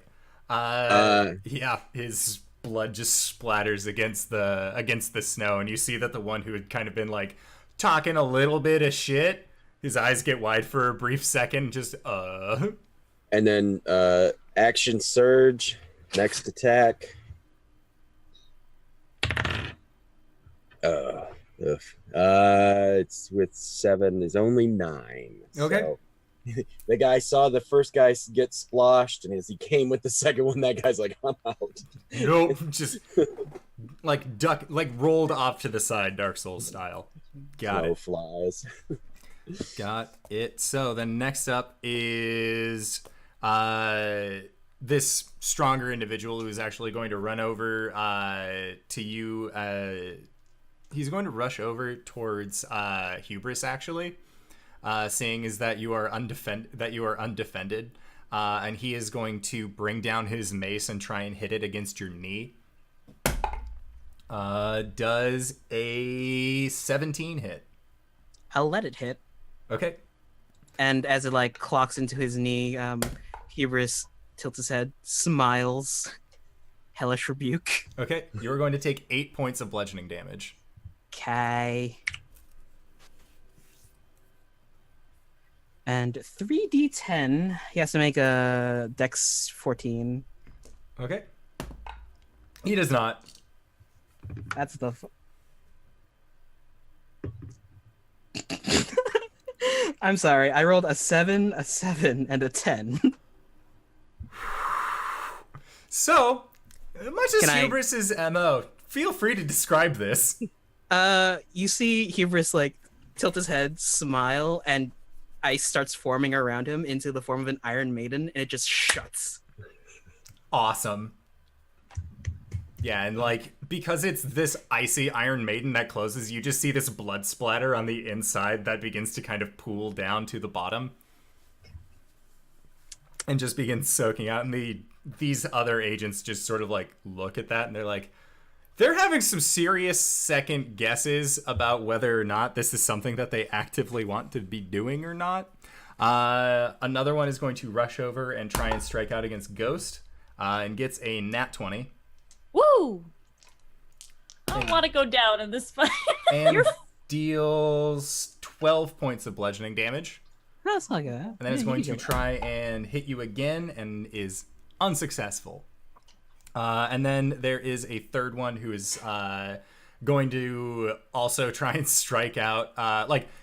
Yeah, his blood just splatters against the snow, and you see that the one who had kind of been like talking a little bit of shit, his eyes get wide for a brief second, just And then action surge, next attack. It's with 7 is only 9. Okay. So the guy saw the first guy get splashed, and as he came with the second one, that guy's like, I'm out. Nope, just like rolled off to the side, Dark Souls style. Got Snow it. flies. Got it. So then next up is this stronger individual who is actually going to run over to you. He's going to rush over towards Hubris, actually, seeing is that you are undefended, and he is going to bring down his mace and try and hit it against your knee. Does a 17 hit? I'll let it hit. Okay. And as it like clocks into his knee, Hubris tilts his head, smiles, hellish rebuke. Okay. You're going to take 8 points of bludgeoning damage. Okay. And 3d10. He has to make a Dex 14. Okay. He does not. That's the. I'm sorry. I rolled a 7, and a 10. So, much as Can I- Hubris's MO, feel free to describe this. You see Hubris like tilt his head, smile, and ice starts forming around him into the form of an Iron Maiden, and it just shuts. Awesome. Yeah, and like, because it's this icy Iron Maiden that closes, you just see this blood splatter on the inside that begins to kind of pool down to the bottom. And just begins soaking out, and these other agents just sort of like look at that, and they're like, they're having some serious second guesses about whether or not this is something that they actively want to be doing or not. Another one is going to rush over and try and strike out against Ghost, and gets a nat 20. Woo! I don't want to go down in this fight. And deals 12 points of bludgeoning damage. That's not good. And then it's going to try and hit you again and is unsuccessful. And then there is a third one who is going to also try and strike out.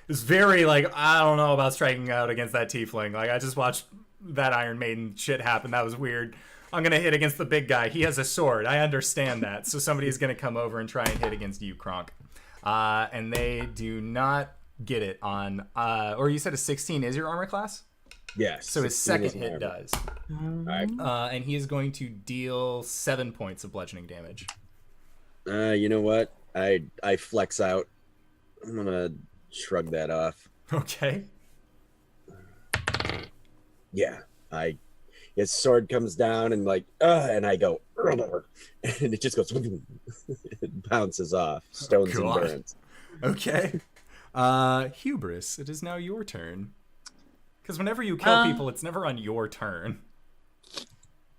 It's very like, I don't know about striking out against that tiefling. Like, I just watched that Iron Maiden shit happen. That was weird. I'm going to hit against the big guy. He has a sword. I understand that. So somebody is going to come over and try and hit against you, Kronk. And they do not get it on... or you said a 16 is your armor class? Yes. So his 16 is second hit armor. does. All right. And he is going to deal 7 points of bludgeoning damage. You know what? I flex out. I'm gonna shrug that off. Okay. Yeah. His sword comes down and like, and I go, and it just goes, it bounces off, stones and God. burns. Okay. Hubris, it is now your turn. Because whenever you kill people, it's never on your turn.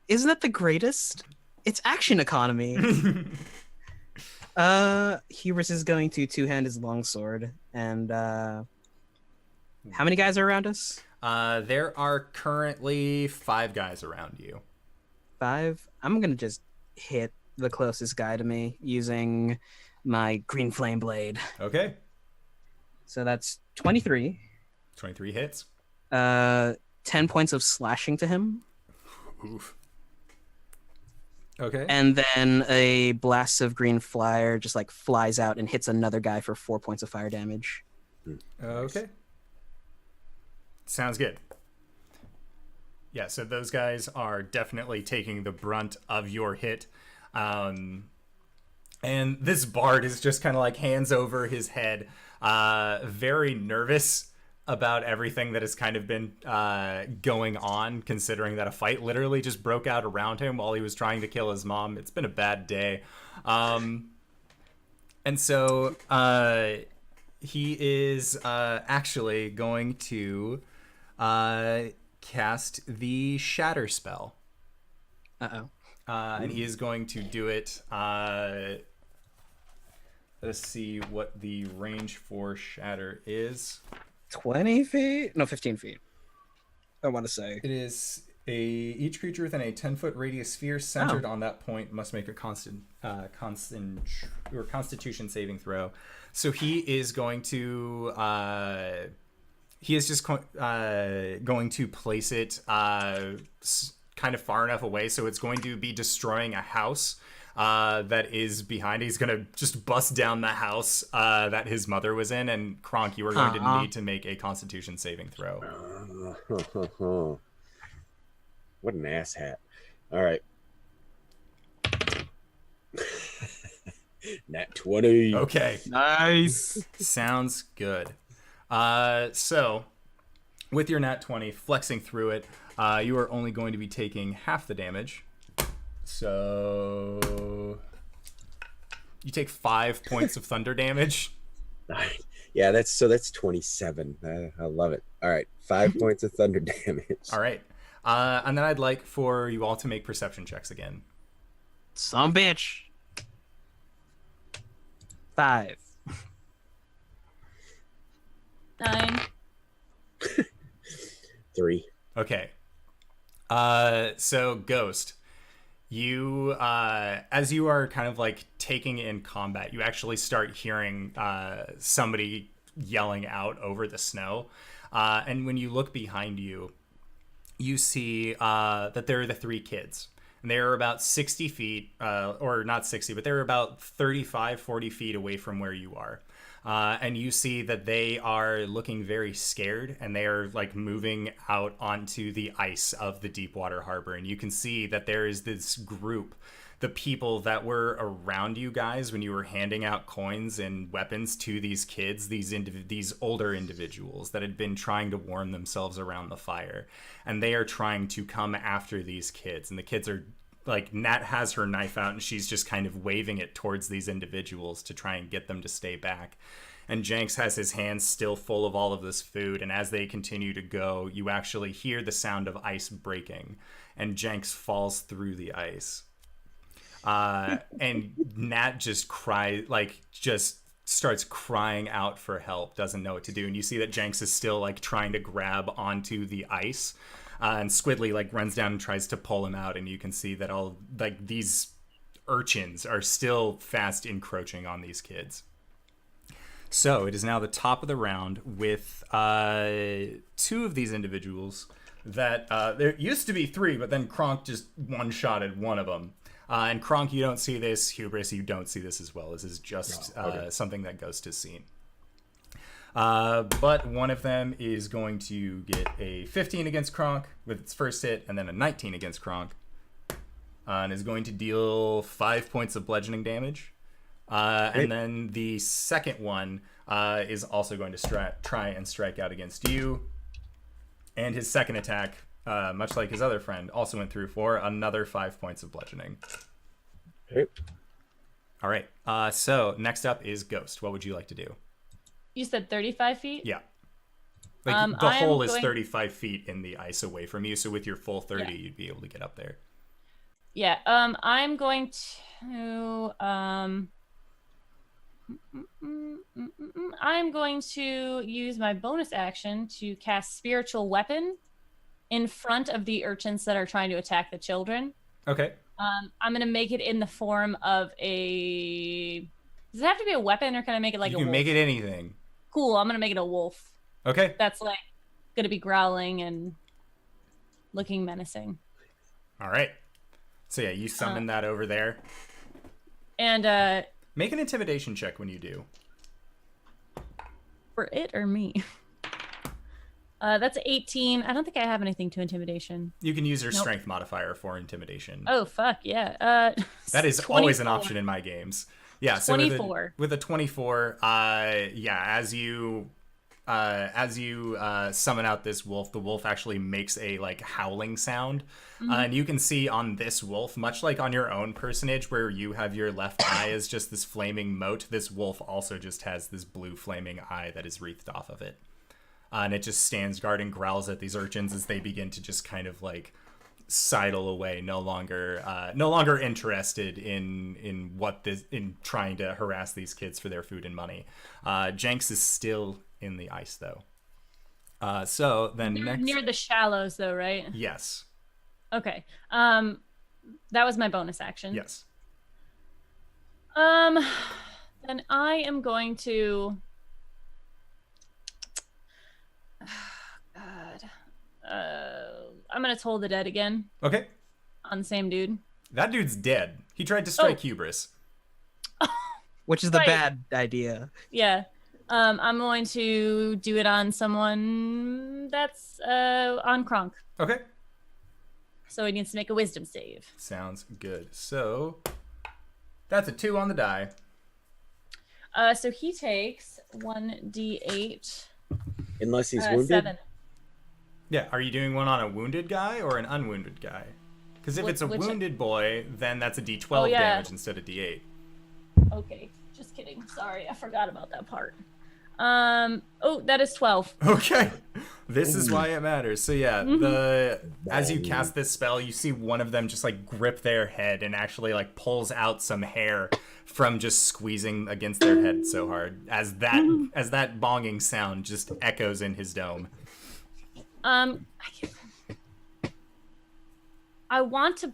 Isn't that the greatest? It's action economy. Hubris is going to two-hand his longsword, and how many guys are around us? There are currently 5 guys around you. 5. I'm gonna just hit the closest guy to me using my green flame blade. Okay. So that's 23. 23 hits. 10 points of slashing to him. Oof. Okay. And then a blast of green fire just like flies out and hits another guy for 4 points of fire damage. Okay. Sounds good. Yeah, so those guys are definitely taking the brunt of your hit. And this bard is just kind of like hands over his head, very nervous about everything that has kind of been going on, considering that a fight literally just broke out around him while he was trying to kill his mom. It's been a bad day. And so he is actually going to cast the Shatter spell. Uh-oh. And he is going to do it. Let's see what the range for Shatter is. 20 feet? No, 15 feet. I want to say. It is each creature within a 10-foot radius sphere centered on that point must make a Constitution saving throw. So he is going to going to place it kind of far enough away, so it's going to be destroying a house that is behind. He's going to just bust down the house that his mother was in, and Kronk, you are going to need to make a Constitution saving throw. What an asshat. All right. Nat 20. Okay. Nice. Sounds good. So, with your nat 20, flexing through it, you are only going to be taking half the damage. So, you take 5 points of thunder damage. Yeah, that's 27. I love it. All right, 5 points of thunder damage. All right. And then I'd like for you all to make perception checks again. Some bitch. 5. 9. 3. Okay. So Ghost, you as you are kind of like taking in combat, you actually start hearing somebody yelling out over the snow, and when you look behind you, you see that there are the 3 kids, and they are about 60 feet, or not 60, but they're about 35, 40 feet away from where you are. And you see that they are looking very scared, and they are like moving out onto the ice of the Deepwater Harbor. And you can see that there is this group, the people that were around you guys when you were handing out coins and weapons to these kids, these older individuals that had been trying to warm themselves around the fire. And they are trying to come after these kids. And the kids are like, Nat has her knife out and she's just kind of waving it towards these individuals to try and get them to stay back. And Jenks has his hands still full of all of this food. And as they continue to go, you actually hear the sound of ice breaking, and Jenks falls through the ice. And Nat just starts crying out for help, doesn't know what to do. And you see that Jenks is still like trying to grab onto the ice. And Squidly like runs down and tries to pull him out, and you can see that all like these urchins are still fast encroaching on these kids. So it is now the top of the round with 2 of these individuals that there used to be 3, but then Kronk just one-shotted one of them. And Kronk, you don't see this. Hubris, you don't see this as well. This is just something that Ghost has seen. But one of them is going to get a 15 against Kronk with its first hit, and then a 19 against Kronk, and is going to deal 5 points of bludgeoning damage. And then the second one is also going to try and strike out against you. And his second attack, much like his other friend, also went through for another 5 points of bludgeoning. Okay. All right. So next up is Ghost. What would you like to do? You said 35 feet? Yeah. Like the hole is 35 feet in the ice away from you, so with your full 30, you'd be able to get up there. Yeah. I'm going to I'm going to use my bonus action to cast Spiritual Weapon in front of the urchins that are trying to attack the children. Okay. I'm gonna make it in the form of a. Does it have to be a weapon, or can I make it like you a can wolf? make it anything. Cool. I'm gonna make it a wolf. Okay. That's like gonna be growling and looking menacing. All right. So yeah, you summon that over there. And make an intimidation check when you do. for it or me? That's 18. I don't think I have anything to intimidation. You can use your strength modifier for intimidation. Oh fuck yeah. That is always an option in my games. Yeah, so 24. With a 24, as you summon out this wolf, the wolf actually makes a like howling sound. And you can see on this wolf, much like on your own personage where you have your left eye as just this flaming mote, this wolf also just has this blue flaming eye that is wreathed off of it. And it just stands guard and growls at these urchins as they begin to just kind of like sidle away, no longer interested in trying to harass these kids for their food and money. Jenks is still in the ice though. So then Near the shallows though, right? Yes. Okay. That was my bonus action. Yes. Then I am going to. God. I'm gonna toll the dead again. Okay. On the same dude. That dude's dead. He tried to strike Hubris. Which is the Right. bad idea. Yeah. I'm going to do it on someone that's on Kronk. Okay. So he needs to make a wisdom save. Sounds good. So that's a 2 on the die. So he takes 1d8. Unless he's wounded. 7. Yeah, are you doing one on a wounded guy or an unwounded guy? Because if it's a wounded boy, then that's a d12 damage instead of d8. Okay, just kidding. Sorry, I forgot about that part. That is 12. Okay, this is why it matters. So yeah, as you cast this spell, you see one of them just like grip their head and actually like pulls out some hair from just squeezing against their head so hard as that bonging sound just echoes in his dome. I want to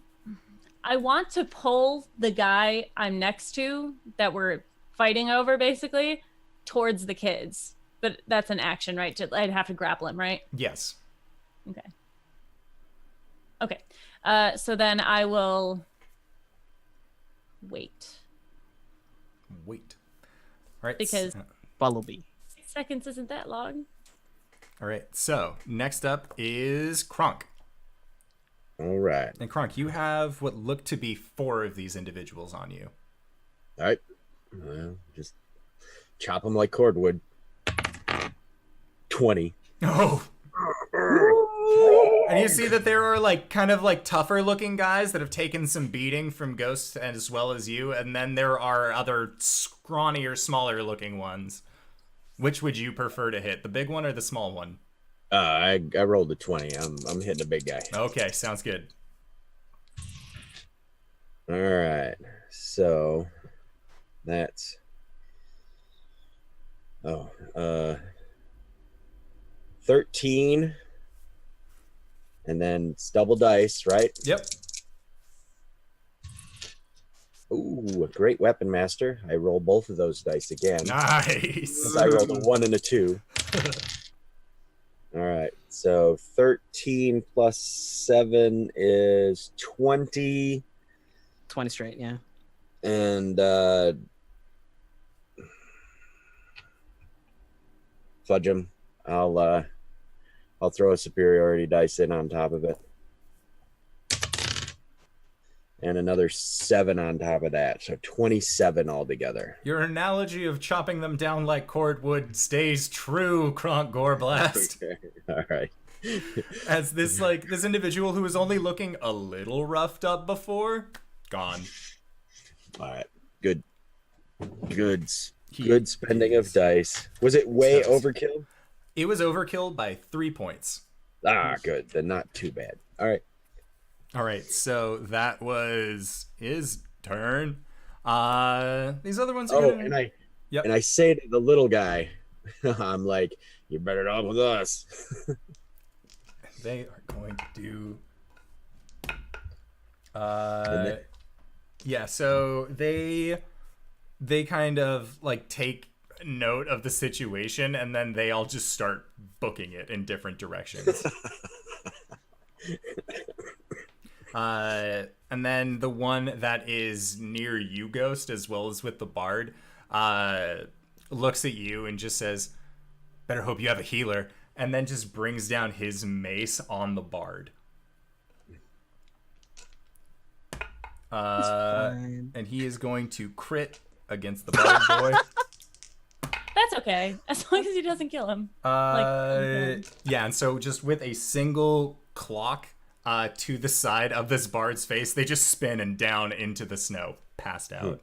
pull the guy I'm next to that we're fighting over basically towards the kids. But that's an action, right? I'd have to grapple him, right? Yes. Okay. So then I will wait. All right. Because Bumblebee. 6 seconds isn't that long. All right. So next up is Kronk. All right. And Kronk, you have what look to be 4 of these individuals on you. All right. Well, just chop them like cordwood. 20. Oh. And you see that there are like kind of like tougher looking guys that have taken some beating from ghosts as well as you, and then there are other scrawnier, smaller looking ones. Which would you prefer to hit, the big one or the small one? I rolled a 20. I'm hitting a big guy. Okay, sounds good. All right. So that's 13. And then it's double dice, right? Yep. Ooh, a great weapon master. I roll both of those dice again. Nice. I rolled a 1 and a 2. All right. So 13 plus 7 is 20. 20 straight, yeah. And fudge him. I'll throw a superiority dice in on top of it. And another 7 on top of that. So 27 altogether. Your analogy of chopping them down like cordwood stays true, Kronk Gorblatz. Okay. All right. As this individual who was only looking a little roughed up before, gone. All right. Good spending of dice. Was it way overkill? It was overkill by 3 points. Ah, good. Then not too bad. All right. All right, so that was his turn. These other ones are gonna... and I say to the little guy, I'm like, you're better off with us. They are going to do Yeah, so they kind of like take note of the situation, and then they all just start booking it in different directions. And then the one that is near you, Ghost, as well as with the bard, looks at you and just says, "Better hope you have a healer," and then just brings down his mace on the bard. And he is going to crit against the bard boy. That's okay, as long as he doesn't kill him. Yeah, and so just with a single clock to the side of this bard's face, they just spin and down into the snow, passed out.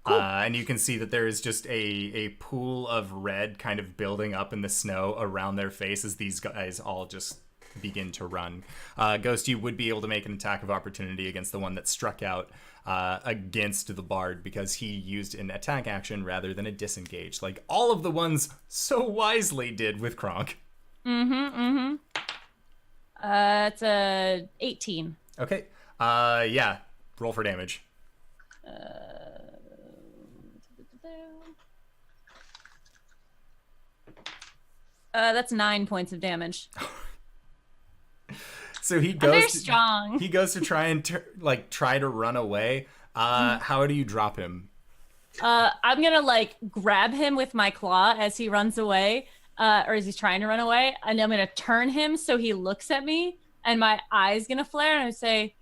Cool. And you can see that there is just a pool of red kind of building up in the snow around their face as these guys all just begin to run. Ghost, you would be able to make an attack of opportunity against the one that struck out against the bard, because he used an attack action rather than a disengage, like all of the ones so wisely did with Kronk. It's a 18. Okay. Yeah. Roll for damage. That's 9 points of damage. So he I'm goes. very strong. He goes to try and try to run away. How do you drop him? I'm gonna grab him with my claw as he runs away, or as he's trying to run away, and I'm gonna turn him so he looks at me, and my eye's gonna flare, and I say,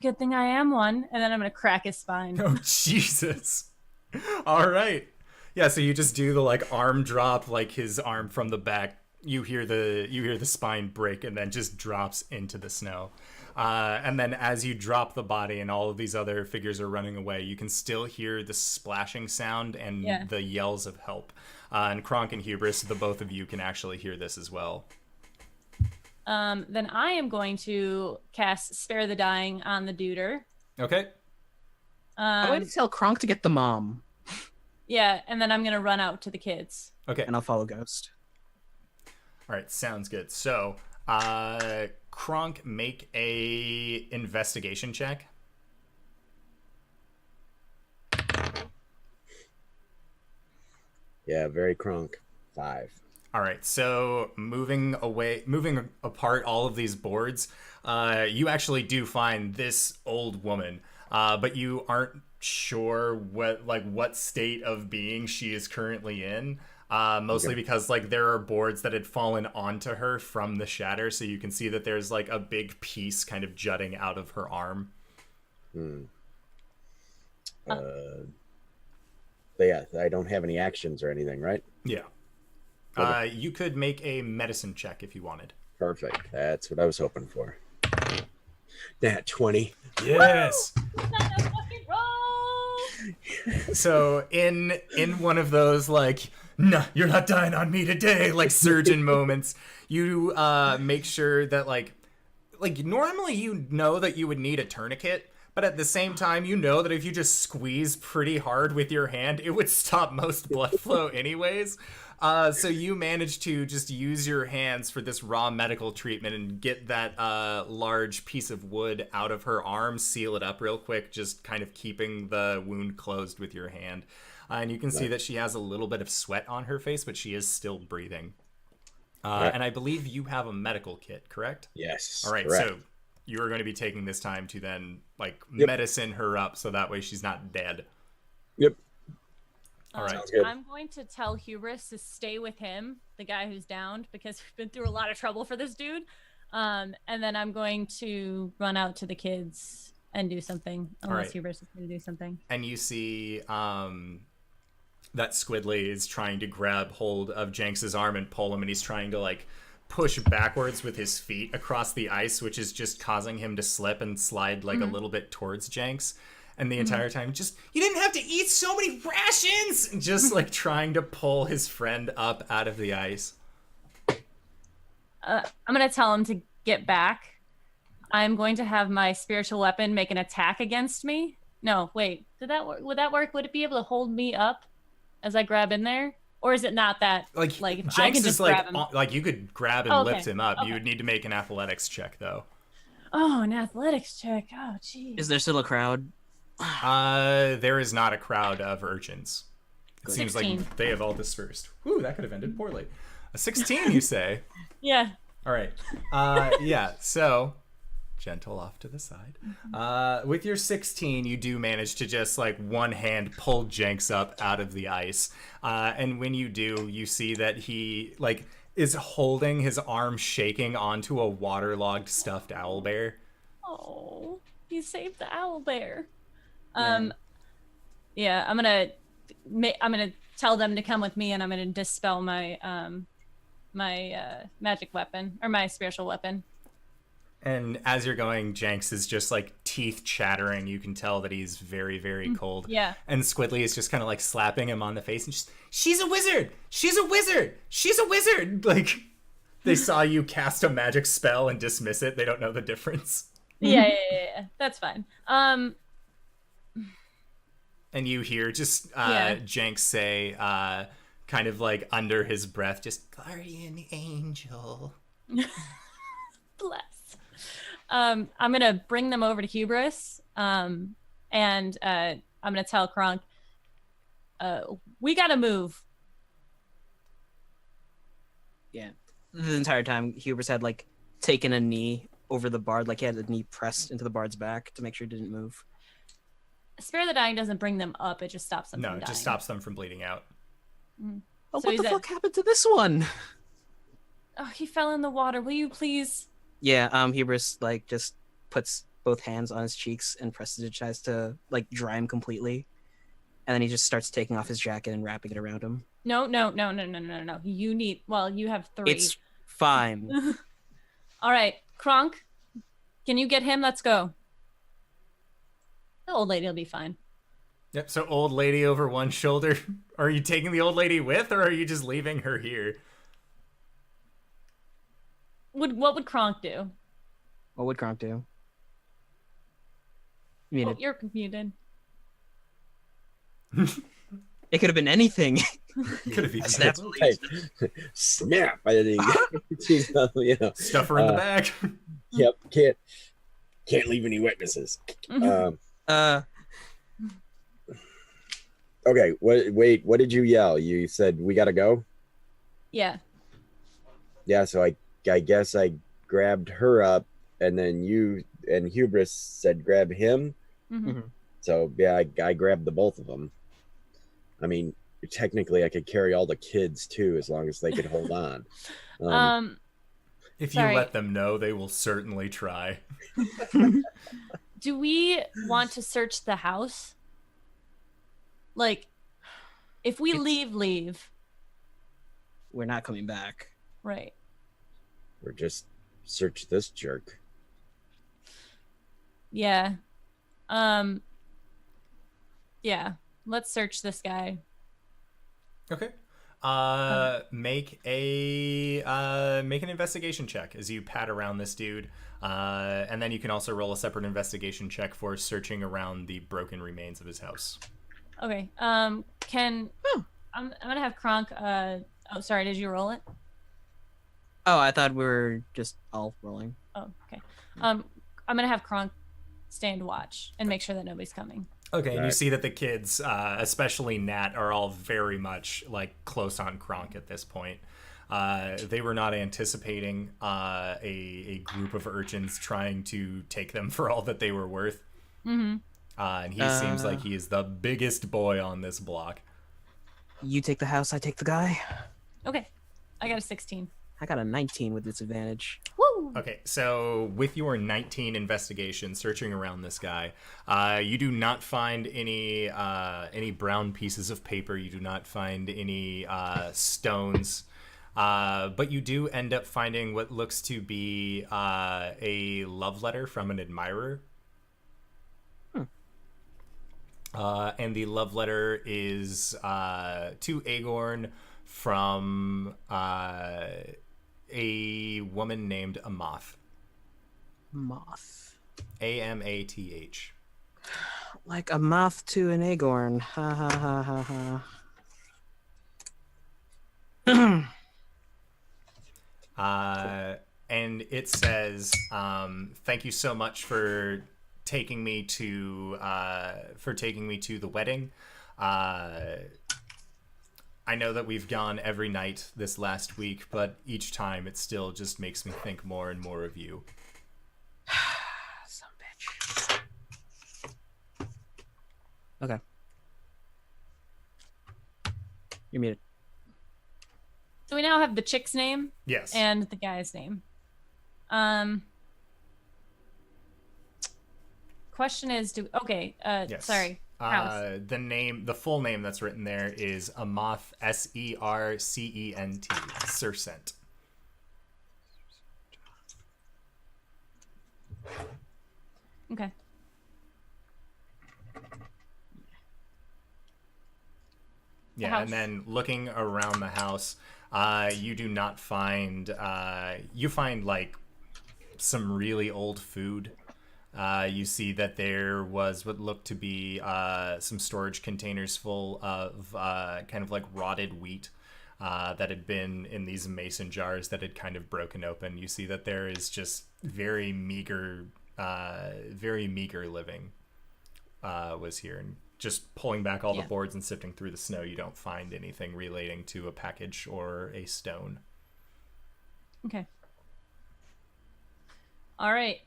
"Good thing I am one," and then I'm gonna crack his spine. Oh Jesus! All right. Yeah. So you just do the arm drop, his arm from the back. You hear the spine break, and then just drops into the snow. And then as you drop the body and all of these other figures are running away, you can still hear the splashing sound and the yells of help. And Kronk and Hubris, the both of you can actually hear this as well. Then I am going to cast Spare the Dying on the duder. Okay. I'm going to tell Kronk to get the mom. Yeah, and then I'm going to run out to the kids. Okay. And I'll follow Ghost. All right, sounds good. So, Kronk, make a investigation check. Yeah, very Kronk. 5. All right, so moving apart all of these boards, you actually do find this old woman, but you aren't sure what state of being she is currently in. Mostly because there are boards that had fallen onto her from the shatter, so you can see that there's a big piece kind of jutting out of her arm. But yeah, I don't have any actions or anything, right? Yeah. You could make a medicine check if you wanted. Perfect. That's what I was hoping for. That 20. Yes. Fucking roll! So in one of those "No, you're not dying on me today," surgeon moments, you make sure that normally you know that you would need a tourniquet, but at the same time you know that if you just squeeze pretty hard with your hand, it would stop most blood flow anyways. So you manage to just use your hands for this raw medical treatment and get that large piece of wood out of her arm, seal it up real quick, just kind of keeping the wound closed with your hand. And you can see that she has a little bit of sweat on her face, but she is still breathing. And I believe you have a medical kit, correct? Yes. All right, correct. so you're going to be taking this time to then medicine her up so that way she's not dead. Yep. All right. Sounds good. I'm going to tell Hubris to stay with him, the guy who's downed, because we've been through a lot of trouble for this dude. And then I'm going to run out to the kids and do something, unless Hubris is going to do something. And you see that Squidly is trying to grab hold of Jenks's arm and pull him, and he's trying to push backwards with his feet across the ice, which is just causing him to slip and slide a little bit towards Jenks. And the entire time, you didn't have to eat so many rations! Just trying to pull his friend up out of the ice. I'm going to tell him to get back. I'm going to have my spiritual weapon make an attack against me. No, wait. Would that work? Would it be able to hold me up as I grab in there? Or is it not that? If Jenks I can just is grab him. you could grab and lift him up. Okay. You would need to make an athletics check, though. Oh, an athletics check. Oh, geez. Is there still a crowd? There is not a crowd of urchins. It seems 16. like they have all dispersed. Whew, that could have ended poorly. A 16, you say? Yeah. All right. Yeah, so gentle off to the side. With your 16, you do manage to just like one hand pull Jenks up out of the ice. And when you do, you see that he like is holding his arm shaking onto a waterlogged stuffed owlbear. Oh, you saved the owl bear. Yeah. Yeah, I'm gonna tell them to come with me, and I'm gonna dispel my magic weapon or my spiritual weapon. And as you're going, Jenks is just like teeth chattering. You can tell that he's very, very cold. Yeah. And Squidly is just kind of like slapping him on the face and just, she's a wizard! She's a wizard! She's a wizard! Like, they saw you cast a magic spell and dismiss it. They don't know the difference. Yeah. That's fine. And you hear just Jenks say, kind of like under his breath, just, guardian angel. Bless. I'm gonna bring them over to Hubris, and I'm gonna tell Kronk, we gotta move. Yeah. The entire time, Hubris had like taken a knee over the bard, like he had the knee pressed into the bard's back to make sure it didn't move. Spare the Dying doesn't bring them up; it just stops them. No, from it dying. just stops them from bleeding out. Oh, So what he's the at- fuck happened to this one? Oh, he fell in the water. Will you please? Yeah, Hubris like just puts both hands on his cheeks and tries to like dry him completely, and then he just starts taking off his jacket and wrapping it around him. No. You need. Well, you have 3. It's fine. All right, Kronk, can you get him? Let's go. The old lady will be fine. Yep, so old lady over one shoulder. Are you taking the old lady with, or are you just leaving her here? What would Kronk do? What would Kronk do? You mean Oh, you're muted. it could have been anything. Could have easily That's Hey, snap! I think you know. stuff her in the bag. Yep, can't leave any witnesses. Okay, what did you yell? You said we gotta go? Yeah. Yeah, so I guess I grabbed her up, and then you and Hubris said grab him. Mm-hmm. So yeah, I grabbed the both of them. I mean, technically I could carry all the kids too, as long as they could hold on. If Sorry. you let them know, they will certainly try. Do we want to search the house? Like, if we leave. We're not coming back. Right. Or just search this jerk. Yeah. Yeah. Let's search this guy. Okay. Make an investigation check as you pat around this dude, and then you can also roll a separate investigation check for searching around the broken remains of his house. Okay. I'm gonna have Kronk. Oh, sorry. Did you roll it? Oh, I thought we were just all rolling. Oh, okay. I'm gonna have Kronk stand watch and make sure that nobody's coming. Okay, and you Right. see that the kids, especially Nat, are all very much like close on Kronk at this point. They were not anticipating a group of urchins trying to take them for all that they were worth. Mm-hmm. And he seems like he is the biggest boy on this block. You take the house, I take the guy. Okay. I got a 16. I got a 19 with disadvantage. Woo! Okay, so with your 19 investigation, searching around this guy, you do not find any brown pieces of paper. You do not find any stones, but you do end up finding what looks to be a love letter from an admirer. And the love letter is to Aegorn from a woman named Amath. Moth. Amath. Like a moth to an acorn. Ha ha ha ha ha. and it says, "Thank you so much for taking me to the wedding. I know that we've gone every night this last week, but each time it still just makes me think more and more of you." Some bitch. Okay. You're muted. So we now have the chick's name Yes. and the guy's name. Question is, Yes. sorry. House. The full name that's written there is Amoth, Sercent. Sercent. Okay. Yeah, and then looking around the house, you do not find, you find like some really old food. You see that there was what looked to be some storage containers full of kind of like rotted wheat that had been in these mason jars that had kind of broken open. You see that there is just very meager living was here. And just pulling back all the boards and sifting through the snow, you don't find anything relating to a package or a stone. Okay. All right.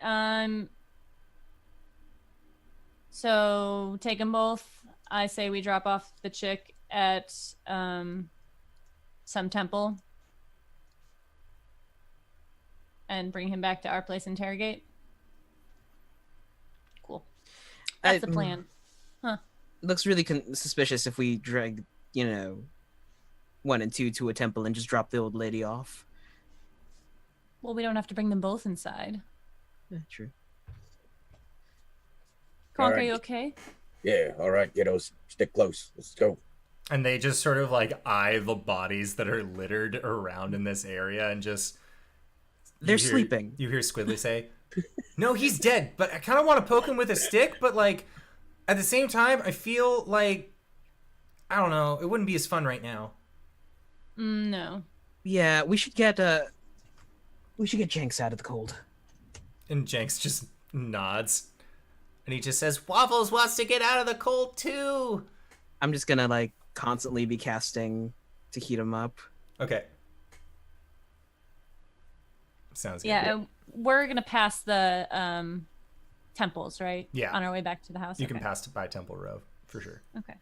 So take them both. I say we drop off the chick at some temple and bring him back to our place and interrogate. Cool. That's the plan. Huh. Looks really suspicious if we drag, 1 and 2 to a temple and just drop the old lady off. Well, we don't have to bring them both inside. Yeah, true. Kronk, All right. are you okay? Yeah, all right, kiddos. Stick close. Let's go. And they just sort of like eye the bodies that are littered around in this area and just... They're sleeping. You hear Squiddly say, "No, he's dead, but I kind of want to poke him with a stick, but like... At the same time, I feel like, I don't know, it wouldn't be as fun right now." No. Yeah, we should get Jenks out of the cold. And Jenks just nods. And he just says, "Waffles wants to get out of the cold too." I'm just gonna like constantly be casting to heat him up. Okay. Sounds good. Yeah, we're gonna pass the temples, right? Yeah. On our way back to the house. You can pass by Temple Row, for sure. Okay.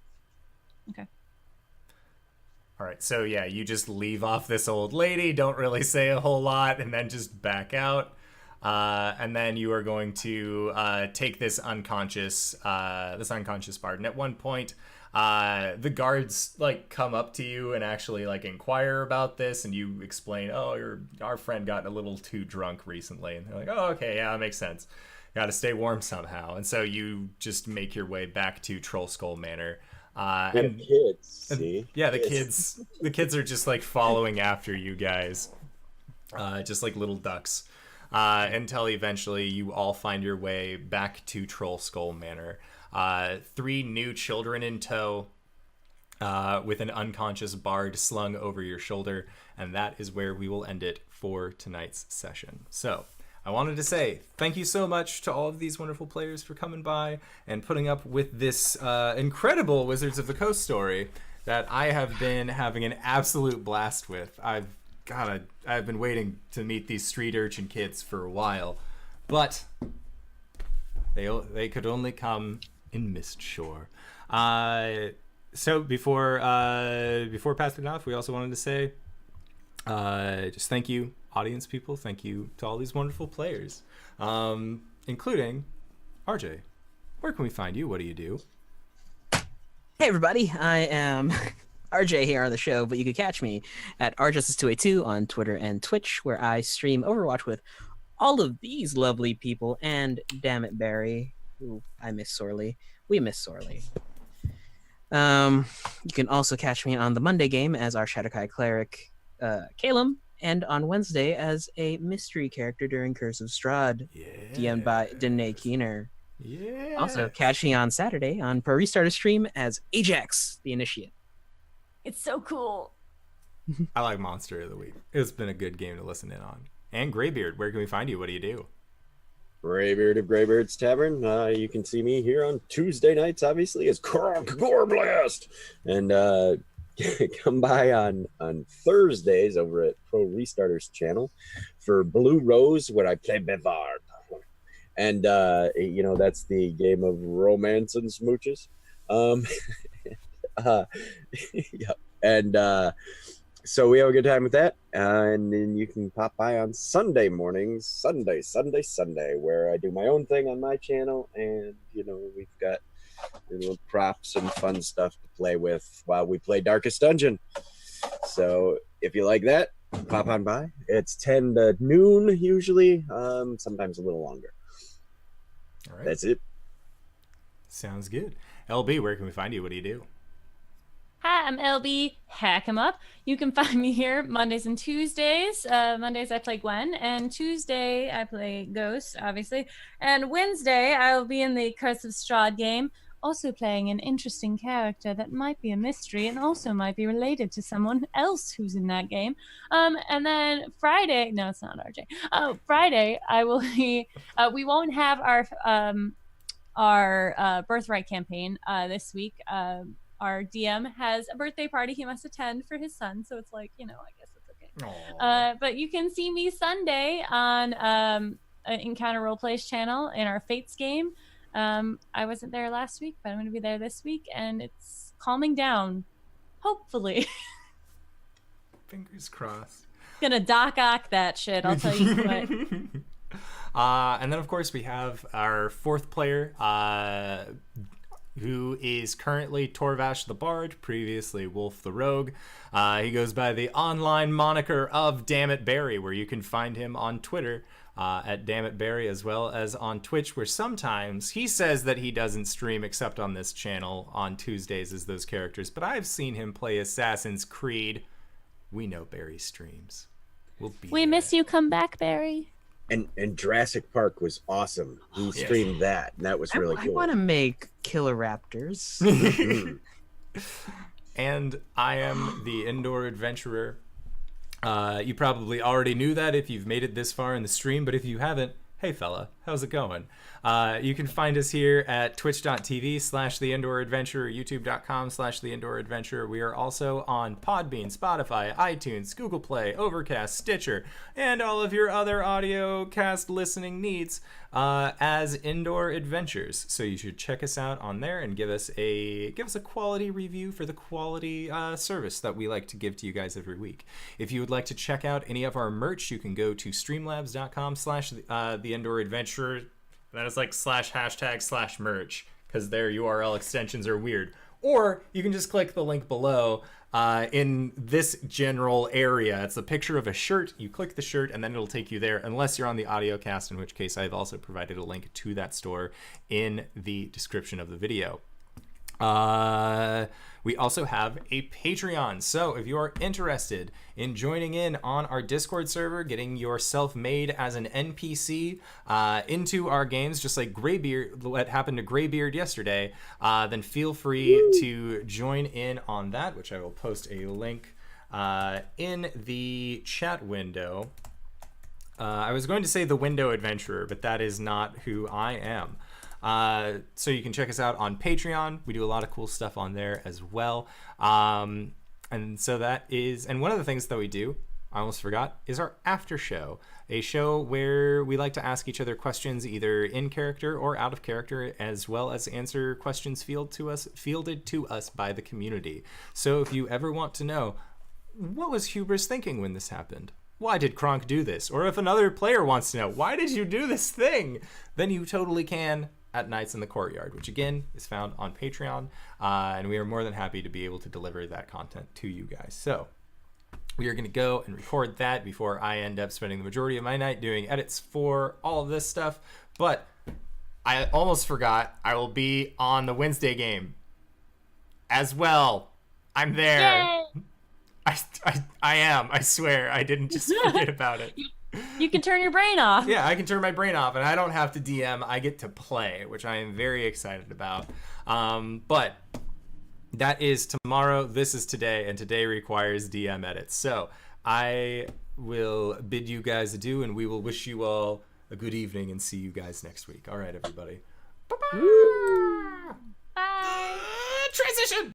All right, so yeah, you just leave off this old lady, don't really say a whole lot, and then just back out. And then you are going to take this unconscious bard. And at one point, the guards like come up to you and actually like inquire about this, and you explain, "Oh, our friend got a little too drunk recently." And they're like, "Oh, okay, yeah, that makes sense. Got to stay warm somehow." And so you just make your way back to Troll Skull Manor. And kids, see? Yeah, the kids are just like following after you guys, just like little ducks, until eventually you all find your way back to Troll Skull Manor. 3 new children in tow, with an unconscious bard slung over your shoulder, and that is where we will end it for tonight's session. So I wanted to say thank you so much to all of these wonderful players for coming by and putting up with this incredible Wizards of the Coast story that I have been having an absolute blast with. I've been waiting to meet these street urchin kids for a while, but they could only come in Mistshore. So before passing it off, we also wanted to say just thank you, audience people. Thank you to all these wonderful players, including RJ. Where can we find you? What do you do? Hey everybody, I am RJ here on the show, but you can catch me at RJustice282 on Twitter and Twitch, where I stream Overwatch with all of these lovely people, and damn it, Barry, who I miss sorely. We miss sorely. You can also catch me on the Monday game as our Shadowkai cleric, Calum, and on Wednesday as a mystery character during Curse of Strahd, DM'd by Danae Keener. Yeah. Also, catch me on Saturday on Pro Restarter stream as Ajax, the Initiate. It's so cool. I like Monster of the Week. It's been a good game to listen in on. And Greybeard, where can we find you? What do you do? Greybeard of Greybeards Tavern. You can see me here on Tuesday nights, obviously, as Kronk Gorblatz. And come by on Thursdays over at Pro Restarters channel for Blue Rose, where I play Bevard. And, that's the game of romance and smooches. Yeah. And so we have a good time with that. And then you can pop by on Sunday mornings, Sunday, where I do my own thing on my channel. And, we've got props and fun stuff to play with while we play Darkest Dungeon. So if you like that, pop on by. It's 10 to noon usually, sometimes a little longer. All right. That's it. Sounds good. LB, where can we find you? What do you do? Hi, I'm LBHackEmUp. You can find me here Mondays and Tuesdays. Mondays I play Gwen, and Tuesday I play Ghost, obviously. And Wednesday I will be in the Curse of Strahd game, also playing an interesting character that might be a mystery and also might be related to someone else who's in that game. And then Friday, no, it's not RJ. Oh, Friday I will be. We won't have our Birthright campaign this week. Our DM has a birthday party he must attend for his son, so it's like, I guess it's okay. But you can see me Sunday on Encounter Roleplay's channel in our Fates game. I wasn't there last week, but I'm going to be there this week, and it's calming down, hopefully. Fingers crossed. Gonna Doc-Ock that shit, I'll tell you what. And then, of course, we have our fourth player, who is currently Torvash the Bard, previously Wolf the Rogue. He goes by the online moniker of Dammit Barry, where you can find him on Twitter at Dammit Barry, as well as on Twitch, where sometimes he says that he doesn't stream except on this channel on Tuesdays as those characters, but I've seen him play Assassin's Creed. We know Barry streams. We miss you. Come back, Barry. And Jurassic Park was awesome. He streamed that, and that was really cool. I want to make Killer Raptors. And I am the Indoor Adventurer. You probably already knew that if you've made it this far in the stream, but if you haven't, hey fella, how's it going? You can find us here at twitch.tv/TheIndoorAdventurer, youtube.com/TheIndoorAdventurer. We are also on Podbean, Spotify, iTunes, Google Play, Overcast, Stitcher, and all of your other audio cast listening needs as Indoor Adventures. So you should check us out on there and give us a quality review for the quality service that we like to give to you guys every week. If you would like to check out any of our merch, you can go to streamlabs.com/TheIndoorAdventurer. That is like /# because their URL extensions are weird. Or you can just click the link below in this general area. It's a picture of a shirt. You click the shirt and then it'll take you there, unless you're on the audio cast, in which case I've also provided a link to that store in the description of the video. We also have a Patreon, so if you are interested in joining in on our Discord server, getting yourself made as an NPC into our games, just like Greybeard, what happened to Greybeard yesterday, then feel free to join in on that, which I will post a link in the chat window. I was going to say the Window Adventurer, but that is not who I am. So you can check us out on Patreon. We do a lot of cool stuff on there as well. And so that is, and one of the things that we do, I almost forgot, is our after show, a show where we like to ask each other questions either in character or out of character, as well as answer questions fielded to us by the community. So if you ever want to know, what was Hubris thinking when this happened? Why did Kronk do this? Or if another player wants to know, why did you do this thing? Then you totally can at Nights in the Courtyard, which again is found on Patreon, and we are more than happy to be able to deliver that content to you guys. So we are going to go and record that before I end up spending the majority of my night doing edits for all of this stuff. But I almost forgot, I will be on the Wednesday game as well. I'm there. Yay! I am, I swear. I didn't just forget about it. You can turn your brain off. Yeah, I can turn my brain off, and I don't have to DM. I get to play, which I am very excited about. But that is tomorrow. This is today, and today requires DM edits. So I will bid you guys adieu, and we will wish you all a good evening and see you guys next week. All right, everybody. Bye-bye. Bye. Transition!